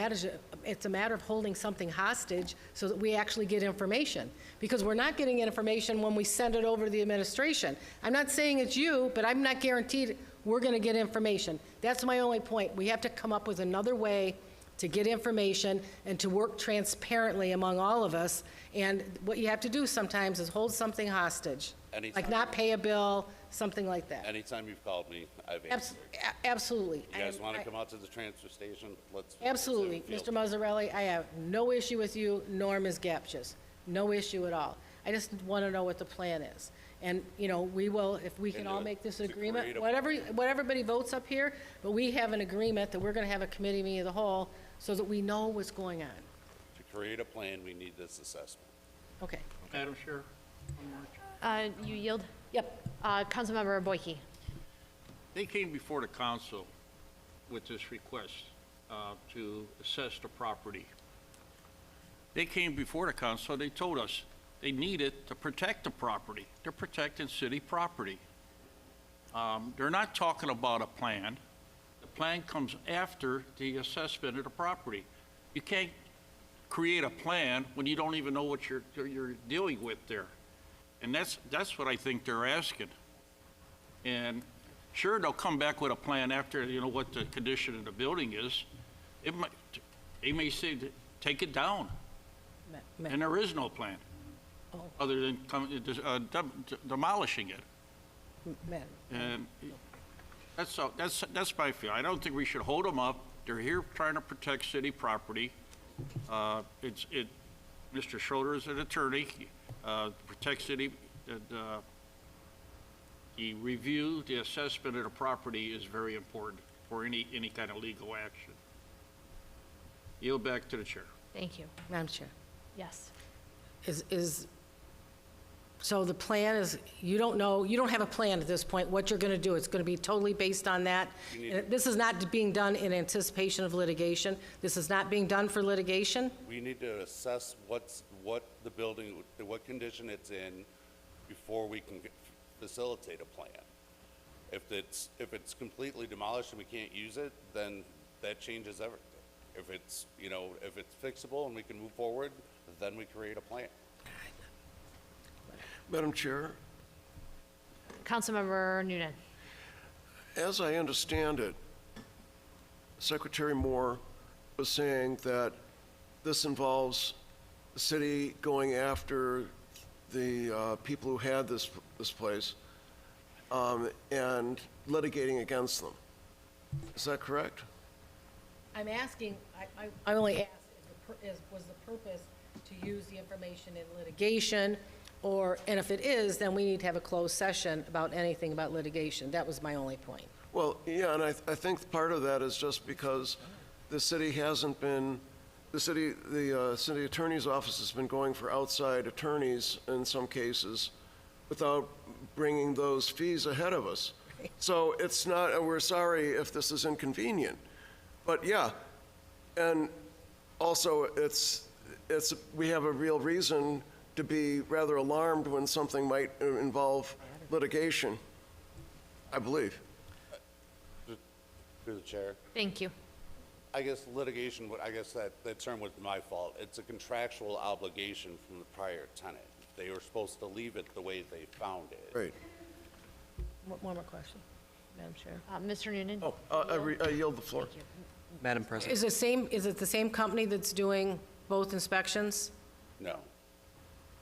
matter of holding something hostage so that we actually get information, because we're not getting information when we send it over to the administration. I'm not saying it's you, but I'm not guaranteed we're going to get information. That's my only point. We have to come up with another way to get information and to work transparently among all of us. And what you have to do sometimes is hold something hostage, Anytime. like not pay a bill, something like that. Anytime you've called me, I've answered. Absolutely. You guys want to come out to the transfer station? Let's. Absolutely. let's Mr. Mazzarelli, I have no issue with you, nor Ms. Gapchis. No issue at all. I just want to know what the plan is. And, you know, we will, if we can all make this agreement, what everybody votes up here, but we have an agreement that we're going to have a committee meeting of the whole so that we know what's going on. To create a plan, we need this assessment. Okay. Madam Chair, one more. You yield? Yep. Councilmember Boyke. They came before the council with this request to assess the property. They came before the council, they told us they needed to protect the property. They're protecting city property. They're not talking about a plan. The plan comes after the assessment of the property. You can't create a plan when you don't even know what you're dealing with there. And that's what I think they're asking. And sure, they'll come back with a plan after, you know, what the condition of the building is. They may say, take it down. And there is no plan, other than demolishing it. And that's my feeling. I don't think we should hold them up. They're here trying to protect city property. Mr. Schroeder is an attorney, protect city. The review, the assessment of the property is very important for any kind of legal action. Yield back to the chair. Thank you. Madam Chair. Yes. So the plan is, you don't know, you don't have a plan at this point, what you're going to do. It's going to be totally based on that. This is not being done in anticipation of litigation. This is not being done for litigation. We need to assess what the building, what condition it's in before we can facilitate a plan. If it's completely demolished and we can't use it, then that changes everything. If it's, you know, if it's fixable and we can move forward, then we create a plan. Madam Chair, Councilmember Noonan. as I understand it, Secretary Moore was saying that this involves the city going after the people who had this place and litigating against them. Is that correct? I'm asking, I only asked, was the purpose to use the information in litigation, and if it is, then we need to have a closed session about anything about litigation. That was my only point. Well, yeah, and I think part of that is just because the city hasn't been, the city attorney's office has been going for outside attorneys in some cases without bringing those fees ahead of us. So it's not, we're sorry if this is inconvenient. But yeah, and also we have a real reason to be rather alarmed when something might involve litigation, I believe. Through the chair. Thank you. I guess litigation, I guess that term was my fault. It's a contractual obligation from the prior tenant. They were supposed to leave it the way they found it. Right. One more question, Madam Chair. Mr. Noonan? Oh, I yield the floor. Madam President. Is it the same company that's doing both inspections? No.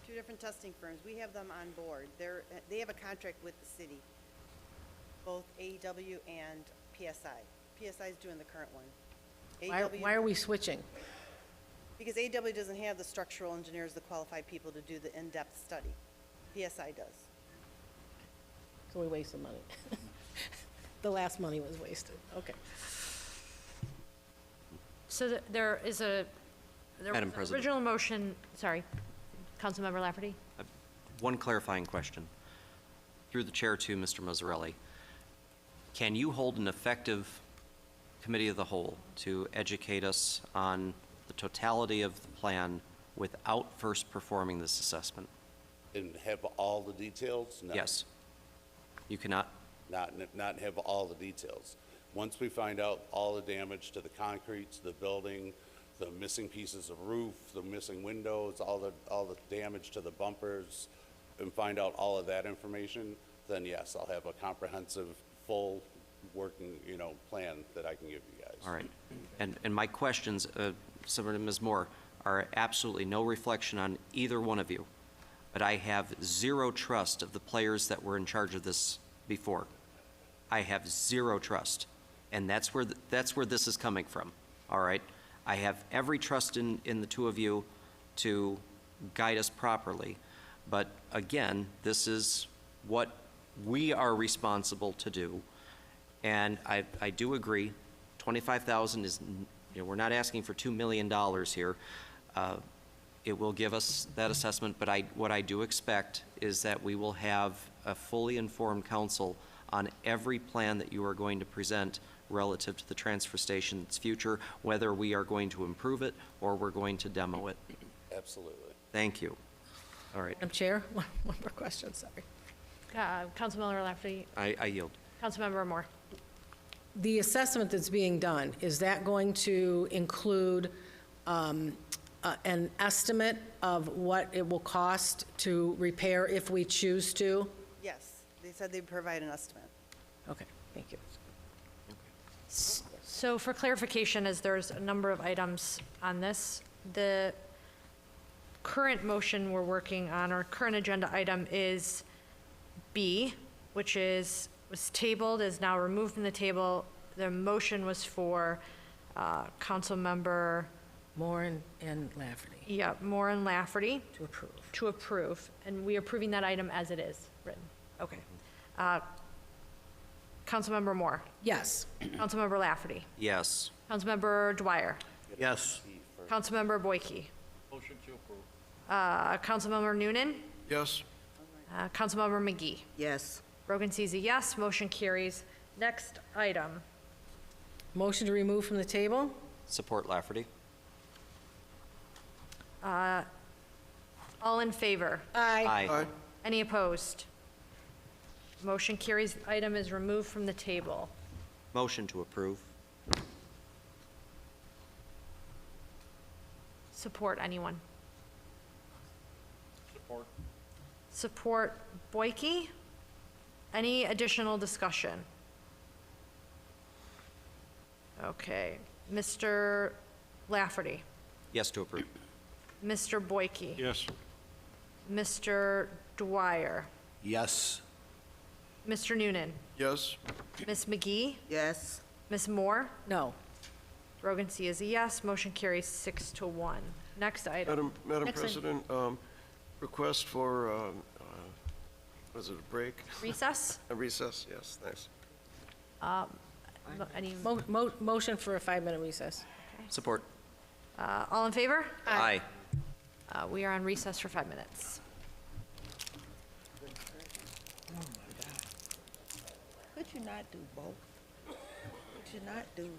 Two different testing firms. We have them on board. They have a contract with the city, both AEW and PSI. PSI is doing the current one. Why are we switching? Because AEW doesn't have the structural engineers, the qualified people to do the in-depth study. PSI does. So we wasted money. The last money was wasted. Okay. So there was an Madam President. original motion, sorry, Councilmember Lafferty? One clarifying question. Through the chair to Mr. Mazzarelli. Can you hold an effective committee of the whole to educate us on the totality of the plan without first performing this assessment? And have all the details? No. Yes. You cannot? Not have all the details. Once we find out all the damage to the concrete, to the building, the missing pieces of roof, the missing windows, all the damage to the bumpers, and find out all of that information, then yes, I'll have a comprehensive, full working, plan that I can give you guys. All right. And my questions, similar to Ms. Moore, are absolutely no reflection on either one of you. But I have zero trust of the players that were in charge of this before. I have zero trust. And that's where this is coming from, all right? I have every trust in the two of you to guide us properly. But again, this is what we are responsible to do. And I do agree, 25,000 is, we're not asking for $2 million here. It will give us that assessment, but what I do expect is that we will have a fully informed council on every plan that you are going to present relative to the transfer station's future, whether we are going to improve it or we're going to demo it. Absolutely. Thank you. All right, Madam Chair, one more question, sorry. Councilmember Lafferty, I yield. Councilmember Moore. The assessment that's being done, is that going to include an estimate of what it will cost to repair if we choose to? Yes, they said they'd provide an estimate. Okay, thank you. So for clarification, as there's a number of items on this, the current motion we're working on, our current agenda item is B, which was tabled, is now removed from the table. The motion was for Councilmember Moore and Lafferty. Yeah, Moore and Lafferty. To approve. To approve, and we are approving that item as it is written. Okay. Councilmember Moore. Yes. Councilmember Lafferty. Yes. Councilmember Dwyer. Yes. Councilmember Boyke. Motion to approve. Councilmember Noonan. Yes. Councilmember McGee. Yes. Brogan sees a yes, motion carries. Next item. Motion to remove from the table? Support Lafferty. All in favor? Aye. Aye. Any opposed? Motion carries. Item is removed from the table. Motion to approve. Support, anyone? Support. Support Boyke. Any additional discussion? Okay. Mr. Lafferty. Yes to approve. Mr. Boyke. Yes. Mr. Dwyer. Yes. Mr. Noonan. Yes. Ms. McGee. Yes. Ms. Moore. No. Brogan C is a yes. Motion carries 6-1. Next item. Madam Nixon. President, request for, was it a break? Recess? A recess, yes, thanks. Any, Motion for a 5-minute recess. Support. all in favor? Aye. We are on recess for 5 minutes. Could you not do both? Could you not do?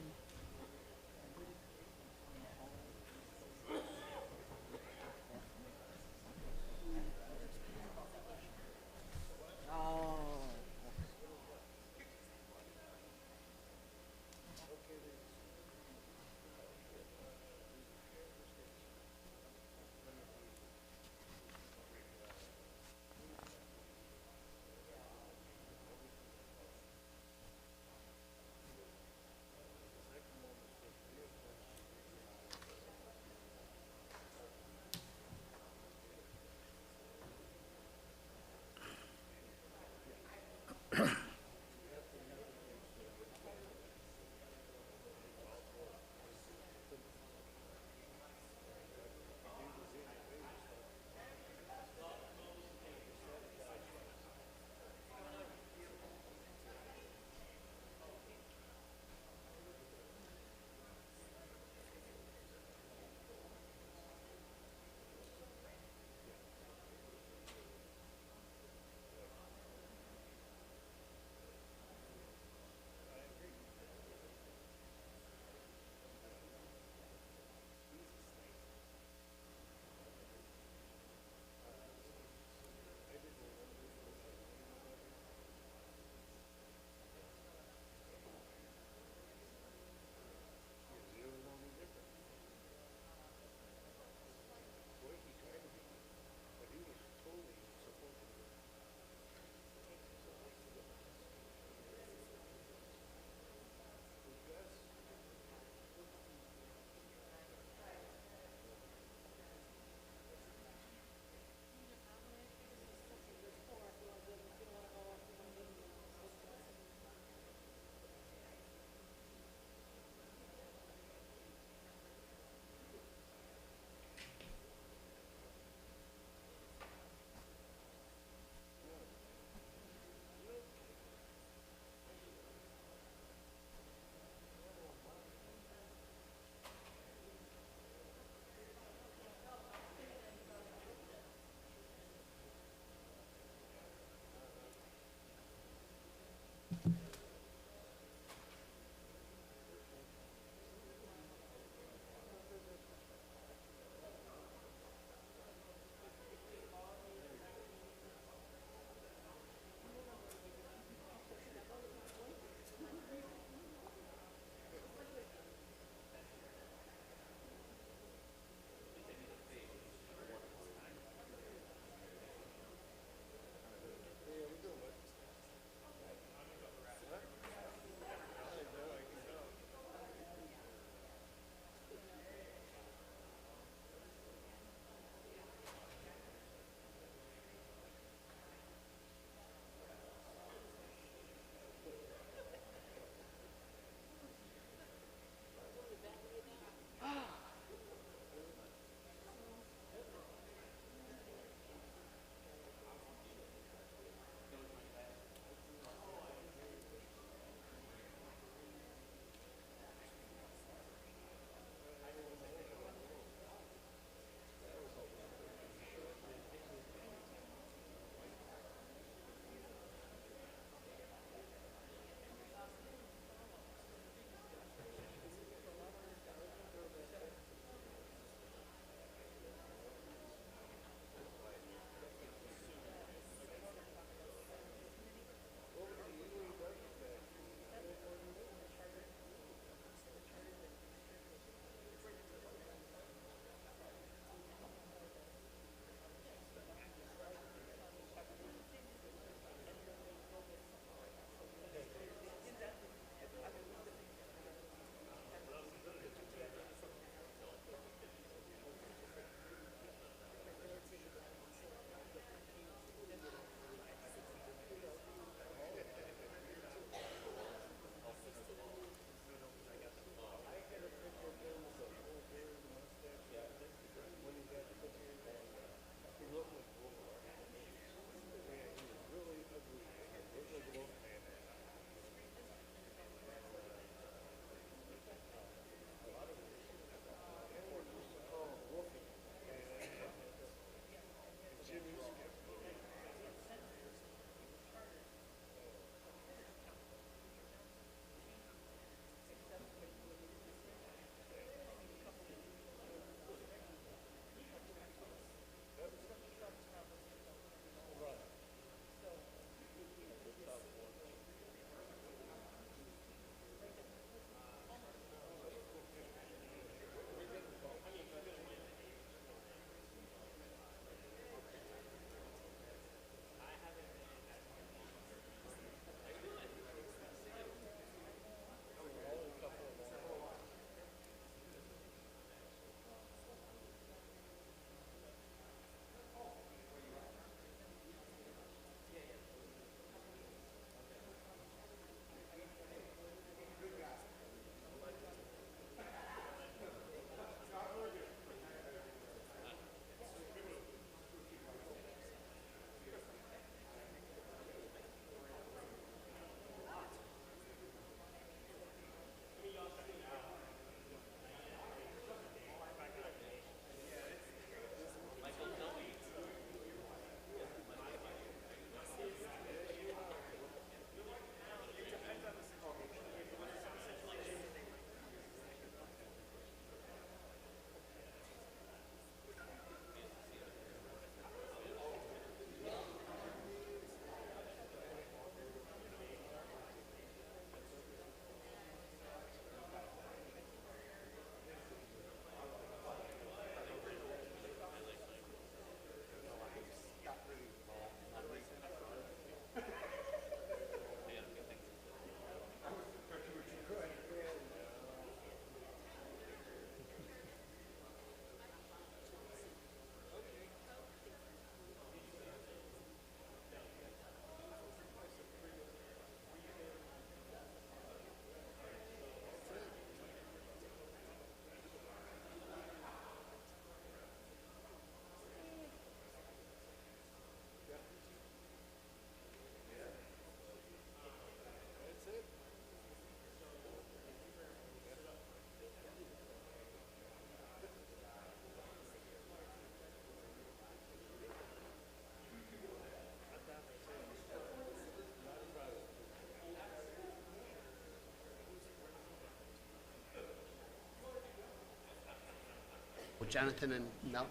Jonathan and Mel?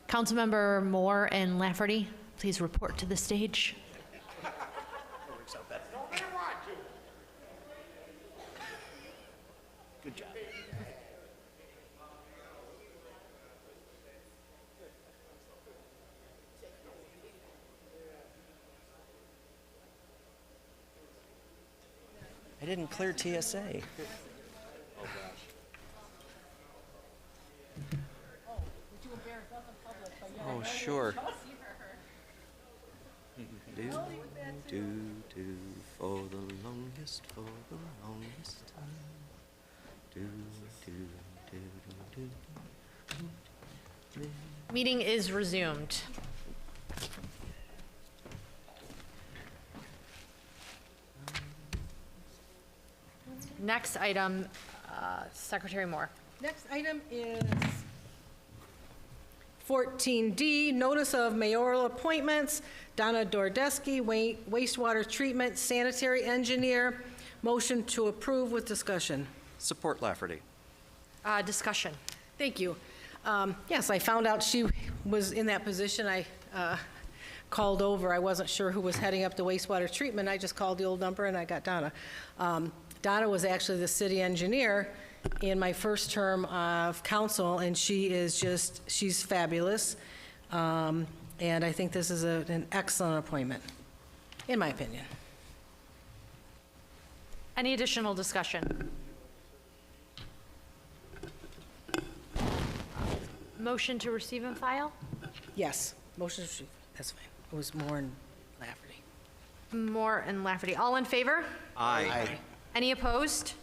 Councilmember Moore and Lafferty, please report to the stage. Good job. I didn't clear TSA. Oh, sure. Do, for the longest time. Do, Meeting is resumed. Next item, Secretary Moore. Next item is 14D, notice of mayoral appointments. Donna Dordeski, wastewater treatment sanitary engineer. Motion to approve with discussion. Support Lafferty. Discussion. Thank you. Yes, I found out she was in that position. I called over. I wasn't sure who was heading up the wastewater treatment. I just called the old number and I got Donna. Donna was actually the city engineer in my first term of council, and she's fabulous. And I think this is an excellent appointment, in my opinion. Any additional discussion? Motion to receive and file? Yes, motion to receive. That's fine. It was Moore and Lafferty. Moore and Lafferty. All in favor? Aye. Any opposed?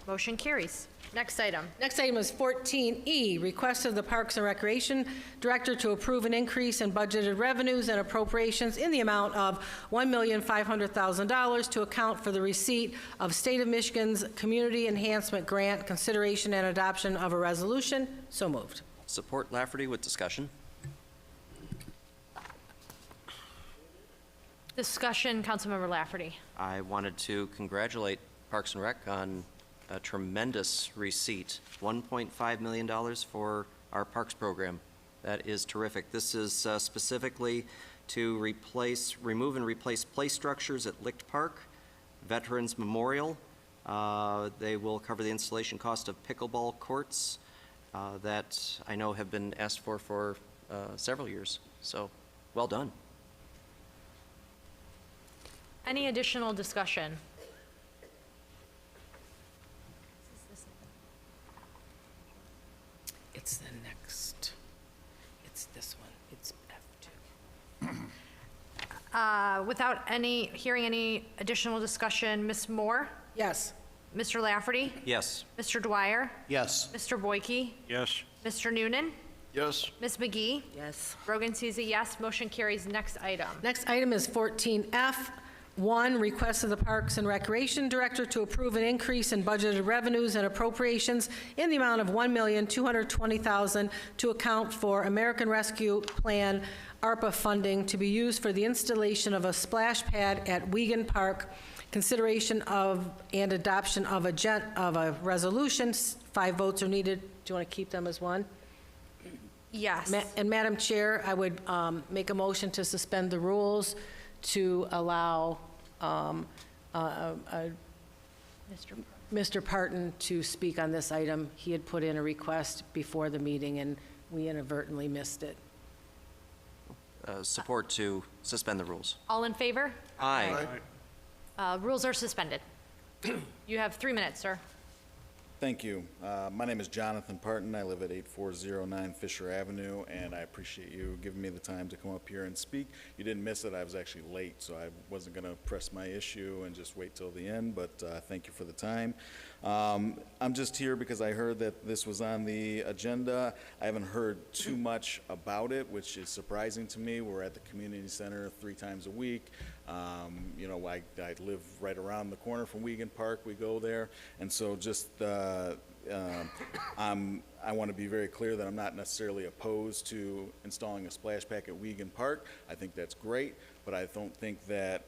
Motion carries. Next item. Next item is 14E, request of the Parks and Recreation Director to approve an increase in budgeted revenues and appropriations in the amount of $1,500,000 to account for the receipt of State of Michigan's Community Enhancement Grant, consideration and adoption of a resolution. So moved. Support Lafferty with discussion. Discussion, Councilmember Lafferty. I wanted to congratulate Parks and Rec on a tremendous receipt, $1.5 million for our parks program. That is terrific. This is specifically to remove and replace play structures at Licht Park, Veterans Memorial. They will cover the installation cost of pickleball courts that I know have been asked for several years. So, well done. Any additional discussion? It's the next. It's this one. It's F2. Without hearing any additional discussion, Ms. Moore? Yes. Mr. Lafferty? Yes. Mr. Dwyer? Yes. Mr. Boyke? Yes. Mr. Noonan? Yes. Ms. McGee? Yes. Brogan sees a yes. Motion carries. Next item. Next item is 14F. 1, request of the Parks and Recreation Director to approve an increase in budgeted revenues and appropriations in the amount of $1,220,000 to account for American Rescue Plan ARPA funding to be used for the installation of a splash pad at Wiegand Park. Consideration of and adoption of a resolution. 5 votes are needed. Do you want to keep them as one? Yes. And Madam Chair, I would make a motion to suspend the rules to allow Mr. Parton to speak on this item. He had put in a request before the meeting, and we inadvertently missed it. Support to suspend the rules. All in favor? Aye. Rules are suspended. You have 3 minutes, sir. Thank you. My name is Jonathan Parton. I live at 8409 Fisher Avenue, and I appreciate you giving me the time to come up here and speak. You didn't miss it. I was actually late, so I wasn't going to press my issue and just wait till the end, but thank you for the time. I'm just here because I heard that this was on the agenda. I haven't heard too much about it, which is surprising to me. We're at the community center 3 times a week. You know, I live right around the corner from Wiegand Park. We go there, and so just I want to be very clear that I'm not necessarily opposed to installing a splash pad at Wiegand Park. I think that's great, but I don't think that,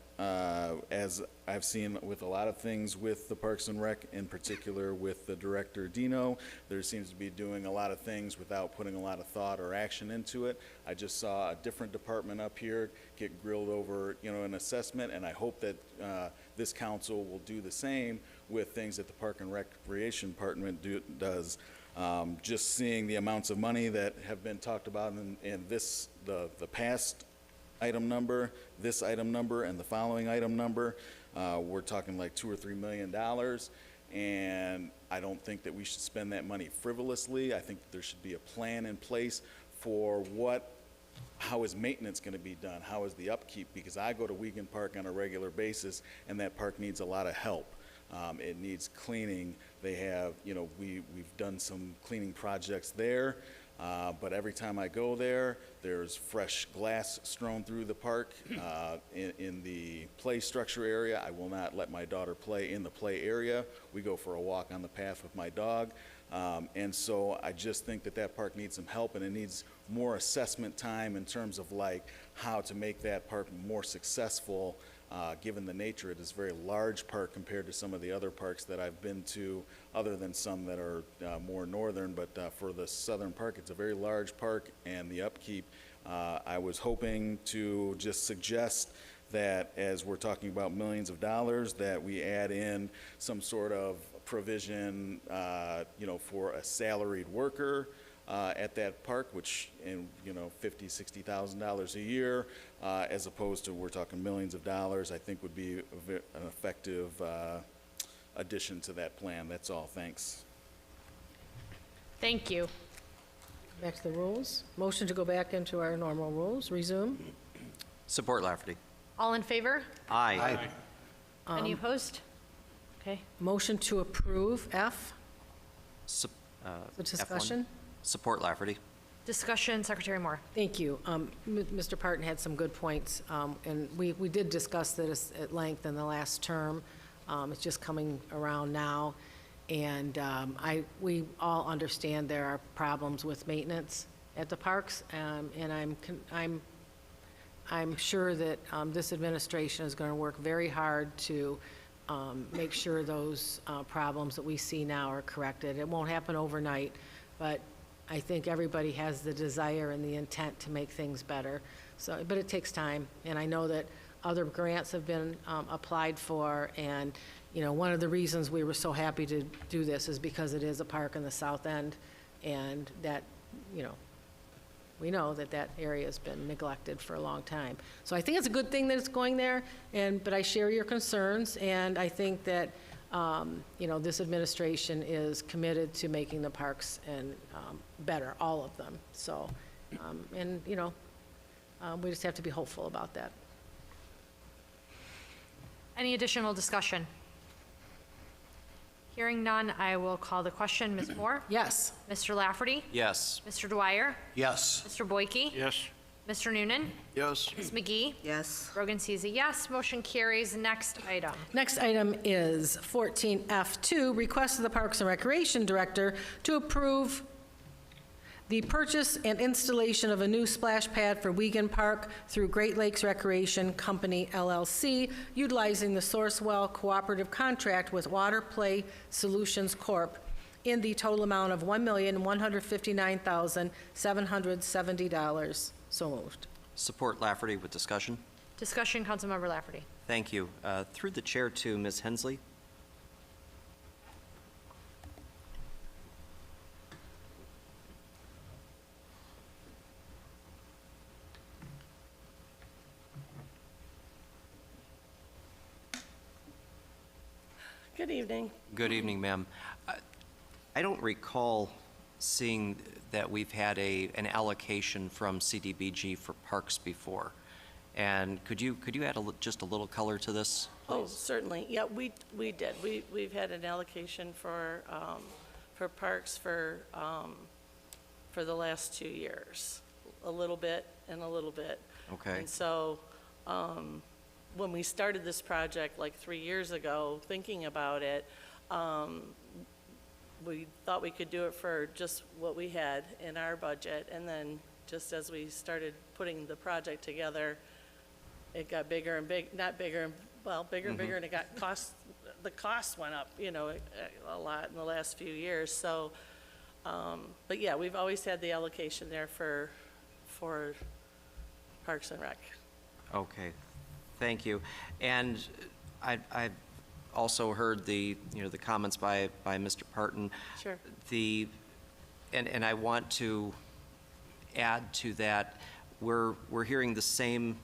as I've seen with a lot of things with the Parks and Rec, in particular with the director Dino, there seems to be doing a lot of things without putting a lot of thought or action into it. I just saw a different department up here get grilled over, an assessment, and I hope that this council will do the same with things that the Park and Recreation Department does. Just seeing the amounts of money that have been talked about in the past item number, this item number, and the following item number, we're talking like $2 or $3 million, and I don't think that we should spend that money frivolously. I think that there should be a plan in place for how is maintenance going to be done? How is the upkeep? Because I go to Wiegand Park on a regular basis, and that park needs a lot of help. It needs cleaning. They have, we've done some cleaning projects there, but every time I go there, there's fresh glass strewn through the park. In the play structure area, I will not let my daughter play in the play area. We go for a walk on the path with my dog. And so I just think that park needs some help, and it needs more assessment time in terms of how to make that park more successful. Given the nature, it is a very large park compared to some of the other parks that I've been to, other than some that are more northern. But for the southern park, it's a very large park, and the upkeep, I was hoping to just suggest that as we're talking about millions of dollars, that we add in some sort of provision, for a salaried worker at that park, which in $50,000, $60,000 a year, as opposed to we're talking millions of dollars, I think would be an effective addition to that plan. That's all. Thanks. Thank you. Back to the rules. Motion to go back into our normal rules. Resume. Support Lafferty. All in favor? Aye. Any opposed? Okay. Motion to approve F. The F1. discussion. Support Lafferty. Discussion, Secretary Moore. Thank you. Mr. Parton had some good points, and we did discuss this at length in the last term. It's just coming around now, and we all understand there are problems with maintenance at the parks, and I'm sure that this administration is going to work very hard to make sure those problems that we see now are corrected. It won't happen overnight, but I think everybody has the desire and the intent to make things better. But it takes time, and I know that other grants have been applied for, and one of the reasons we were so happy to do this is because it is a park in the south end, and that, we know that area has been neglected for a long time. So I think it's a good thing that it's going there, but I share your concerns, and I think that this administration is committed to making the parks better, all of them. So, we just have to be hopeful about that. Any additional discussion? Hearing none, I will call the question. Ms. Moore? Yes. Mr. Lafferty? Yes. Mr. Dwyer? Yes. Mr. Boyke? Yes. Mr. Noonan? Yes. Ms. McGee? Yes. Rogan sees a yes. Motion carries. Next item. Next item is 14F2, request of the Parks and Recreation Director to approve the purchase and installation of a new splash pad for Wiegand Park through Great Lakes Recreation Company, LLC, utilizing the Sourcewell Cooperative Contract with Water Play Solutions Corp. in the total amount of $1,159,770. So moved. Support Lafferty with discussion. Discussion, Councilmember Lafferty. Thank you. Through the chair to Ms. Hensley. Good evening. Good evening, ma'am. I don't recall seeing that we've had an allocation from CDBG for parks before. And could you add just a little color to this? Oh, certainly. Yeah, we did. We've had an allocation for parks for the last 2 years, a little bit and a little bit. Okay. And so when we started this project like 3 years ago, thinking about it, we thought we could do it for just what we had in our budget, and then just as we started putting the project together, it got bigger and not bigger, bigger and bigger, and it got the cost went up, a lot in the last few years, so, but yeah, we've always had the allocation there for Parks and Rec. Okay, thank you. And I also heard the comments by Mr. Parton. Sure. And I want to add to that, we're hearing the same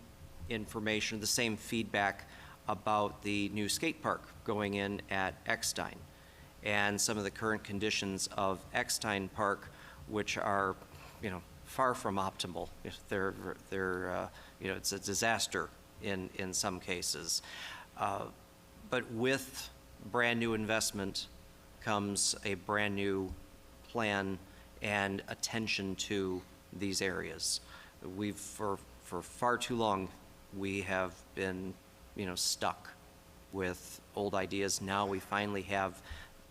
information, the same feedback about the new skate park going in at Eckstein and some of the current conditions of Eckstein Park, which are, far from optimal. They're it's a disaster in some cases. But with brand-new investment comes a brand-new plan and attention to these areas. For far too long, we have been, stuck with old ideas. Now we finally have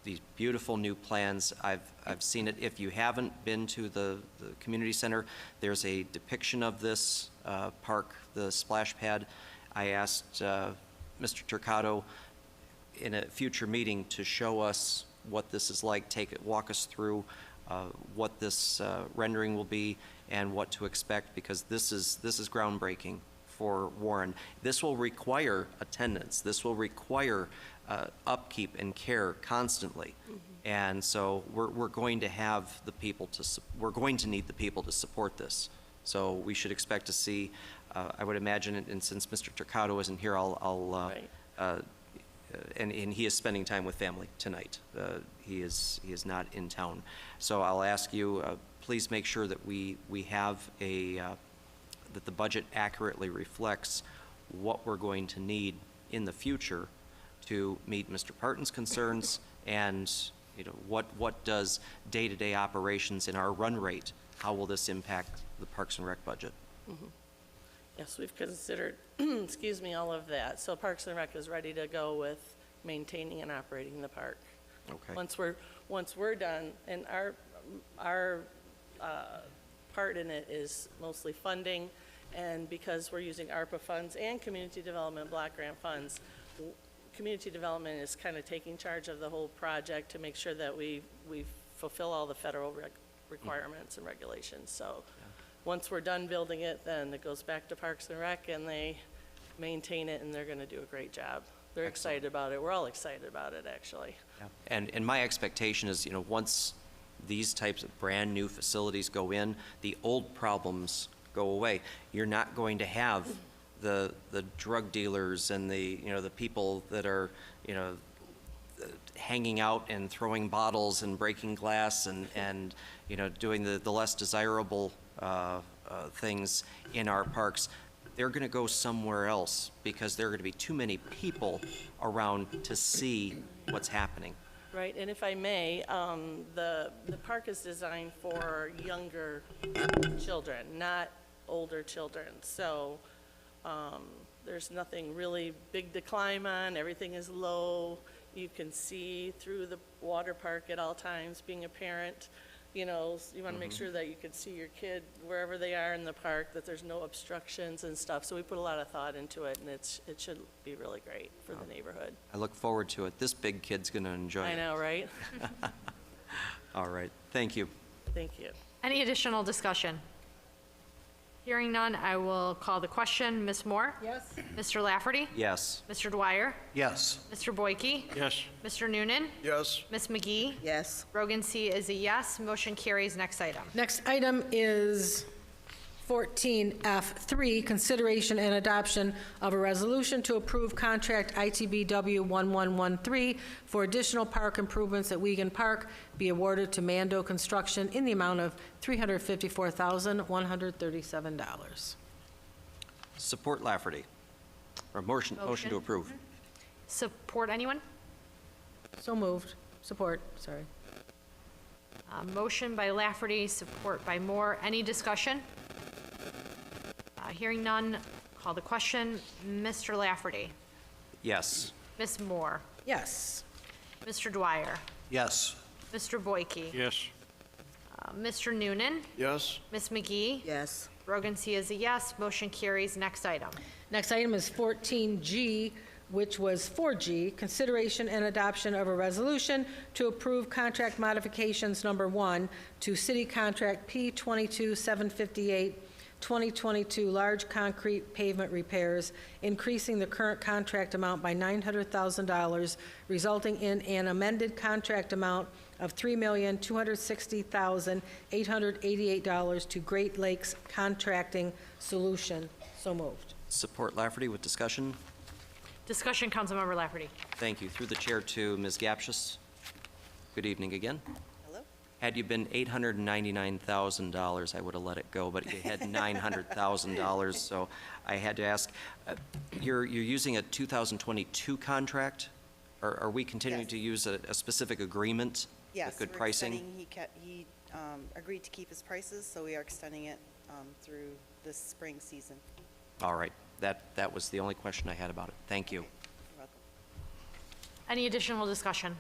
these beautiful new plans. I've seen it. If you haven't been to the community center, there's a depiction of this park, the splash pad. I asked Mr. Turcato in a future meeting to show us what this is like, walk us through what this rendering will be and what to expect, because this is groundbreaking for Warren. This will require attendance. This will require upkeep and care constantly. And so we're going to have the people we're going to need the people to support this. So we should expect to see, I would imagine, and since Mr. Turcato isn't here, and he is spending time with family tonight. He is not in town. So I'll ask you, please make sure that we have that the budget accurately reflects what we're going to need in the future to meet Mr. Parton's concerns, and what does day-to-day operations in our run rate, how will this impact the Parks and Rec budget? Yes, we've considered, all of that. So Parks and Rec is ready to go with maintaining and operating the park. Okay. Once we're done, and our part in it is mostly funding, and because we're using ARPA funds and community development block grant funds, community development is kind of taking charge of the whole project to make sure that we fulfill all the federal requirements and regulations. So once we're done building it, then it goes back to Parks and Rec, and they maintain it, and they're going to do a great job. They're excited about it. We're all excited about it, actually. Yeah. And my expectation is, once these types of brand-new facilities go in, the old problems go away. You're not going to have the drug dealers and the people that are, hanging out and throwing bottles and breaking glass and doing the less desirable things in our parks. They're going to go somewhere else because there are going to be too many people around to see what's happening. Right, and if I may, the park is designed for younger children, not older children. So there's nothing really big to climb on. Everything is low. You can see through the water park at all times. Being a parent, you want to make sure that you can see your kid wherever they are in the park, that there's no obstructions and stuff. So we put a lot of thought into it, and it should be really great for the neighborhood. I look forward to it. This big kid's going to enjoy it. I know, right? All right. Thank you. Thank you. Any additional discussion? Hearing none, I will call the question. Ms. Moore? Yes. Mr. Lafferty? Yes. Mr. Dwyer? Yes. Mr. Boyke? Yes. Mr. Noonan? Yes. Ms. McGee? Yes. Rogan C. is a yes. Motion carries. Next item. Next item is 14F3, consideration and adoption of a resolution to approve contract ITBW 1113 for additional park improvements at Wiegand Park be awarded to Mando Construction in the amount of $354,137. Support Lafferty. Or motion to approve. Support anyone? So moved. Support, sorry. Motion by Lafferty, support by Moore. Any discussion? Hearing none, call the question. Mr. Lafferty? Yes. Ms. Moore? Yes. Mr. Dwyer? Yes. Mr. Boyke? Yes. Mr. Noonan? Yes. Ms. McGee? Yes. Rogan C is a yes. Motion carries. Next item. Next item is 14G, which was 4G, consideration and adoption of a resolution to approve contract modifications number 1 to City Contract P22758, 2022 large concrete pavement repairs, increasing the current contract amount by $900,000, resulting in an amended contract amount of $3,260,888 to Great Lakes Contracting Solution. So moved. Support Lafferty with discussion. Discussion, Councilmember Lafferty. Thank you. Through the chair to Ms. Gapshis. Good evening again. Hello. Had you been $899,000, I would have let it go, but you had $900,000, so I had to ask. You're using a 2022 contract? Or are we continuing Yes. to use a specific agreement Yes, with good we're pricing? extending- He agreed to keep his prices, so we are extending it through this spring season. All right. That was the only question I had about it. Thank you. You're welcome. Any additional discussion?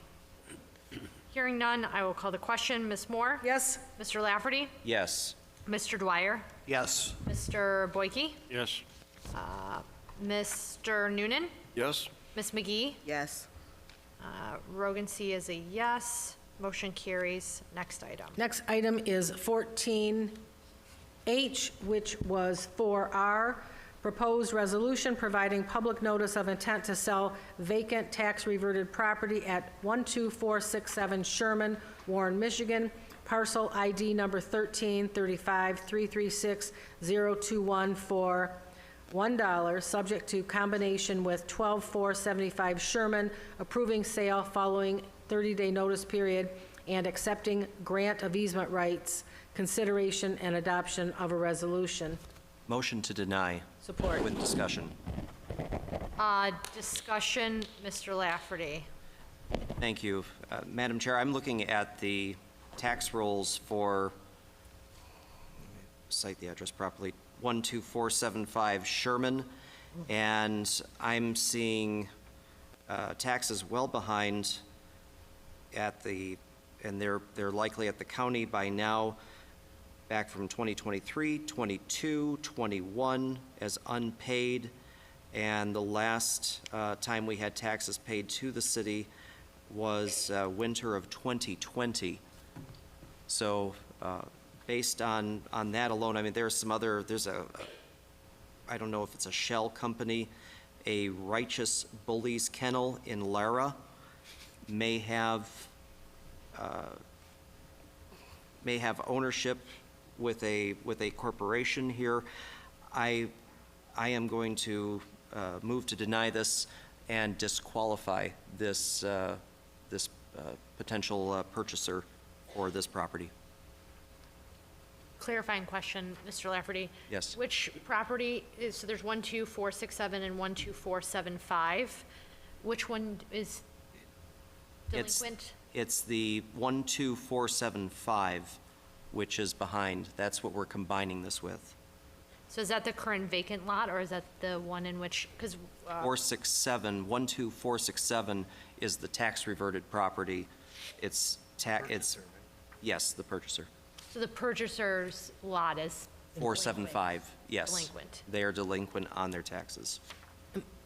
Hearing none, I will call the question. Ms. Moore? Yes? Mr. Lafferty? Yes. Mr. Dwyer? Yes. Mr. Boyke? Yes. Mr. Noonan? Yes? Ms. McGee? Yes. Rogan C is a yes. Motion carries. Next item. Next item is 14H, which was 4R, proposed resolution providing public notice of intent to sell vacant tax-reverted property at 12467 Sherman, Warren, Michigan, parcel ID number 1335336021 for $1, subject to combination with 12475 Sherman, approving sale following 30-day notice period and accepting grant of easement rights, consideration and adoption of a resolution. Motion to deny. Support. With discussion. Discussion, Mr. Lafferty. Thank you. Madam Chair, I'm looking at the tax rolls for, cite the address properly, 12475 Sherman, and I'm seeing taxes well behind at the, and they're likely at the county by now, back from 2023, 22, 21 as unpaid, and the last time we had taxes paid to the city was winter of 2020. So based on that alone, I mean, there's I don't know if it's a shell company, a Righteous Bullies Kennel in Lara may have ownership with a corporation here. I am going to move to deny this and disqualify this potential purchaser for this property. Clarifying question, Mr. Lafferty. Yes. Which property is, so there's 12467 and 12475. Which one is delinquent? It's the 12475, which is behind. That's what we're combining this with. So is that the current vacant lot, or is that the one in which, because 12467 is the tax reverted property. It's yes, the purchaser. so the purchaser's lot is 475, yes. Delinquent. They are delinquent on their taxes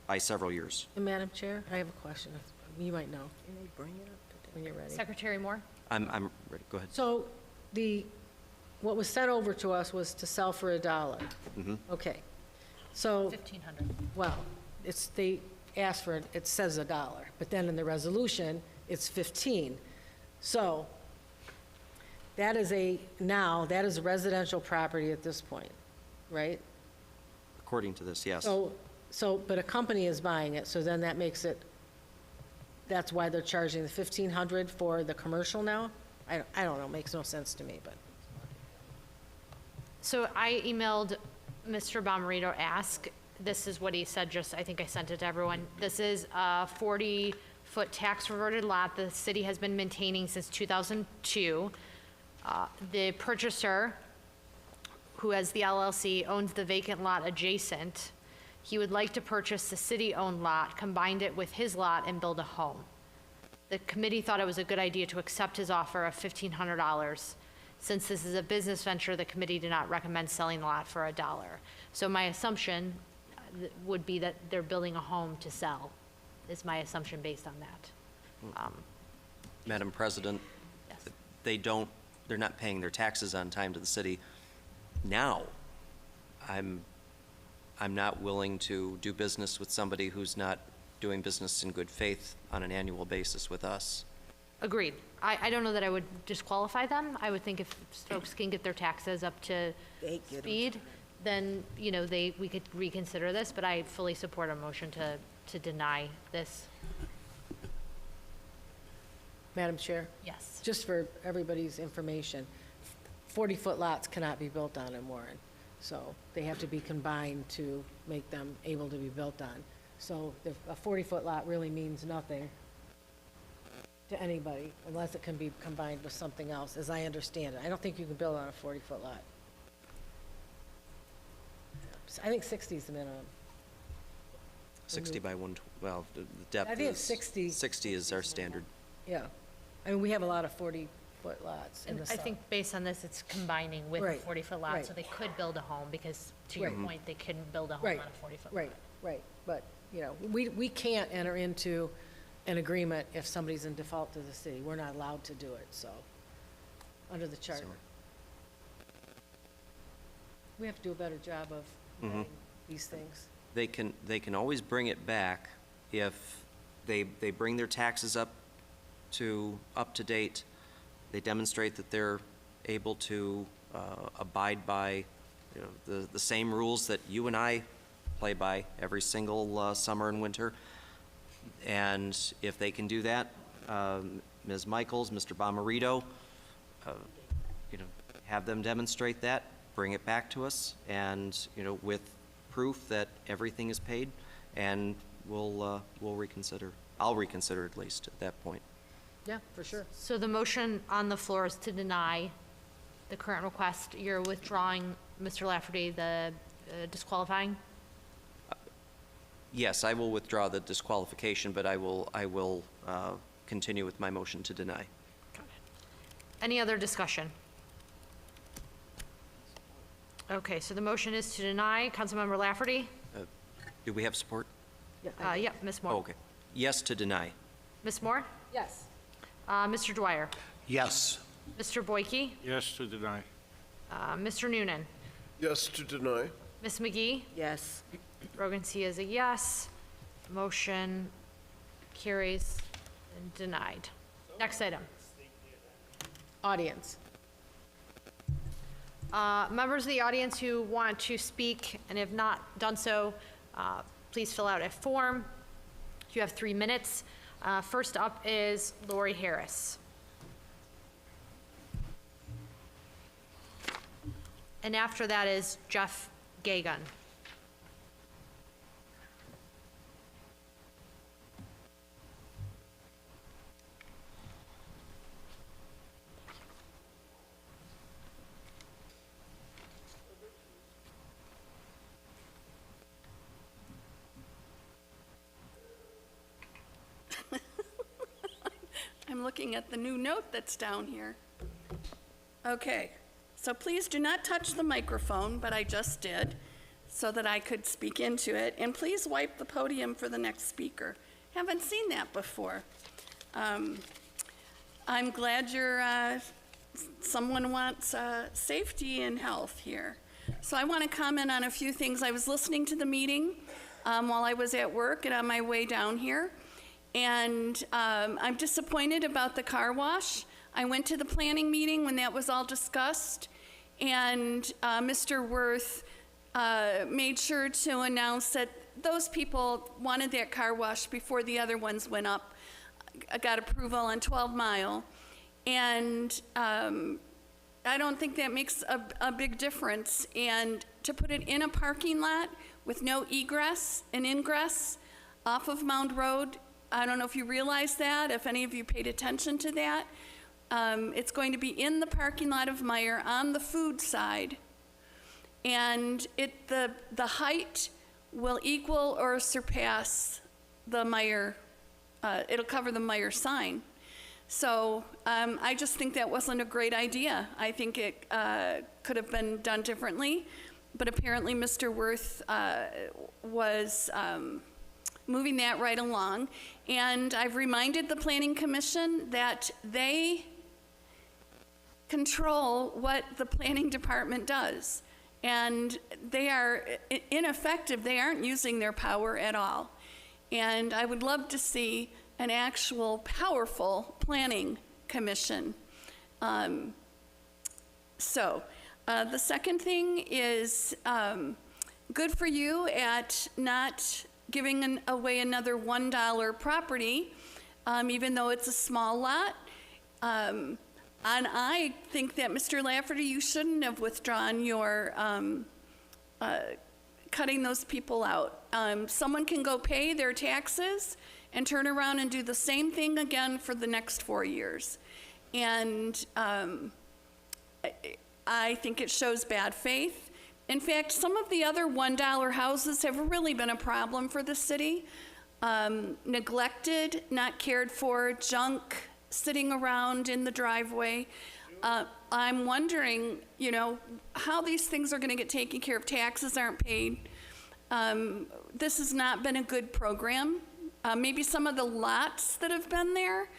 by several years. And Madam Chair, I have a question. You might know when you're ready. Secretary Moore? I'm ready, go ahead. So what was sent over to us was to sell for $1. Okay. So, 1,500. well, they asked for, it says $1, but then in the resolution, it's 15. So that is a residential property at this point, right? According to this, yes. But a company is buying it, so then that makes it, that's why they're charging the $1,500 for the commercial now? I don't know, makes no sense to me, but. So I emailed Mr. Bomarito, this is what he said, I think I sent it to everyone. This is a 40-foot tax reverted lot the city has been maintaining since 2002. The purchaser, who has the LLC, owns the vacant lot adjacent. He would like to purchase the city-owned lot, combine it with his lot, and build a home. The committee thought it was a good idea to accept his offer of $1,500. Since this is a business venture, the committee did not recommend selling the lot for $1. So my assumption would be that they're building a home to sell, is my assumption based on that. Madam President, they're not paying their taxes on time to the city now. I'm not willing to do business with somebody who's not doing business in good faith on an annual basis with us. Agreed. I don't know that I would disqualify them. I would think if folks can get their taxes up to speed, then, you know, we could reconsider this, but I fully support a motion to deny this. Madam Chair? Yes. Just for everybody's information, 40-foot lots cannot be built on in Warren. So they have to be combined to make them able to be built on. So a 40-foot lot really means nothing to anybody unless it can be combined with something else, as I understand it. I don't think you can build on a 40-foot lot. I think 60 is the minimum. 60 by 1, well, the depth I think is... it's 60. 60 is our standard. Yeah. I mean, we have a lot of 40-foot lots in And the I south. think based on this, it's combining with a Right, 40-foot lot, right. so they could build a home, because to your Right. point, they couldn't build a home on Right, a 40-foot lot. right, right. But, you know, we can't enter into an agreement if somebody's in default to the city. We're not allowed to do it, so, under the charter. We have to do a better job of Mhm. these things. They can always bring it back if they bring their taxes up to date. They demonstrate that they're able to abide by, you know, the same rules that you and I play by every single summer and winter. And if they can do that, Ms. Michaels, Mr. Bomarito, you know, have them demonstrate that, bring it back to us, and, you know, with proof that everything is paid, and we'll reconsider. I'll reconsider at least at that point. Yeah, for sure. So the motion on the floor is to deny the current request. You're withdrawing, Mr. Lafferty, the disqualifying? Yes, I will withdraw the disqualification, but I will continue with my motion to deny. Any other discussion? Okay, so the motion is to deny. Councilmember Lafferty? Do we have support? Yep, Ms. Moore. Oh, okay. Yes to deny. Ms. Moore? Yes. Mr. Dwyer? Yes. Mr. Boyke? Yes to deny. Mr. Noonan? Yes to deny. Ms. McGee? Yes. Rogan C. is a yes. Motion carries and denied. Next item. Audience. Members of the audience who want to speak and have not done so, please fill out a form. You have 3 minutes. First up is Lori Harris. And after that is Jeff Gagun. I'm looking at the new note that's down here. Okay, so please do not touch the microphone, but I just did, so that I could speak into it. And please wipe the podium for the next speaker. Haven't seen that before. I'm glad someone wants safety and health here. So I want to comment on a few things. I was listening to the meeting while I was at work and on my way down here. And I'm disappointed about the car wash. I went to the planning meeting when that was all discussed, and Mr. Worth made sure to announce that those people wanted that car wash before the other ones went up. I got approval on 12 Mile, and I don't think that makes a big difference. And to put it in a parking lot with no egress and ingress off of Mound Road, I don't know if you realize that, if any of you paid attention to that. It's going to be in the parking lot of Meijer on the food side. And the height will equal or surpass the Meijer, it'll cover the Meijer sign. So I just think that wasn't a great idea. I think it could have been done differently, but apparently Mr. Worth was moving that right along. And I've reminded the Planning Commission that they control what the planning department does. And they are ineffective. They aren't using their power at all. And I would love to see an actual powerful planning commission. The second thing is good for you at not giving away another $1 property, even though it's a small lot. And I think that, Mr. Lafferty, you shouldn't have withdrawn your cutting those people out. Someone can go pay their taxes and turn around and do the same thing again for the next 4 years. And I think it shows bad faith. In fact, some of the other $1 houses have really been a problem for the city. Neglected, not cared for, junk sitting around in the driveway. I'm wondering, you know, how these things are going to get taken care of. Taxes aren't paid. This has not been a good program. Maybe some of the lots that have been there,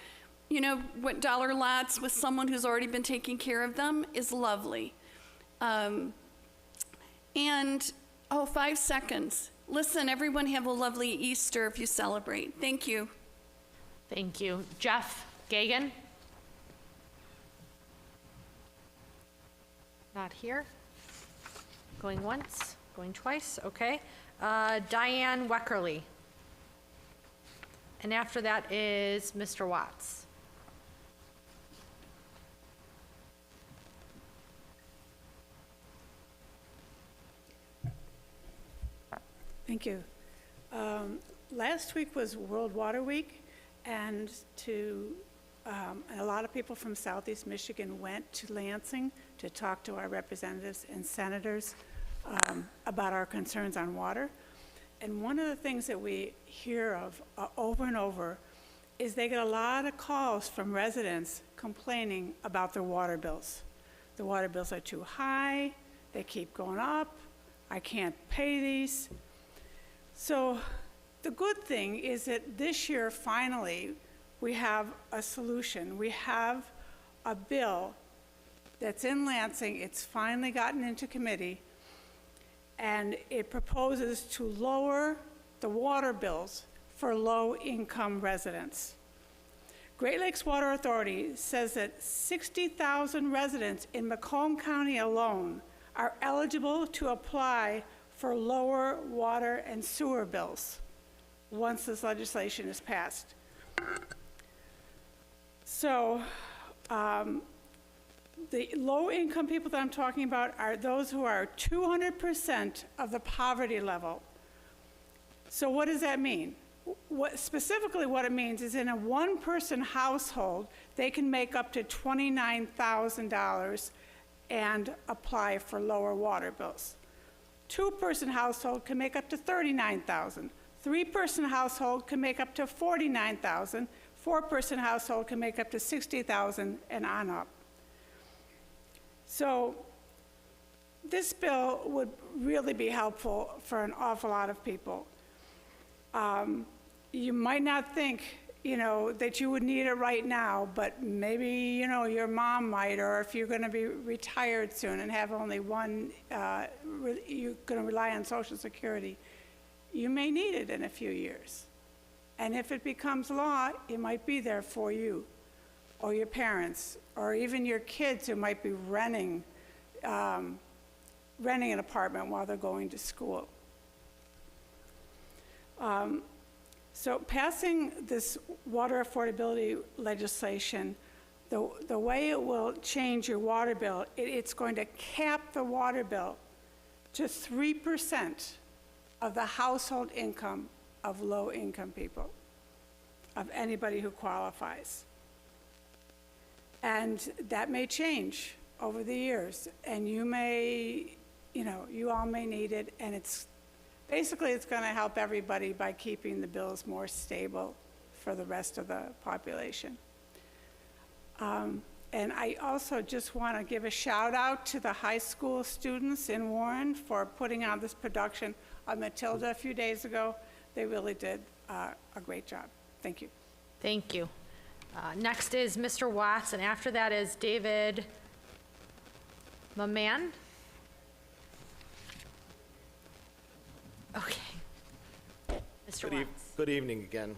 you know, what dollar lots with someone who's already been taking care of them is lovely. And, 5 seconds. Listen, everyone have a lovely Easter if you celebrate. Thank you. Thank you. Jeff Gagan? Not here. Going once, going twice, okay. Diane Weckerly. And after that is Mr. Watts. Thank you. Last week was World Water Week, and a lot of people from Southeast Michigan went to Lansing to talk to our representatives and senators about our concerns on water. And one of the things that we hear of over and over is they get a lot of calls from residents complaining about their water bills. The water bills are too high, they keep going up, I can't pay these. So the good thing is that this year, finally, we have a solution. We have a bill that's in Lansing. It's finally gotten into committee, and it proposes to lower the water bills for low-income residents. Great Lakes Water Authority says that 60,000 residents in Macomb County alone are eligible to apply for lower water and sewer bills once this legislation is passed. So the low-income people that I'm talking about are those who are 200% of the poverty level. So what does that mean? Specifically what it means is in a one-person household, they can make up to $29,000 and apply for lower water bills. Two-person household can make up to $39,000. Three-person household can make up to $49,000. Four-person household can make up to $60,000 and on up. So this bill would really be helpful for an awful lot of people. You might not think, you know, that you would need it right now, but maybe, you know, your mom might, or if you're going to be retired soon and have only one, you're going to rely on Social Security, you may need it in a few years. And if it becomes law, it might be there for you, or your parents, or even your kids who might be renting an apartment while they're going to school. So passing this water affordability legislation, the way it will change your water bill, it's going to cap the water bill to 3% of the household income of low-income people, of anybody who qualifies. And that may change over the years, and you may, you know, you all may need it, and it's basically it's going to help everybody by keeping the bills more stable for the rest of the population. And I also just want to give a shout out to the high school students in Warren for putting on this production of Matilda a few days ago. They really did a great job. Thank you. Thank you. Next is Mr. Watts, and after that is David Maman. Okay. Mr. Watts. Good evening again.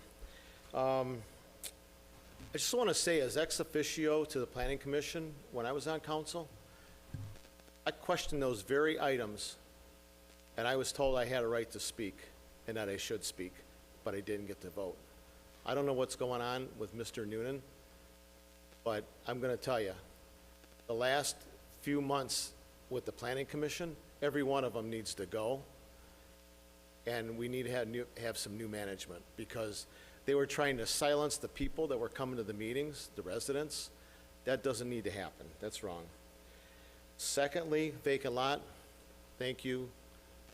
I just want to say, as ex officio to the Planning Commission, when I was on council, I questioned those very items, and I was told I had a right to speak and that I should speak, but I didn't get to vote. I don't know what's going on with Mr. Noonan, but I'm going to tell you, the last few months with the Planning Commission, every one of them needs to go, and we need to have some new management, because they were trying to silence the people that were coming to the meetings, the residents. That doesn't need to happen. That's wrong. Secondly, vacant lot. Thank you,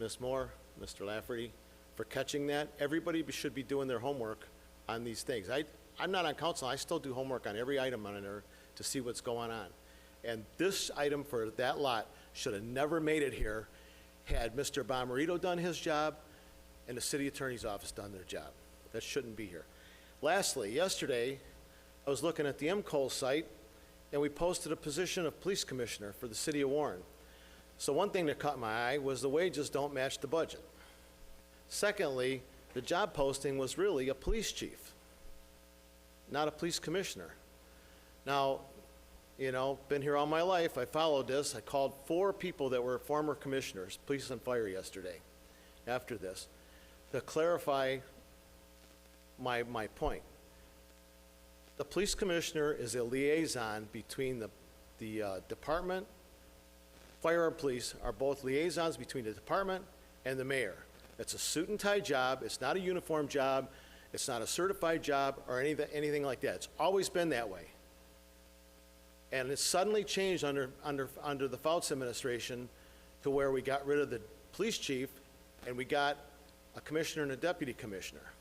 Ms. Moore, Mr. Lafferty, for catching that. Everybody should be doing their homework on these things. I'm not on council. I still do homework on every item on there to see what's going on. And this item for that lot should have never made it here had Mr. Bomarito done his job and the city attorney's office done their job. That shouldn't be here. Lastly, yesterday, I was looking at the MCOL site, and we posted a position of police commissioner for the city of Warren. So one thing that caught my eye was the wages don't match the budget. Secondly, the job posting was really a police chief, not a police commissioner. Now, you know, been here all my life, I followed this. I called 4 people that were former commissioners, police and fire, yesterday, after this, to clarify my point. The police commissioner is a liaison between the department. Fire and police are both liaisons between the department and the mayor. It's a suit and tie job. It's not a uniform job. It's not a certified job or anything like that. It's always been that way. And it suddenly changed under the Fouts administration to where we got rid of the police chief and we got a commissioner and a deputy commissioner.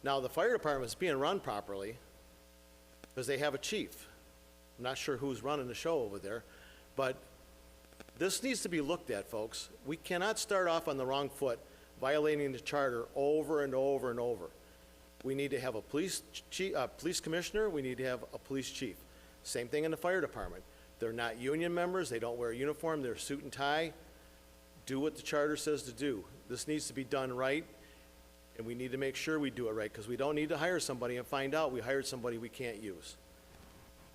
Now, the fire department is being run properly because they have a chief. I'm not sure who's running the show over there, but this needs to be looked at, folks. We cannot start off on the wrong foot, violating the charter over and over and over. We need to have a police commissioner. We need to have a police chief. Same thing in the fire department. They're not union members. They don't wear a uniform. They're suit and tie. Do what the charter says to do. This needs to be done right. And we need to make sure we do it right, because we don't need to hire somebody and find out we hired somebody we can't use.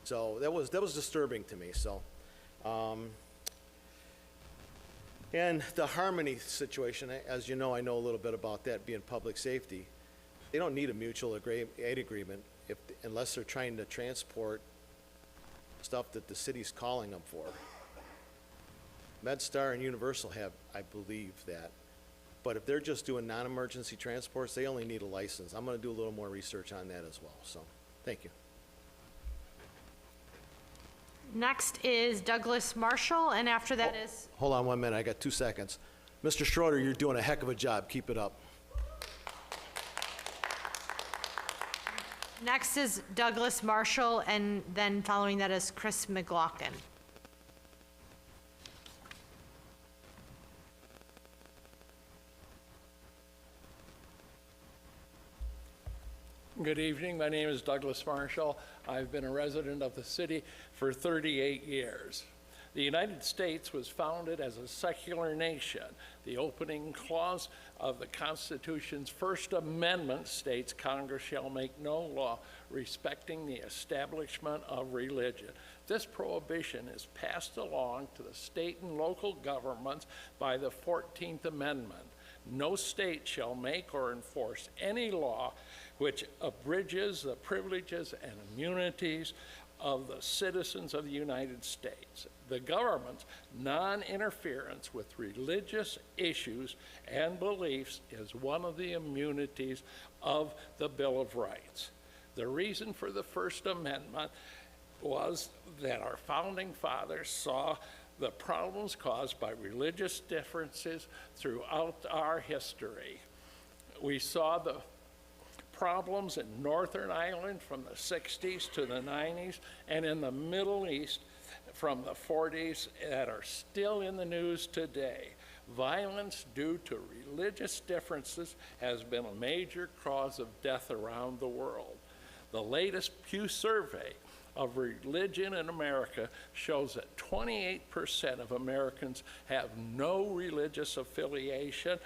So that was disturbing to me. So, and the Harmony situation, as you know, I know a little bit about that, being public safety. They don't need a mutual aid agreement unless they're trying to transport stuff that the city's calling them for. MedStar and Universal have, I believe, that. But if they're just doing non-emergency transports, they only need a license. I'm going to do a little more research on that as well. So, thank you. Next is Douglas Marshall, and after that is... Hold on 1 minute. I got 2 seconds. Mr. Schroeder, you're doing a heck of a job. Keep it up. Next is Douglas Marshall, and then following that is Chris McLaughlin. Good evening. My name is Douglas Marshall. I've been a resident of the city for 38 years. The United States was founded as a secular nation. The opening clause of the Constitution's First Amendment states, Congress shall make no law respecting the establishment of religion. This prohibition is passed along to the state and local governments by the 14th Amendment. No state shall make or enforce any law which abridges the privileges and immunities of the citizens of the United States. The government's non-interference with religious issues and beliefs is one of the immunities of the Bill of Rights. The reason for the First Amendment was that our founding fathers saw the problems caused by religious differences throughout our history. We saw the problems in Northern Ireland from the 60s to the 90s, and in the Middle East from the 40s that are still in the news today. Violence due to religious differences has been a major cause of death around the world. The latest Pew survey of religion in America shows that 28% of Americans have no religious affiliation.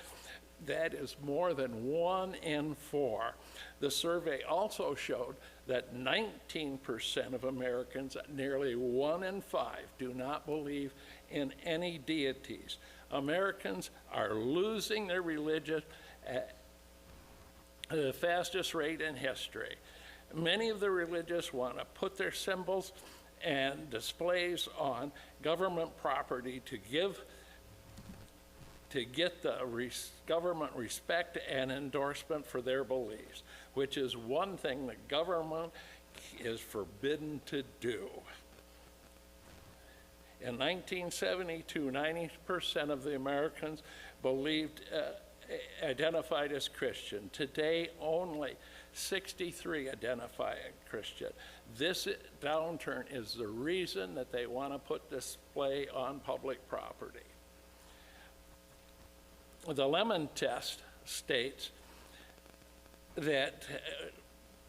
That is more than 1 in 4. The survey also showed that 19% of Americans, nearly 1 in 5, do not believe in any deities. Americans are losing their religion at the fastest rate in history. Many of the religious want to put their symbols and displays on government property to get the government respect and endorsement for their beliefs, which is one thing the government is forbidden to do. In 1972, 90% of the Americans identified as Christian. Today, only 63 identify as Christian. This downturn is the reason that they want to put display on public property. The Lemon Test states that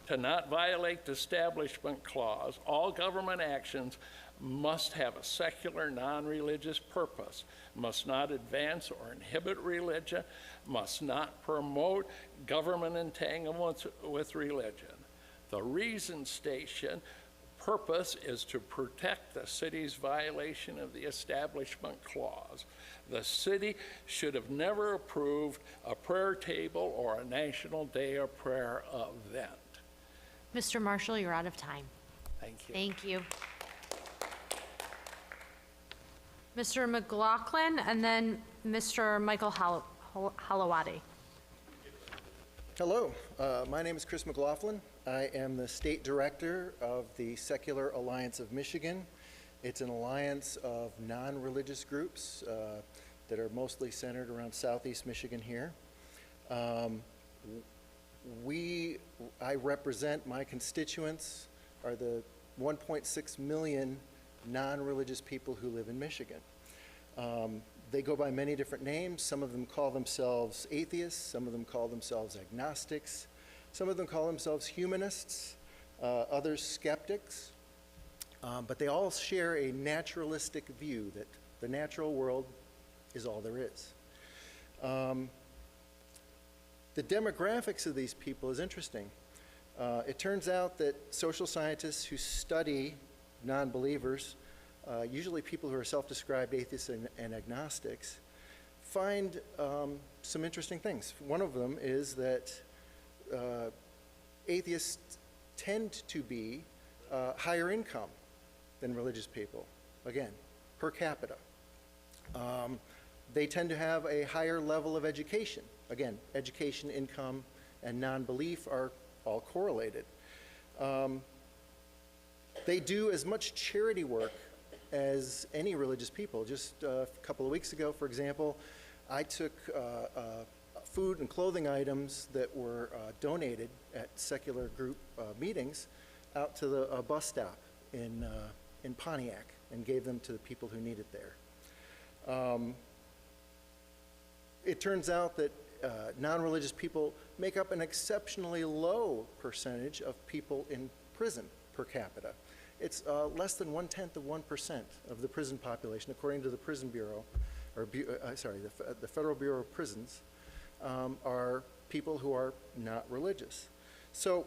to not violate the Establishment Clause, all government actions must have a secular, non-religious purpose, must not advance or inhibit religion, must not promote government entanglements with religion. The Reason Station purpose is to protect the city's violation of the Establishment Clause. The city should have never approved a prayer table or a National Day of Prayer event. Mr. Marshall, you're out of time. Thank you. Thank you. Mr. McLaughlin, and then Mr. Michael Halawadi. Hello, my name is Chris McLaughlin. I am the state director of the Secular Alliance of Michigan. It's an alliance of non-religious groups that are mostly centered around Southeast Michigan here. I represent, my constituents are the 1.6 million non-religious people who live in Michigan. They go by many different names. Some of them call themselves atheists, some of them call themselves agnostics, some of them call themselves humanists, others skeptics, but they all share a naturalistic view that the natural world is all there is. The demographics of these people is interesting. It turns out that social scientists who study non-believers, usually people who are self-described atheists and agnostics, find some interesting things. One of them is that atheists tend to be higher income than religious people, again, per capita. They tend to have a higher level of education. Again, education, income, and non-belief are all correlated. They do as much charity work as any religious people. Just a couple of weeks ago, for example, I took food and clothing items that were donated at secular group meetings out to the bus stop in Pontiac and gave them to the people who need it there. It turns out that non-religious people make up an exceptionally low percentage of people in prison per capita. It's less than 0.1% of the prison population, according to the Prison Bureau, or the Federal Bureau of Prisons, are people who are not religious. So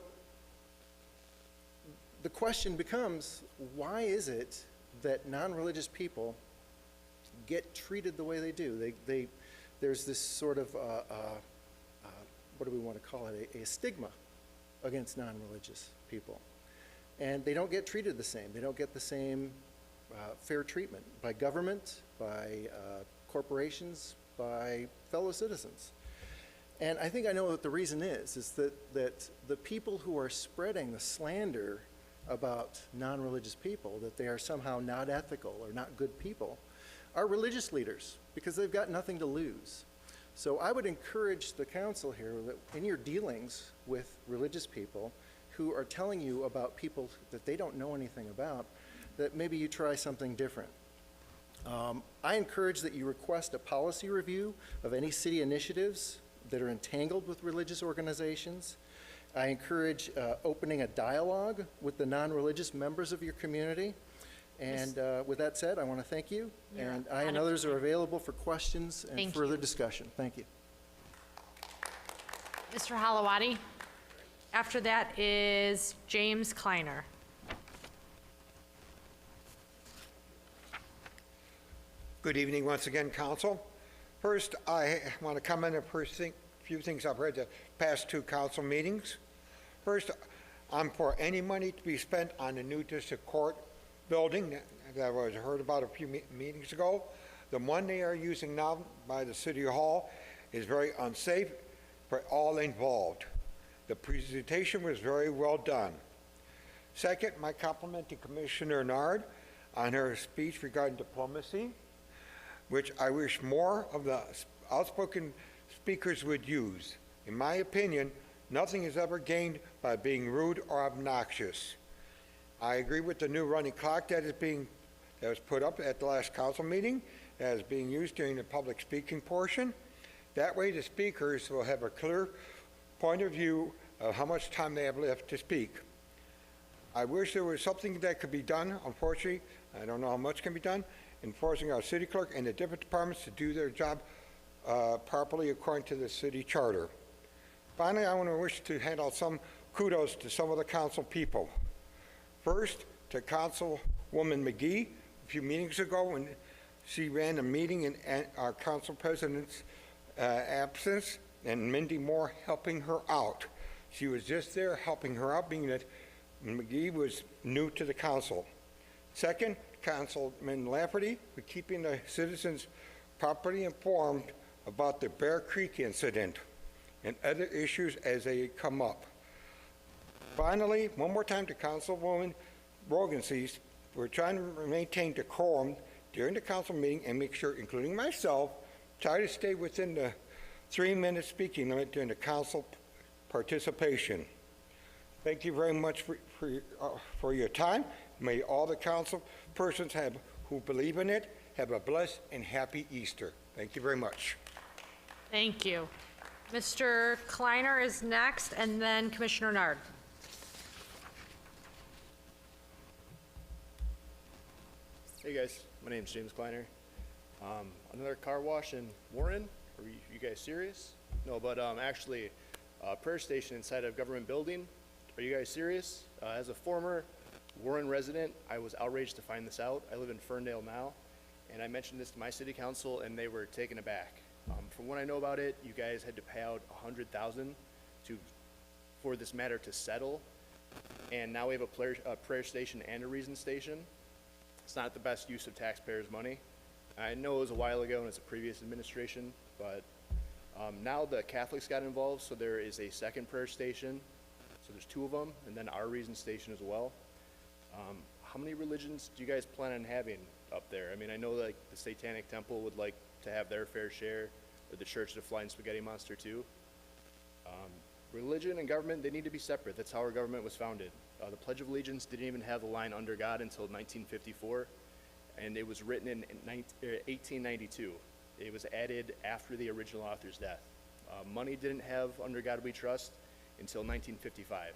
the question becomes, why is it that non-religious people get treated the way they do? There's this sort of, what do we want to call it, a stigma against non-religious people. And they don't get treated the same. They don't get the same fair treatment by government, by corporations, by fellow citizens. And I think I know what the reason is that the people who are spreading the slander about non-religious people, that they are somehow not ethical or not good people, are religious leaders, because they've got nothing to lose. So I would encourage the council here that in your dealings with religious people who are telling you about people that they don't know anything about, that maybe you try something different. I encourage that you request a policy review of any city initiatives that are entangled with religious organizations. I encourage opening a dialogue with the non-religious members of your community. And with that said, I want to thank you, and I and others are available for questions and further discussion. Thank you. Mr. Halawadi. After that is James Kleiner. Good evening once again, Council. First, I want to comment on a few things I've heard the past two council meetings. First, I'm for any money to be spent on the new district court building that was heard about a few meetings ago. The one they are using now by the City Hall is very unsafe for all involved. The presentation was very well done. Second, my compliment to Commissioner Nard on her speech regarding diplomacy, which I wish more of the outspoken speakers would use. In my opinion, nothing is ever gained by being rude or obnoxious. I agree with the new running clock that was put up at the last council meeting, that is being used during the public speaking portion. That way the speakers will have a clear point of view of how much time they have left to speak. I wish there was something that could be done. Unfortunately, I don't know how much can be done, enforcing our city clerk and the different departments to do their job properly according to the city charter. Finally, I want to wish to hand out some kudos to some of the council people. First, to Councilwoman McGee, a few meetings ago when she ran a meeting in our council president's absence, and Mindy Moore helping her out. She was just there helping her out, being that McGee was new to the council. Second, Councilman Lafferty for keeping the citizens properly informed about the Bear Creek incident and other issues as they come up. Finally, one more time to Councilwoman Rogensees, we're trying to maintain decorum during the council meeting and make sure, including myself, try to stay within the 3-minute speaking limit during the council participation. Thank you very much for your time. May all the council persons who believe in it have a blessed and happy Easter. Thank you very much. Thank you. Mr. Kleiner is next, and then Commissioner Nard. Hey guys, my name's James Kleiner. Another car wash in Warren. Are you guys serious? No, but actually, a prayer station inside a government building. Are you guys serious? As a former Warren resident, I was outraged to find this out. I live in Ferndale now, and I mentioned this to my city council, and they were taken aback. From what I know about it, you guys had to pay out $100,000 for this matter to settle, and now we have a prayer station and a reason station. It's not the best use of taxpayers' money. I know it was a while ago and it's a previous administration, but now the Catholics got involved, so there is a second prayer station. So there's 2 of them, and then our reason station as well. How many religions do you guys plan on having up there? I mean, I know like the Satanic Temple would like to have their fair share, or the Church of the Flying Spaghetti Monster too. Religion and government, they need to be separate. That's how our government was founded. The Pledge of Allegiance didn't even have the line "under God" until 1954, and it was written in 1892. It was added after the original author's death. Money didn't have "under God we trust" until 1955.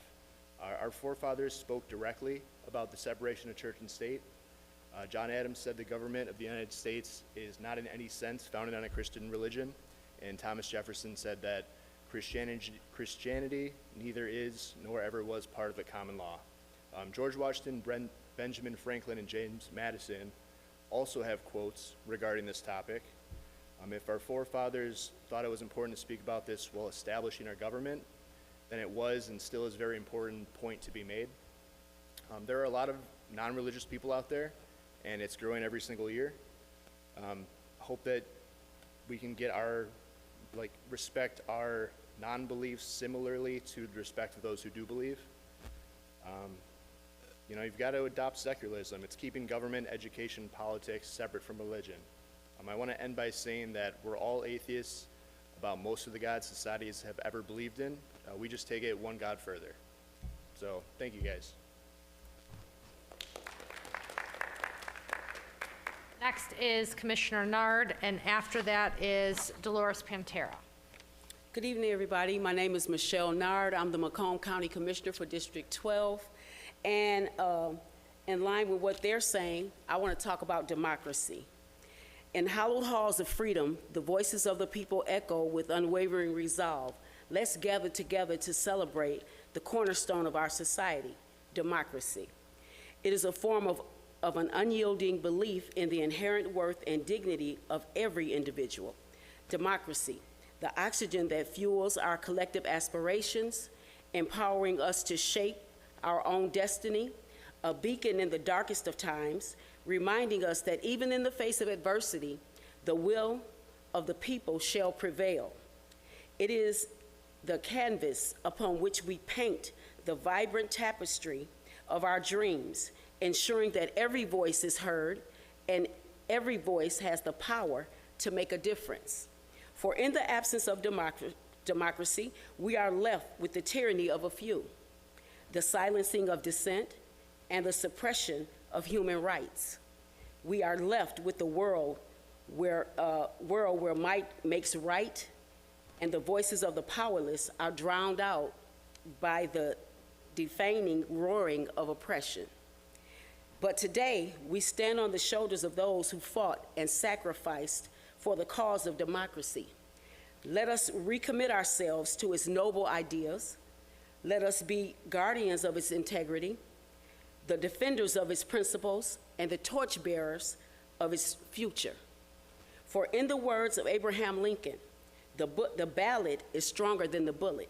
Our forefathers spoke directly about the separation of church and state. John Adams said the government of the United States is not in any sense founded on a Christian religion, and Thomas Jefferson said that Christianity neither is nor ever was part of the common law. George Washington, Benjamin Franklin, and James Madison also have quotes regarding this topic. If our forefathers thought it was important to speak about this while establishing our government, then it was and still is a very important point to be made. There are a lot of non-religious people out there, and it's growing every single year. Hope that we can get respect our non-beliefs similarly to the respect of those who do believe. You've got to adopt secularism. It's keeping government, education, politics separate from religion. I want to end by saying that we're all atheists about most of the gods societies have ever believed in. We just take it one God further. So thank you guys. Next is Commissioner Nard, and after that is Dolores Pantera. Good evening, everybody. My name is Michelle Nard. I'm the Macomb County Commissioner for District 12. And in line with what they're saying, I want to talk about democracy. In hallowed halls of freedom, the voices of the people echo with unwavering resolve. Let's gather together to celebrate the cornerstone of our society, democracy. It is a form of an unyielding belief in the inherent worth and dignity of every individual. Democracy, the oxygen that fuels our collective aspirations, empowering us to shape our own destiny, a beacon in the darkest of times, reminding us that even in the face of adversity, the will of the people shall prevail. It is the canvas upon which we paint the vibrant tapestry of our dreams, ensuring that every voice is heard and every voice has the power to make a difference. For in the absence of democracy, we are left with the tyranny of a few, the silencing of dissent, and the suppression of human rights. We are left with the world where might makes right, and the voices of the powerless are drowned out by the deafening roaring of oppression. But today, we stand on the shoulders of those who fought and sacrificed for the cause of democracy. Let us recommit ourselves to its noble ideas. Let us be guardians of its integrity, the defenders of its principles, and the torchbearers of its future. For in the words of Abraham Lincoln, the ballot is stronger than the bullet.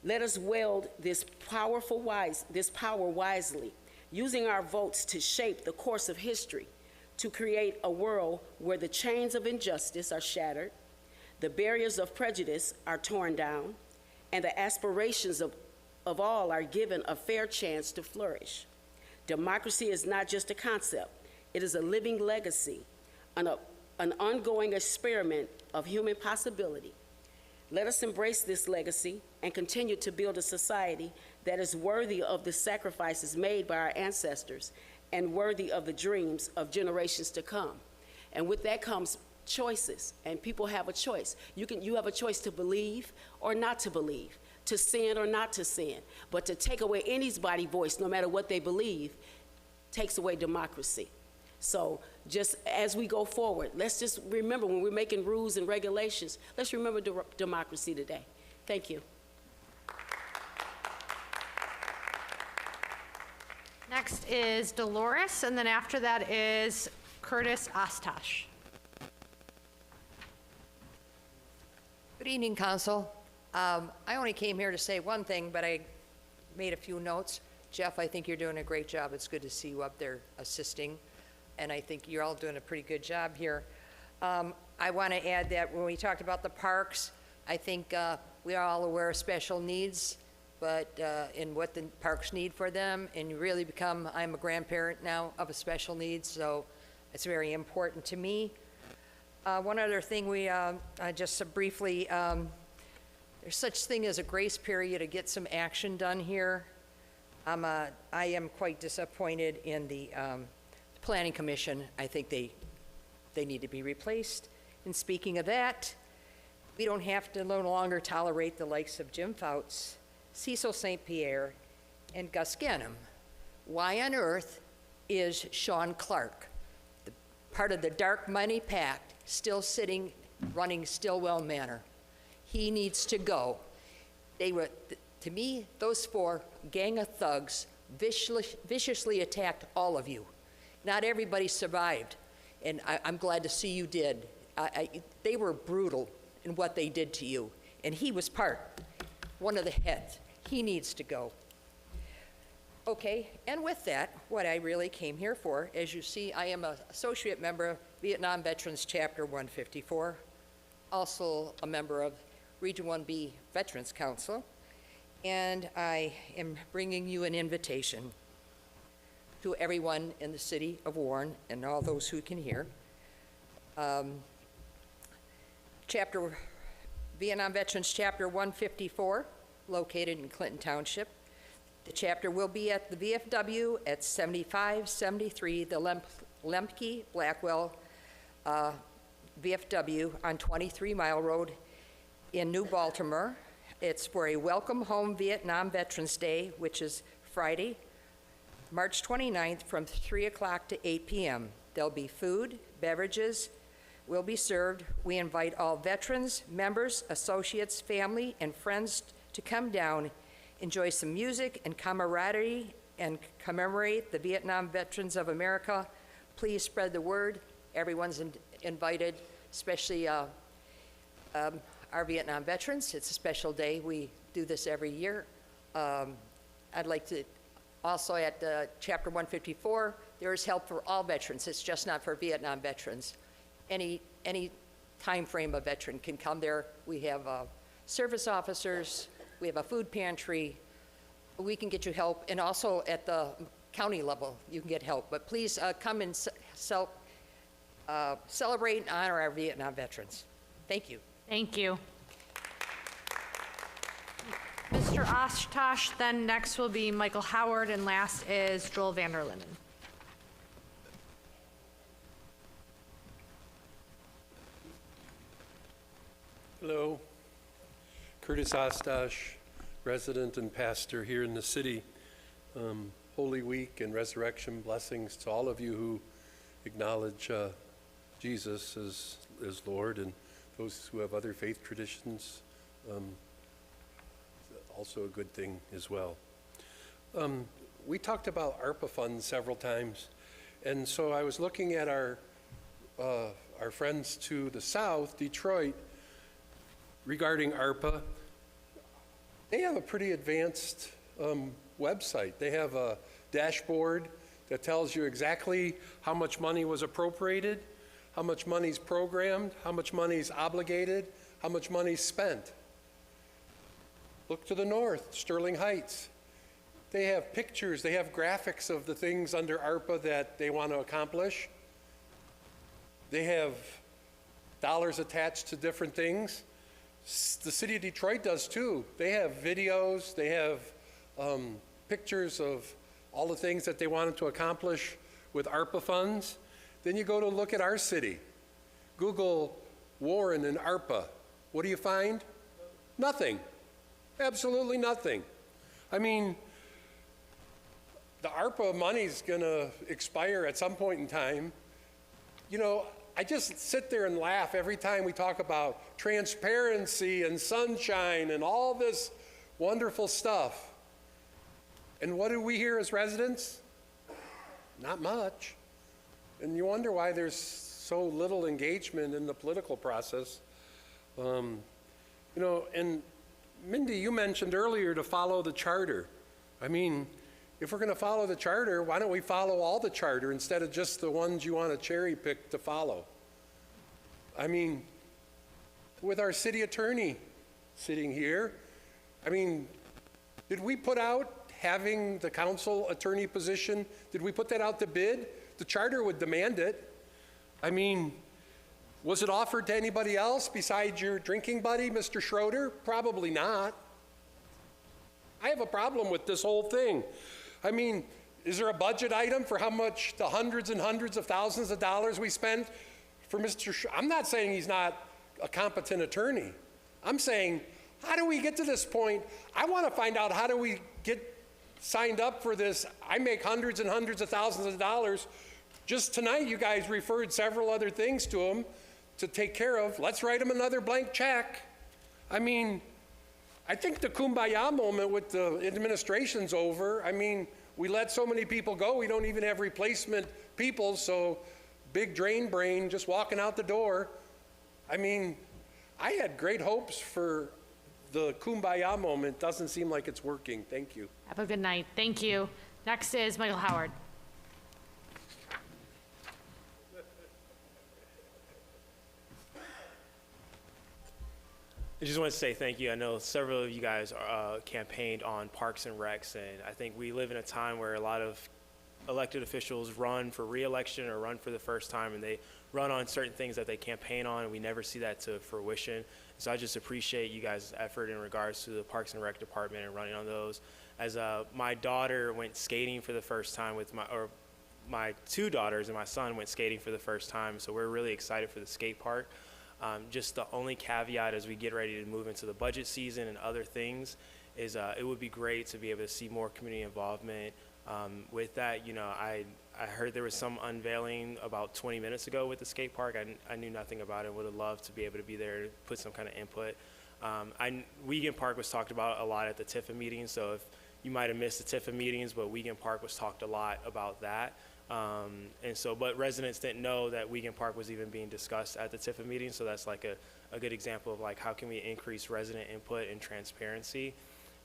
Let us wield this power wisely, using our votes to shape the course of history, to create a world where the chains of injustice are shattered, the barriers of prejudice are torn down, and the aspirations of all are given a fair chance to flourish. Democracy is not just a concept, it is a living legacy, an ongoing experiment of human possibility. Let us embrace this legacy and continue to build a society that is worthy of the sacrifices made by our ancestors and worthy of the dreams of generations to come. And with that comes choices, and people have a choice. You have a choice to believe or not to believe, to sin or not to sin. But to take away anybody's voice, no matter what they believe, takes away democracy. So just as we go forward, let's just remember when we're making rules and regulations, let's remember democracy today. Thank you. Next is Dolores, and then after that is Curtis Ostash. Good evening, Council. I only came here to say one thing, but I made a few notes. Jeff, I think you're doing a great job. It's good to see you up there assisting, and I think you're all doing a pretty good job here. I want to add that when we talked about the parks, I think we are all aware of special needs, but in what the parks need for them, and you really become, I'm a grandparent now of a special needs, so it's very important to me. One other thing just briefly, there's such thing as a grace period to get some action done here. I am quite disappointed in the Planning Commission. I think they need to be replaced. And speaking of that, we don't have to no longer tolerate the likes of Jim Fouts, Cecil St. Pierre, and Gus Ganem. Why on earth is Sean Clark, part of the Dark Money Pact, still sitting, running Stillwell Manor? He needs to go. They were, to me, those four gang of thugs viciously attacked all of you. Not everybody survived, and I'm glad to see you did. They were brutal in what they did to you, and he was one of the heads. He needs to go. Okay, and with that, what I really came here for, as you see, I am an associate member of Vietnam Veterans Chapter 154, also a member of Region 1B Veterans Council, and I am bringing you an invitation to everyone in the city of Warren and all those who can hear. Chapter Vietnam Veterans Chapter 154, located in Clinton Township. The chapter will be at the VFW at 7573, the Lemke Blackwell VFW on 23 Mile Road in New Baltimore. It's for a Welcome Home Vietnam Veterans Day, which is Friday, March 29th from 3 o'clock to 8 p.m. There'll be food, beverages will be served. We invite all veterans, members, associates, family, and friends to come down, enjoy some music and camaraderie, and commemorate the Vietnam Veterans of America. Please spread the word. Everyone's invited, especially our Vietnam veterans. It's a special day. We do this every year. I'd like to also at Chapter 154, there is help for all veterans. It's just not for Vietnam veterans. Any time frame a veteran can come there. We have service officers. We have a food pantry. We can get you help. And also at the county level, you can get help. But please come and celebrate and honor our Vietnam veterans. Thank you. Thank you. Mr. Oshkosh, then next will be Michael Howard, and last is Joel Vanderlinden. Hello, Curtis Oshkosh, resident and pastor here in the city. Holy Week and resurrection blessings to all of you who acknowledge Jesus as Lord, and those who have other faith traditions. Also a good thing as well. We talked about ARPA funds several times, and so I was looking at our friends to the south, Detroit, regarding ARPA. They have a pretty advanced website. They have a dashboard that tells you exactly how much money was appropriated, how much money's programmed, how much money's obligated, how much money's spent. Look to the north, Sterling Heights. They have pictures, they have graphics of the things under ARPA that they want to accomplish. They have dollars attached to different things. The city of Detroit does too. They have videos, they have pictures of all the things that they wanted to accomplish with ARPA funds. Then you go to look at our city. Google Warren and ARPA. What do you find? Nothing. Absolutely nothing. I mean, the ARPA money's gonna expire at some point in time. You know, I just sit there and laugh every time we talk about transparency and sunshine and all this wonderful stuff. And what do we hear as residents? Not much. And you wonder why there's so little engagement in the political process. You know, and Mindy, you mentioned earlier to follow the charter. I mean, if we're going to follow the charter, why don't we follow all the charter instead of just the ones you want to cherry pick to follow? I mean, with our city attorney sitting here, I mean, did we put out having the council attorney position, did we put that out to bid? The charter would demand it. I mean, was it offered to anybody else besides your drinking buddy, Mr. Schroeder? Probably not. I have a problem with this whole thing. I mean, is there a budget item for how much the hundreds and hundreds of thousands of dollars we spend for Mr. Schroeder? I'm not saying he's not a competent attorney. I'm saying, how do we get to this point? I want to find out, how do we get signed up for this? I make hundreds and hundreds of thousands of dollars. Just tonight, you guys referred several other things to him to take care of. Let's write him another blank check. I mean, I think the kumbaya moment with the administration's over. I mean, we let so many people go, we don't even have replacement people, so big drain brain just walking out the door. I mean, I had great hopes for the kumbaya moment. Doesn't seem like it's working. Thank you. Have a good night. Thank you. Next is Michael Howard. I just want to say thank you. I know several of you guys campaigned on Parks and Recs, and I think we live in a time where a lot of elected officials run for reelection or run for the first time, and they run on certain things that they campaign on, and we never see that to fruition. So I just appreciate you guys' effort in regards to the Parks and Rec Department and running on those. As my daughter went skating for the first time with my two daughters and my son went skating for the first time, so we're really excited for the skate park. Just the only caveat as we get ready to move into the budget season and other things is it would be great to be able to see more community involvement with that. You know, I heard there was some unveiling about 20 minutes ago with the skate park. I knew nothing about it. Would have loved to be able to be there to put some kind of input. Wiegand Park was talked about a lot at the TIFA meeting, so if you might have missed the TIFA meetings, but Wiegand Park was talked a lot about that. But residents didn't know that Wiegand Park was even being discussed at the TIFA meeting, so that's like a good example of like how can we increase resident input and transparency.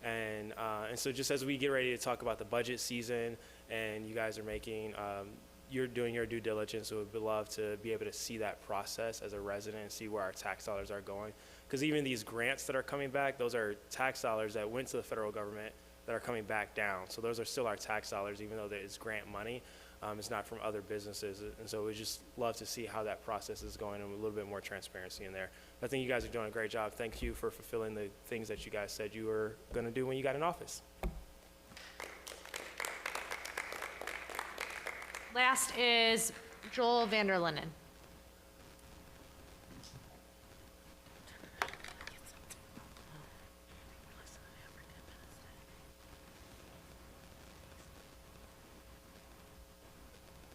And so just as we get ready to talk about the budget season and you guys are making, you're doing your due diligence, so we'd love to be able to see that process as a resident and see where our tax dollars are going. Because even these grants that are coming back, those are tax dollars that went to the federal government that are coming back down. So those are still our tax dollars, even though there is grant money. It's not from other businesses. And so we just love to see how that process is going and a little bit more transparency in there. I think you guys are doing a great job. Thank you for fulfilling the things that you guys said you were going to do when you got in office. Last is Joel Vanderlinden.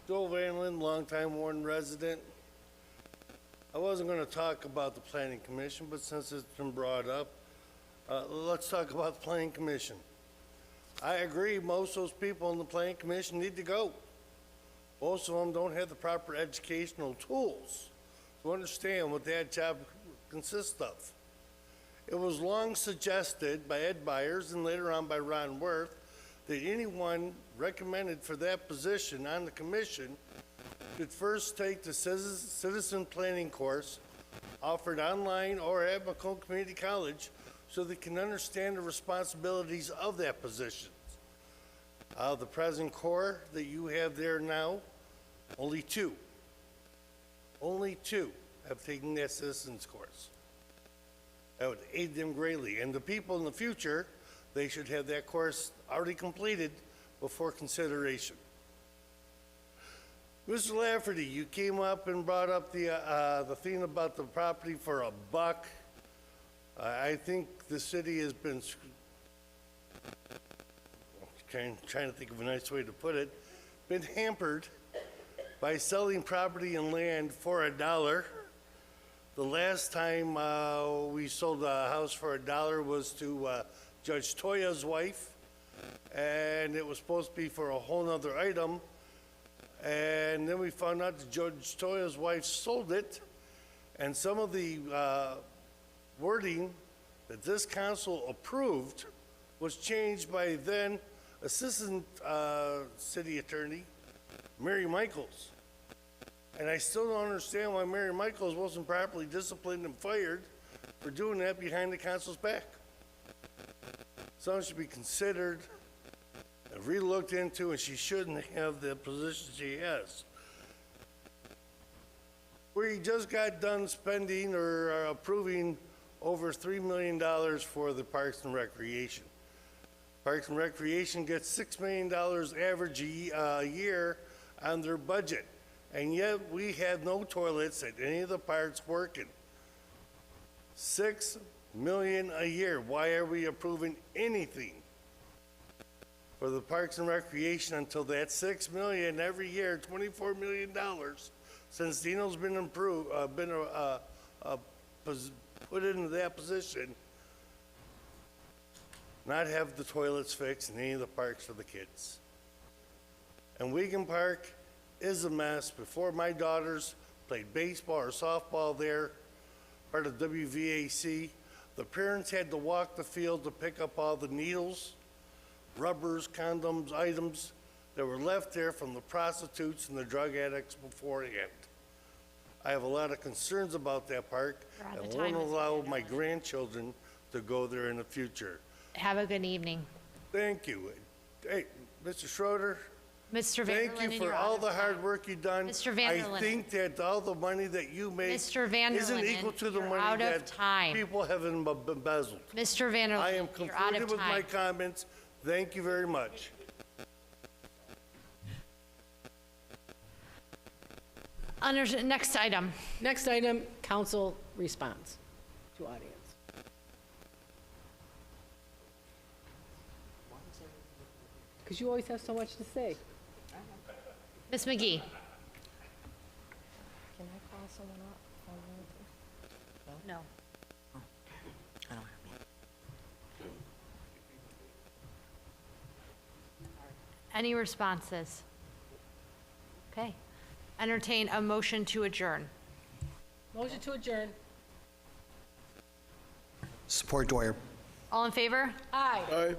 Joel Van Lin, longtime Warren resident. I wasn't going to talk about the Planning Commission, but since it's been brought up, let's talk about the Planning Commission. I agree, most of those people in the Planning Commission need to go. Most of them don't have the proper educational tools to understand what that job consists of. It was long suggested by Ed Byers and later on by Ron Worth that anyone recommended for that position on the commission should first take the citizen planning course offered online or at Macomb Community College so they can understand the responsibilities of that position. The present core that you have there now, only two have taken that citizens course. That would aid them greatly. And the people in the future, they should have that course already completed before consideration. Mr. Lafferty, you came up and brought up the thing about the property for $1. I think the city has been, trying to think of a nice way to put it, been hampered by selling property and land for $1. The last time we sold a house for $1 was to Judge Toya's wife, and it was supposed to be for a whole nother item. And then we found out that Judge Toya's wife sold it, and some of the wording that this council approved was changed by then Assistant City Attorney Mary Michaels. And I still don't understand why Mary Michaels wasn't properly disciplined and fired for doing that behind the council's back. Someone should be considered and re-looked into, and she shouldn't have the position she has. We just got done spending or approving over $3 million for the Parks and Recreation. Parks and Recreation gets $6 million average a year on their budget, and yet we have no toilets at any of the parks working. $6 million a year. Why are we approving anything for the Parks and Recreation until that $6 million every year, $24 million, since Dino's been put into that position, not have the toilets fixed in any of the parks for the kids. And Wiegand Park is a mess. Before my daughters played baseball or softball there, part of WVAC, the parents had to walk the field to pick up all the needles, rubbers, condoms, items that were left there from the prostitutes and the drug addicts beforehand. I have a lot of concerns about that park and won't allow my grandchildren to go there in the future. Have a good evening. Thank you. Hey, Mr. Schroeder, Mr. Thank Vanderlyn, you you're for out all of the time. hard work you've done. Mr. Vanderlyn. I think that all the money that you make Mr. Vanderlyn, isn't equal to the you're money out of that time. people have embezzled. Mr. Vanderlyn, I am you're out concluded of with my time. comments. Thank you very much. Next item. Next item, council response to audience. Because you always have so much to say. Ms. McGee. Can I call someone up? No. Any responses? Okay. Entertain a motion to adjourn. Motion to adjourn. Support Dwyer. All in favor? Aye. Aye.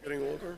Getting older?